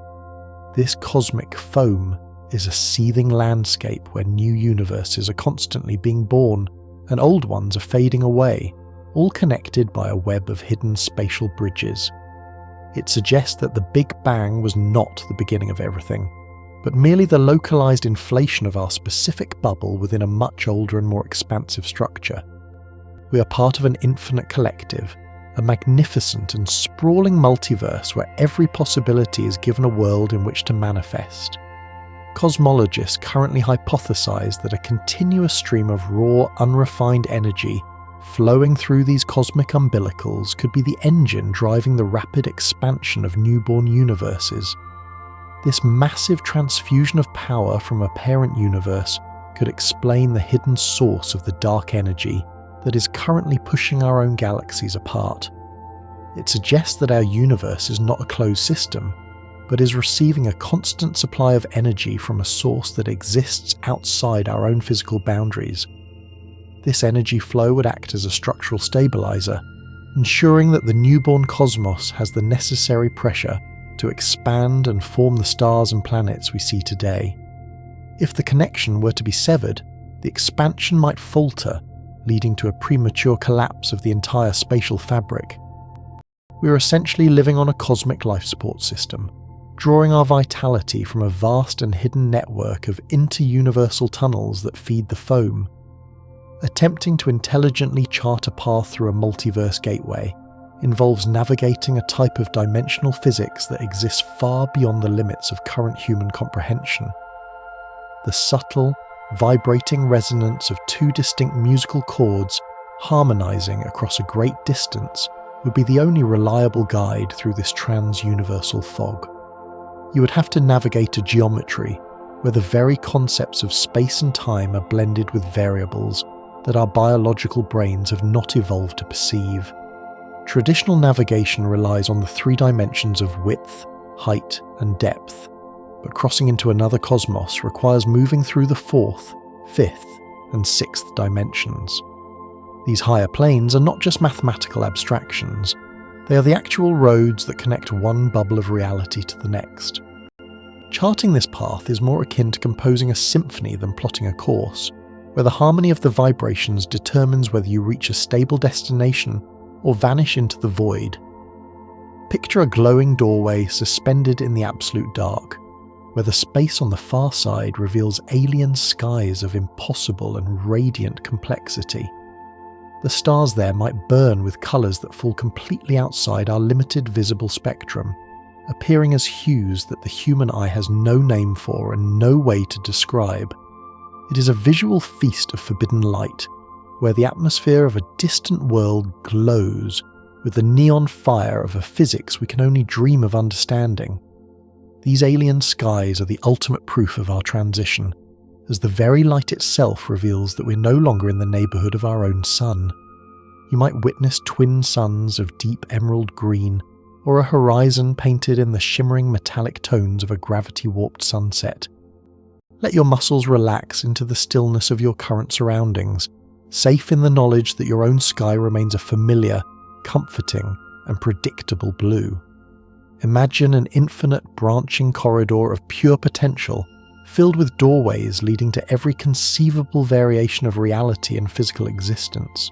This cosmic foam is a seething landscape where new universes are constantly being born and old ones are fading away, all connected by a web of hidden spatial bridges. It suggests that the Big Bang was not the beginning of everything, but merely the localized inflation of our specific bubble within a much older and more expansive structure. We are part of an infinite collective, a magnificent and sprawling multiverse where every possibility is given a world in which to manifest. Cosmologists currently hypothesize that a continuous stream of raw, unrefined energy flowing through these cosmic umbilicals could be the engine driving the rapid expansion of newborn universes. This massive transfusion of power from a parent universe could explain the hidden source of the dark energy that is currently pushing our own galaxies apart. It suggests that our universe is not a closed system, but is receiving a constant supply of energy from a source that exists outside our own physical boundaries. This energy flow would act as a structural stabilizer, ensuring that the newborn cosmos has the necessary pressure to expand and form the stars and planets we see today. If the connection were to be severed, the expansion might falter, leading to a premature collapse of the entire spatial fabric. We are essentially living on a cosmic life support system, drawing our vitality from a vast and hidden network of inter-universal tunnels that feed the foam. Attempting to intelligently chart a path through a multiverse gateway involves navigating a type of dimensional physics that exists far beyond the limits of current human comprehension. The subtle, vibrating resonance of two distinct musical chords harmonizing across a great distance would be the only reliable guide through this trans-universal fog. You would have to navigate a geometry where the very concepts of space and time are blended with variables that our biological brains have not evolved to perceive. Traditional navigation relies on the three dimensions of width, height, and depth, but crossing into another cosmos requires moving through the fourth, fifth, and sixth dimensions. These higher planes are not just mathematical abstractions, they are the actual roads that connect one bubble of reality to the next. Charting this path is more akin to composing a symphony than plotting a course, where the harmony of the vibrations determines whether you reach a stable destination or vanish into the void. Picture a glowing doorway suspended in the absolute dark, where the space on the far side reveals alien skies of impossible and radiant complexity. The stars there might burn with colours that fall completely outside our limited visible spectrum, appearing as hues that the human eye has no name for and no way to describe. It is a visual feast of forbidden light, where the atmosphere of a distant world glows with the neon fire of a physics we can only dream of understanding. These alien skies are the ultimate proof of our transition, as the very light itself reveals that we're no longer in the neighbourhood of our own sun. You might witness twin suns of deep emerald green, or a horizon painted in the shimmering metallic tones of a gravity-warped sunset. Let your muscles relax into the stillness of your current surroundings, safe in the knowledge that your own sky remains a familiar, comforting, and predictable blue. Imagine an infinite branching corridor of pure potential, filled with doorways leading to every conceivable variation of reality and physical existence.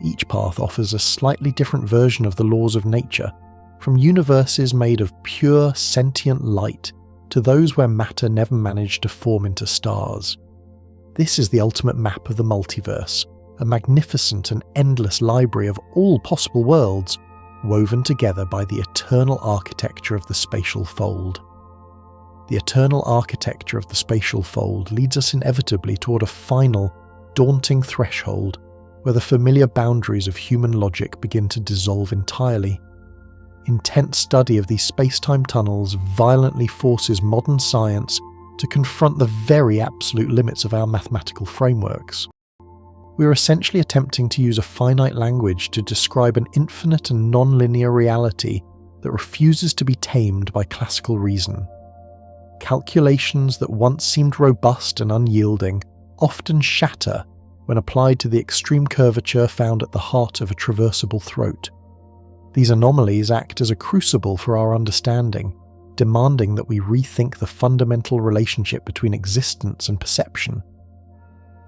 Each path offers a slightly different version of the laws of nature, from universes made of pure, sentient light to those where matter never managed to form into stars. This is the ultimate map of the multiverse, a magnificent and endless library of all possible worlds, woven together by the eternal architecture of the spatial fold. The eternal architecture of the spatial fold leads us inevitably toward a final, daunting threshold where the familiar boundaries of human logic begin to dissolve entirely. Intense study of these space-time tunnels violently forces modern science to confront the very absolute limits of our mathematical frameworks. We are essentially attempting to use a finite language to describe an infinite and non-linear reality that refuses to be tamed by classical reason. Calculations that once seemed robust and unyielding often shatter when applied to the extreme curvature found at the heart of a traversable throat. These anomalies act as a crucible for our understanding, demanding that we rethink the fundamental relationship between existence and perception.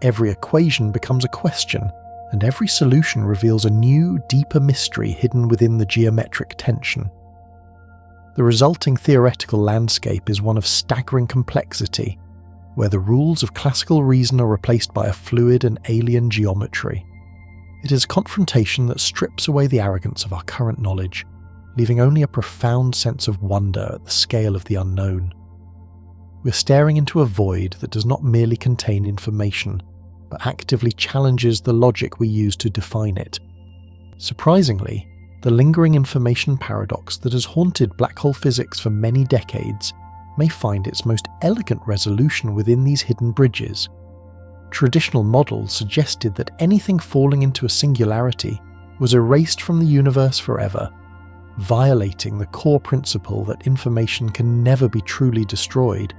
Every equation becomes a question, and every solution reveals a new, deeper mystery hidden within the geometric tension. The resulting theoretical landscape is one of staggering complexity, where the rules of classical reason are replaced by a fluid and alien geometry. It is a confrontation that strips away the arrogance of our current knowledge, leaving only a profound sense of wonder at the scale of the unknown. We're staring into a void that does not merely contain information, but actively challenges the logic we use to define it. Surprisingly, the lingering information paradox that has haunted black hole physics for many decades may find its most elegant resolution within these hidden bridges. Traditional models suggested that anything falling into a singularity was erased from the universe forever, violating the core principle that information can never be truly destroyed.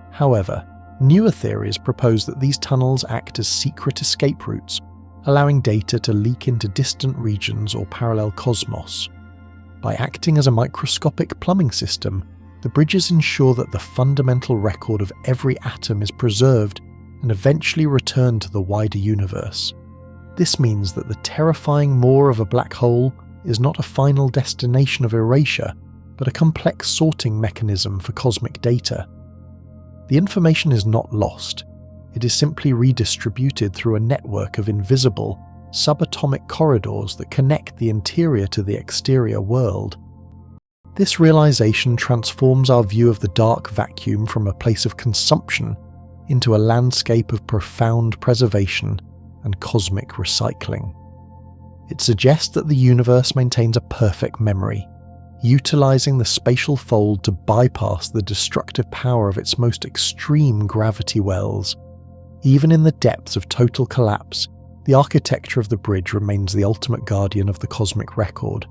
However, newer theories propose that these tunnels act as secret escape routes, allowing data to leak into distant regions or parallel cosmos. By acting as a microscopic plumbing system, the bridges ensure that the fundamental record of every atom is preserved and eventually returned to the wider universe. This means that the terrifying maw of a black hole is not a final destination of erasure, but a complex sorting mechanism for cosmic data. The information is not lost, it is simply redistributed through a network of invisible, subatomic corridors that connect the interior to the exterior world. This realization transforms our view of the dark vacuum from a place of consumption into a landscape of profound preservation and cosmic recycling. It suggests that the universe maintains a perfect memory, utilizing the spatial fold to bypass the destructive power of its most extreme gravity wells. Even in the depths of total collapse, the architecture of the bridge remains the ultimate guardian of the cosmic record.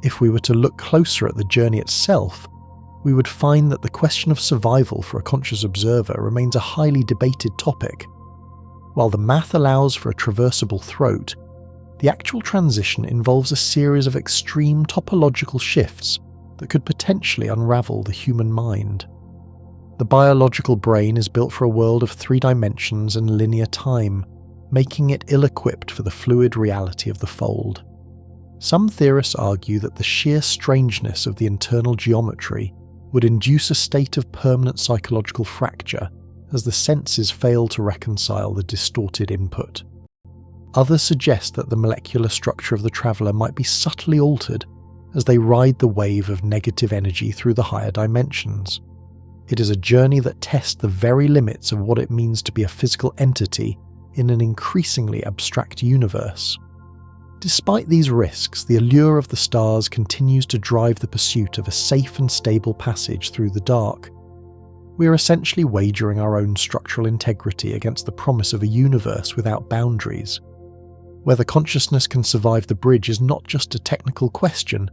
If we were to look closer at the journey itself, we would find that the question of survival for a conscious observer remains a highly debated topic. While the math allows for a traversable throat, the actual transition involves a series of extreme topological shifts that could potentially unravel the human mind. The biological brain is built for a world of 3 dimensions and linear time, making it ill-equipped for the fluid reality of the fold. Some theorists argue that the sheer strangeness of the internal geometry would induce a state of permanent psychological fracture as the senses fail to reconcile the distorted input. Others suggest that the molecular structure of the traveller might be subtly altered as they ride the wave of negative energy through the higher dimensions. It is a journey that tests the very limits of what it means to be a physical entity in an increasingly abstract universe. Despite these risks, the allure of the stars continues to drive the pursuit of a safe and stable passage through the dark. We are essentially wagering our own structural integrity against the promise of a universe without boundaries. Whether consciousness can survive the bridge is not just a technical question,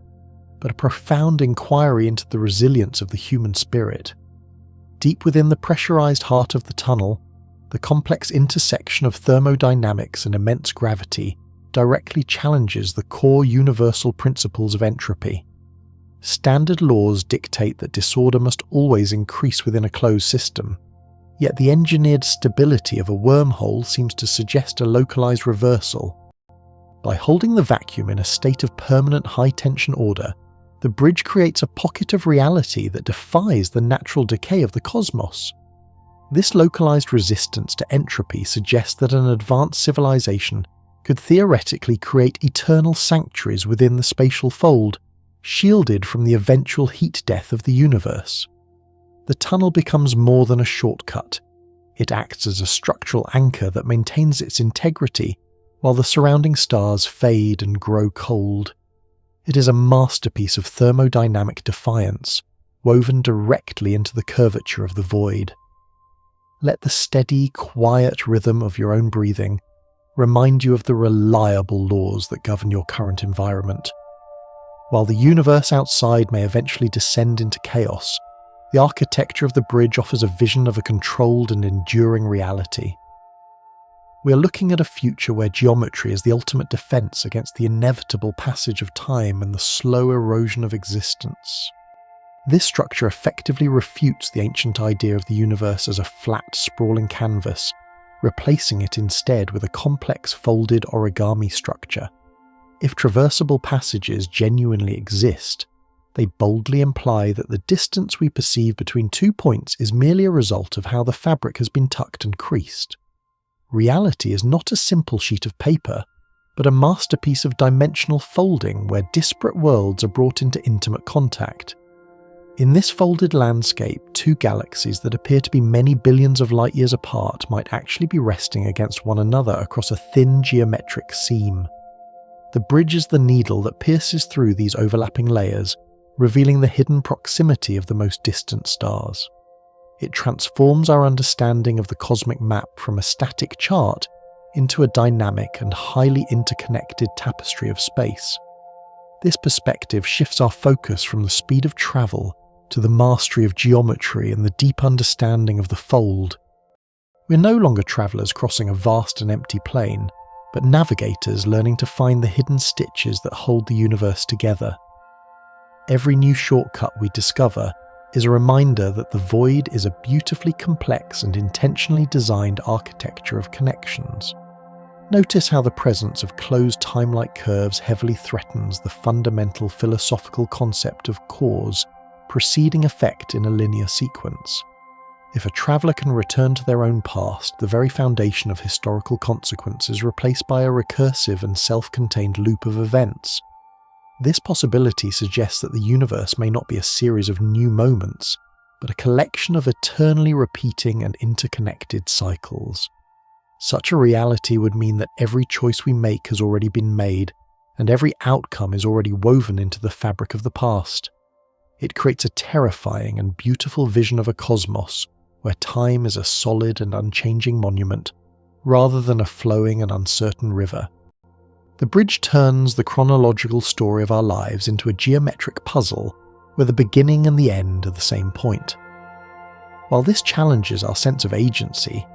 but a profound inquiry into the resilience of the human spirit. Deep within the pressurized heart of the tunnel, the complex intersection of thermodynamics and immense gravity directly challenges the core universal principles of entropy. Standard laws dictate that disorder must always increase within a closed system, yet the engineered stability of a wormhole seems to suggest a localized reversal. By holding the vacuum in a state of permanent high-tension order, the bridge creates a pocket of reality that defies the natural decay of the cosmos. This localized resistance to entropy suggests that an advanced civilization could theoretically create eternal sanctuaries within the spatial fold, shielded from the eventual heat death of the universe. The tunnel becomes more than a shortcut. It acts as a structural anchor that maintains its integrity while the surrounding stars fade and grow cold. It is a masterpiece of thermodynamic defiance, woven directly into the curvature of the void. Let the steady, quiet rhythm of your own breathing remind you of the reliable laws that govern your current environment. While the universe outside may eventually descend into chaos, the architecture of the bridge offers a vision of a controlled and enduring reality. We are looking at a future where geometry is the ultimate defense against the inevitable passage of time and the slow erosion of existence. This structure effectively refutes the ancient idea of the universe as a flat, sprawling canvas, replacing it instead with a complex folded origami structure. If traversable passages genuinely exist, they boldly imply that the distance we perceive between 2 points is merely a result of how the fabric has been tucked and creased. Reality is not a simple sheet of paper, but a masterpiece of dimensional folding where disparate worlds are brought into intimate contact. In this folded landscape, 2 galaxies that appear to be many billions of light years apart might actually be resting against one another across a thin geometric seam. The bridge is the needle that pierces through these overlapping layers, revealing the hidden proximity of the most distant stars. It transforms our understanding of the cosmic map from a static chart into a dynamic and highly interconnected tapestry of space. This perspective shifts our focus from the speed of travel to the mastery of geometry and the deep understanding of the fold. We're no longer travellers crossing a vast and empty plain, but navigators learning to find the hidden stitches that hold the universe together. Every new shortcut we discover is a reminder that the void is a beautifully complex and intentionally designed architecture of connections. Notice how the presence of closed time-like curves heavily threatens the fundamental philosophical concept of cause, preceding effect in a linear sequence. If a traveller can return to their own past, the very foundation of historical consequence is replaced by a recursive and self-contained loop of events. This possibility suggests that the universe may not be a series of new moments, but a collection of eternally repeating and interconnected cycles. Such a reality would mean that every choice we make has already been made, and every outcome is already woven into the fabric of the past. It creates a terrifying and beautiful vision of a cosmos where time is a solid and unchanging monument, rather than a flowing and uncertain river. The bridge turns the chronological story of our lives into a geometric puzzle where the beginning and the end are the same point. While this challenges our sense of agency,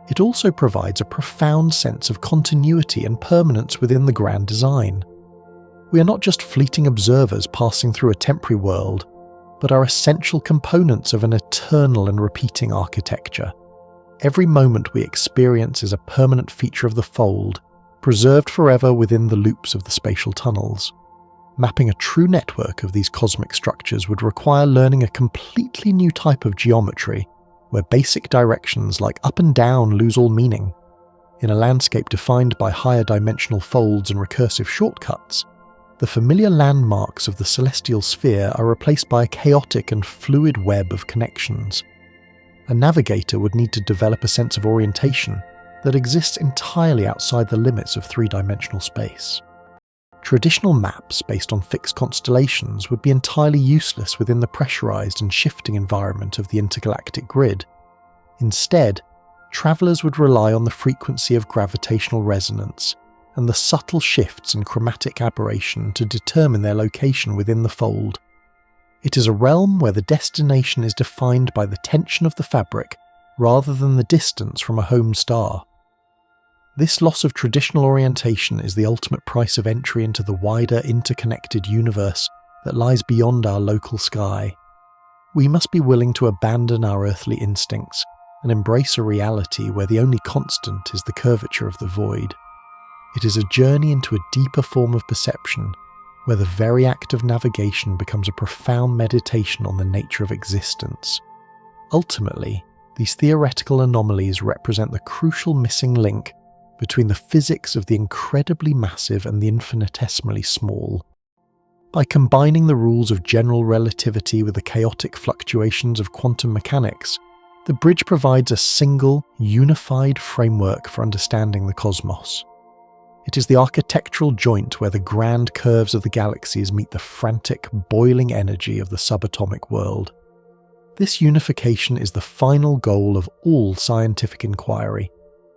it also provides a profound sense of continuity and permanence within the grand design. We are not just fleeting observers passing through a temporary world, but are essential components of an eternal and repeating architecture. Every moment we experience is a permanent feature of the fold, preserved forever within the loops of the spatial tunnels. Mapping a true network of these cosmic structures would require learning a completely new type of geometry, where basic directions like up and down lose all meaning. In a landscape defined by higher dimensional folds and recursive shortcuts, the familiar landmarks of the celestial sphere are replaced by a chaotic and fluid web of connections. A navigator would need to develop a sense of orientation that exists entirely outside the limits of three-dimensional space. Traditional maps based on fixed constellations would be entirely useless within the pressurized and shifting environment of the intergalactic grid. Instead, travelers would rely on the frequency of gravitational resonance and the subtle shifts in chromatic aberration to determine their location within the fold. It is a realm where the destination is defined by the tension of the fabric rather than the distance from a home star. This loss of traditional orientation is the ultimate price of entry into the wider interconnected universe that lies beyond our local sky. We must be willing to abandon our earthly instincts and embrace a reality where the only constant is the curvature of the void. It is a journey into a deeper form of perception, where the very act of navigation becomes a profound meditation on the nature of existence. Ultimately, these theoretical anomalies represent the crucial missing link between the physics of the incredibly massive and the infinitesimally small. By combining the rules of general relativity with the chaotic fluctuations of quantum mechanics, the bridge provides a single, unified framework for understanding the cosmos. It is the architectural joint where the grand curves of the galaxies meet the frantic, boiling energy of the subatomic world. This unification is the final goal of all scientific inquiry,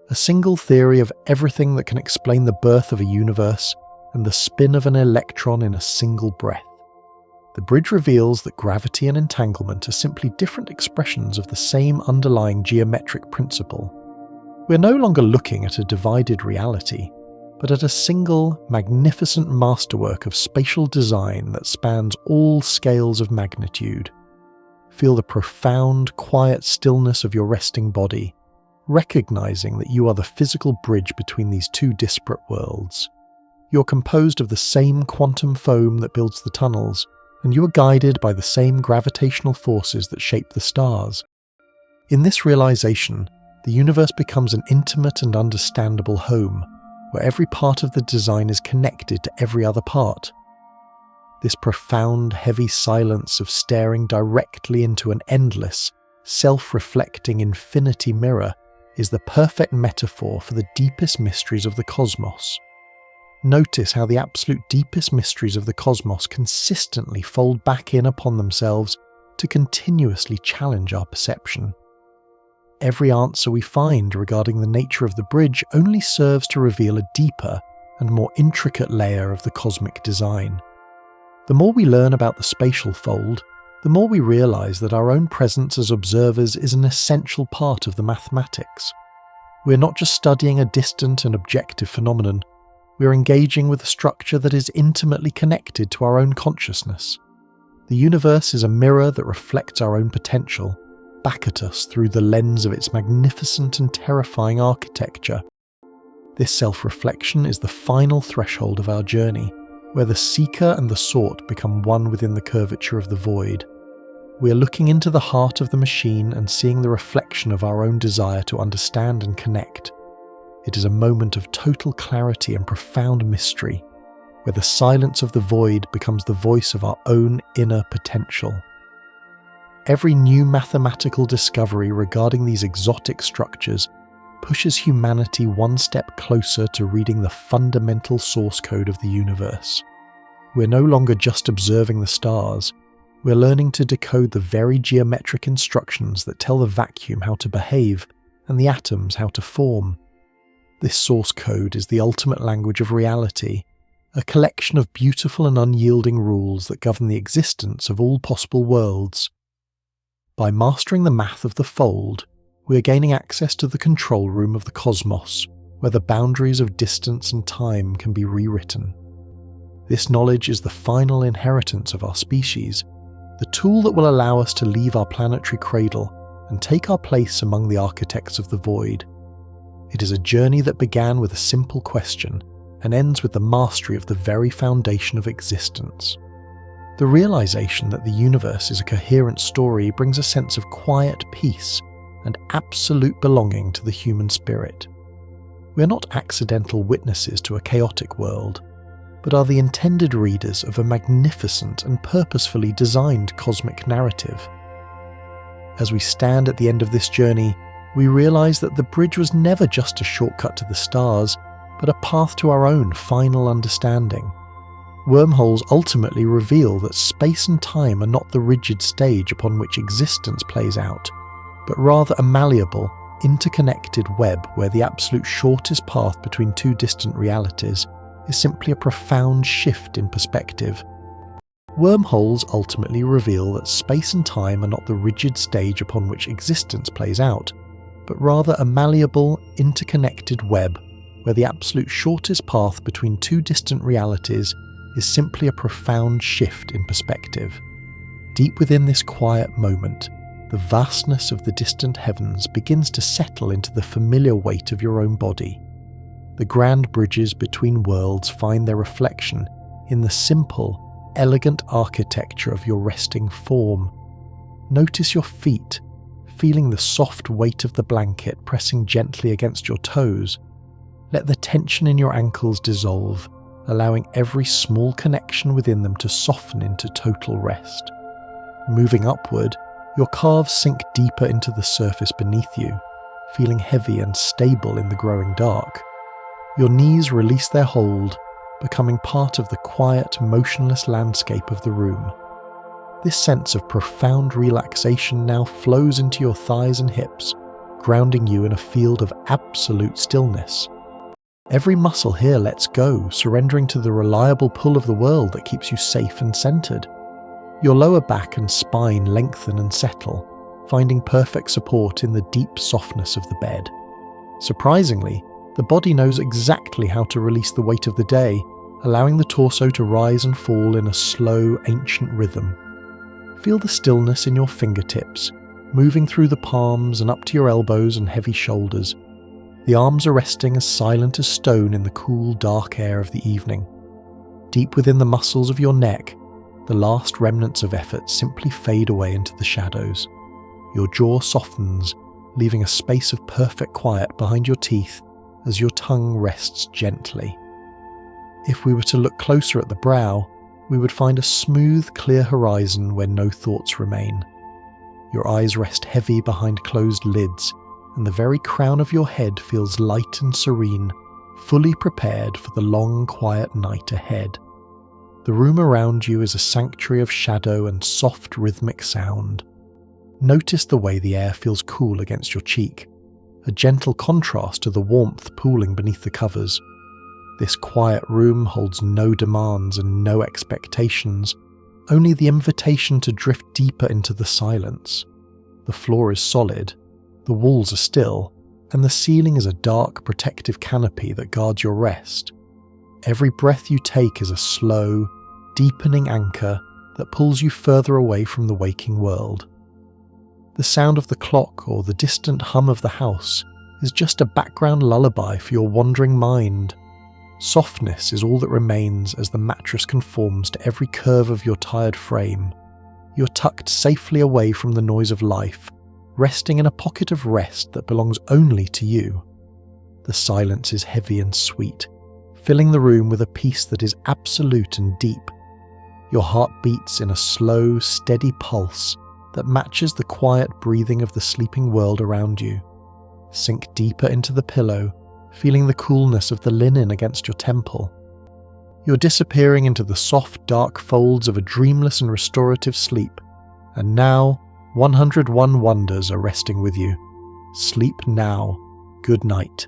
a single theory of everything that can explain the birth of a universe and the spin of an electron in a single breath. The bridge reveals that gravity and entanglement are simply different expressions of the same underlying geometric principle. We are no longer looking at a divided reality, but at a single, magnificent masterwork of spatial design that spans all scales of magnitude. Feel the profound, quiet stillness of your resting body, recognizing that you are the physical bridge between these two disparate worlds. You're composed of the same quantum foam that builds the tunnels, and you are guided by the same gravitational forces that shape the stars. In this realization, the universe becomes an intimate and understandable home, where every part of the design is connected to every other part. This profound, heavy silence of staring directly into an endless, self-reflecting infinity mirror is the perfect metaphor for the deepest mysteries of the cosmos. Notice how the absolute deepest mysteries of the cosmos consistently fold back in upon themselves to continuously challenge our perception. Every answer we find regarding the nature of the bridge only serves to reveal a deeper and more intricate layer of the cosmic design. The more we learn about the spatial fold, the more we realize that our own presence as observers is an essential part of the mathematics. We're not just studying a distant and objective phenomenon, we're engaging with a structure that is intimately connected to our own consciousness. The universe is a mirror that reflects our own potential, back at us through the lens of its magnificent and terrifying architecture. This self-reflection is the final threshold of our journey, where the seeker and the sought become one within the curvature of the void. We are looking into the heart of the machine and seeing the reflection of our own desire to understand and connect. It is a moment of total clarity and profound mystery, where the silence of the void becomes the voice of our own inner potential. Every new mathematical discovery regarding these exotic structures pushes humanity one step closer to reading the fundamental source code of the universe. We're no longer just observing the stars, we're learning to decode the very geometric instructions that tell the vacuum how to behave and the atoms how to form. This source code is the ultimate language of reality, a collection of beautiful and unyielding rules that govern the existence of all possible worlds. By mastering the math of the fold, we are gaining access to the control room of the cosmos, where the boundaries of distance and time can be rewritten. This knowledge is the final inheritance of our species, the tool that will allow us to leave our planetary cradle and take our place among the architects of the void. It is a journey that began with a simple question and ends with the mastery of the very foundation of existence. The realization that the universe is a coherent story brings a sense of quiet peace and absolute belonging to the human spirit. We are not accidental witnesses to a chaotic world, but are the intended readers of a magnificent and purposefully designed cosmic narrative. As we stand at the end of this journey, we realize that the bridge was never just a shortcut to the stars, but a path to our own final understanding. Wormholes ultimately reveal that space and time are not the rigid stage upon which existence plays out, but rather a malleable, interconnected web where the absolute shortest path between two distant realities is simply a profound shift in perspective. Wormholes ultimately reveal that space and time are not the rigid stage upon which existence plays out, but rather a malleable, interconnected web where the absolute shortest path between two distant realities is simply a profound shift in perspective. Deep within this quiet moment, the vastness of the distant heavens begins to settle into the familiar weight of your own body. The grand bridges between worlds find their reflection in the simple, elegant architecture of your resting form. Notice your feet, feeling the soft weight of the blanket pressing gently against your toes. Let the tension in your ankles dissolve, allowing every small connection within them to soften into total rest. Moving upward, your calves sink deeper into the surface beneath you, feeling heavy and stable in the growing dark. Your knees release their hold, becoming part of the quiet, motionless landscape of the room. This sense of profound relaxation now flows into your thighs and hips, grounding you in a field of absolute stillness. Every muscle here lets go, surrendering to the reliable pull of the world that keeps you safe and centered. Your lower back and spine lengthen and settle, finding perfect support in the deep softness of the bed. Surprisingly, the body knows exactly how to release the weight of the day, allowing the torso to rise and fall in a slow, ancient rhythm. Feel the stillness in your fingertips, moving through the palms and up to your elbows and heavy shoulders. The arms are resting as silent as stone in the cool, dark air of the evening. Deep within the muscles of your neck, the last remnants of effort simply fade away into the shadows. Your jaw softens, leaving a space of perfect quiet behind your teeth as your tongue rests gently. If we were to look closer at the brow, we would find a smooth, clear horizon where no thoughts remain. Your eyes rest heavy behind closed lids, and the very crown of your head feels light and serene, fully prepared for the long, quiet night ahead. The room around you is a sanctuary of shadow and soft, rhythmic sound. Notice the way the air feels cool against your cheek, a gentle contrast to the warmth pooling beneath the covers. This quiet room holds no demands and no expectations, only the invitation to drift deeper into the silence. The floor is solid, the walls are still, and the ceiling is a dark, protective canopy that guards your rest. Every breath you take is a slow, deepening anchor that pulls you further away from the waking world. The sound of the clock or the distant hum of the house is just a background lullaby for your wandering mind. Softness is all that remains as the mattress conforms to every curve of your tired frame. You're tucked safely away from the noise of life, resting in a pocket of rest that belongs only to you. The silence is heavy and sweet, filling the room with a peace that is absolute and deep. Your heart beats in a slow, steady pulse that matches the quiet breathing of the sleeping world around you. Sink deeper into the pillow, feeling the coolness of the linen against your temple. You're disappearing into the soft, dark folds of a dreamless and restorative sleep, and now 101 wonders are resting with you. Sleep now. Good night.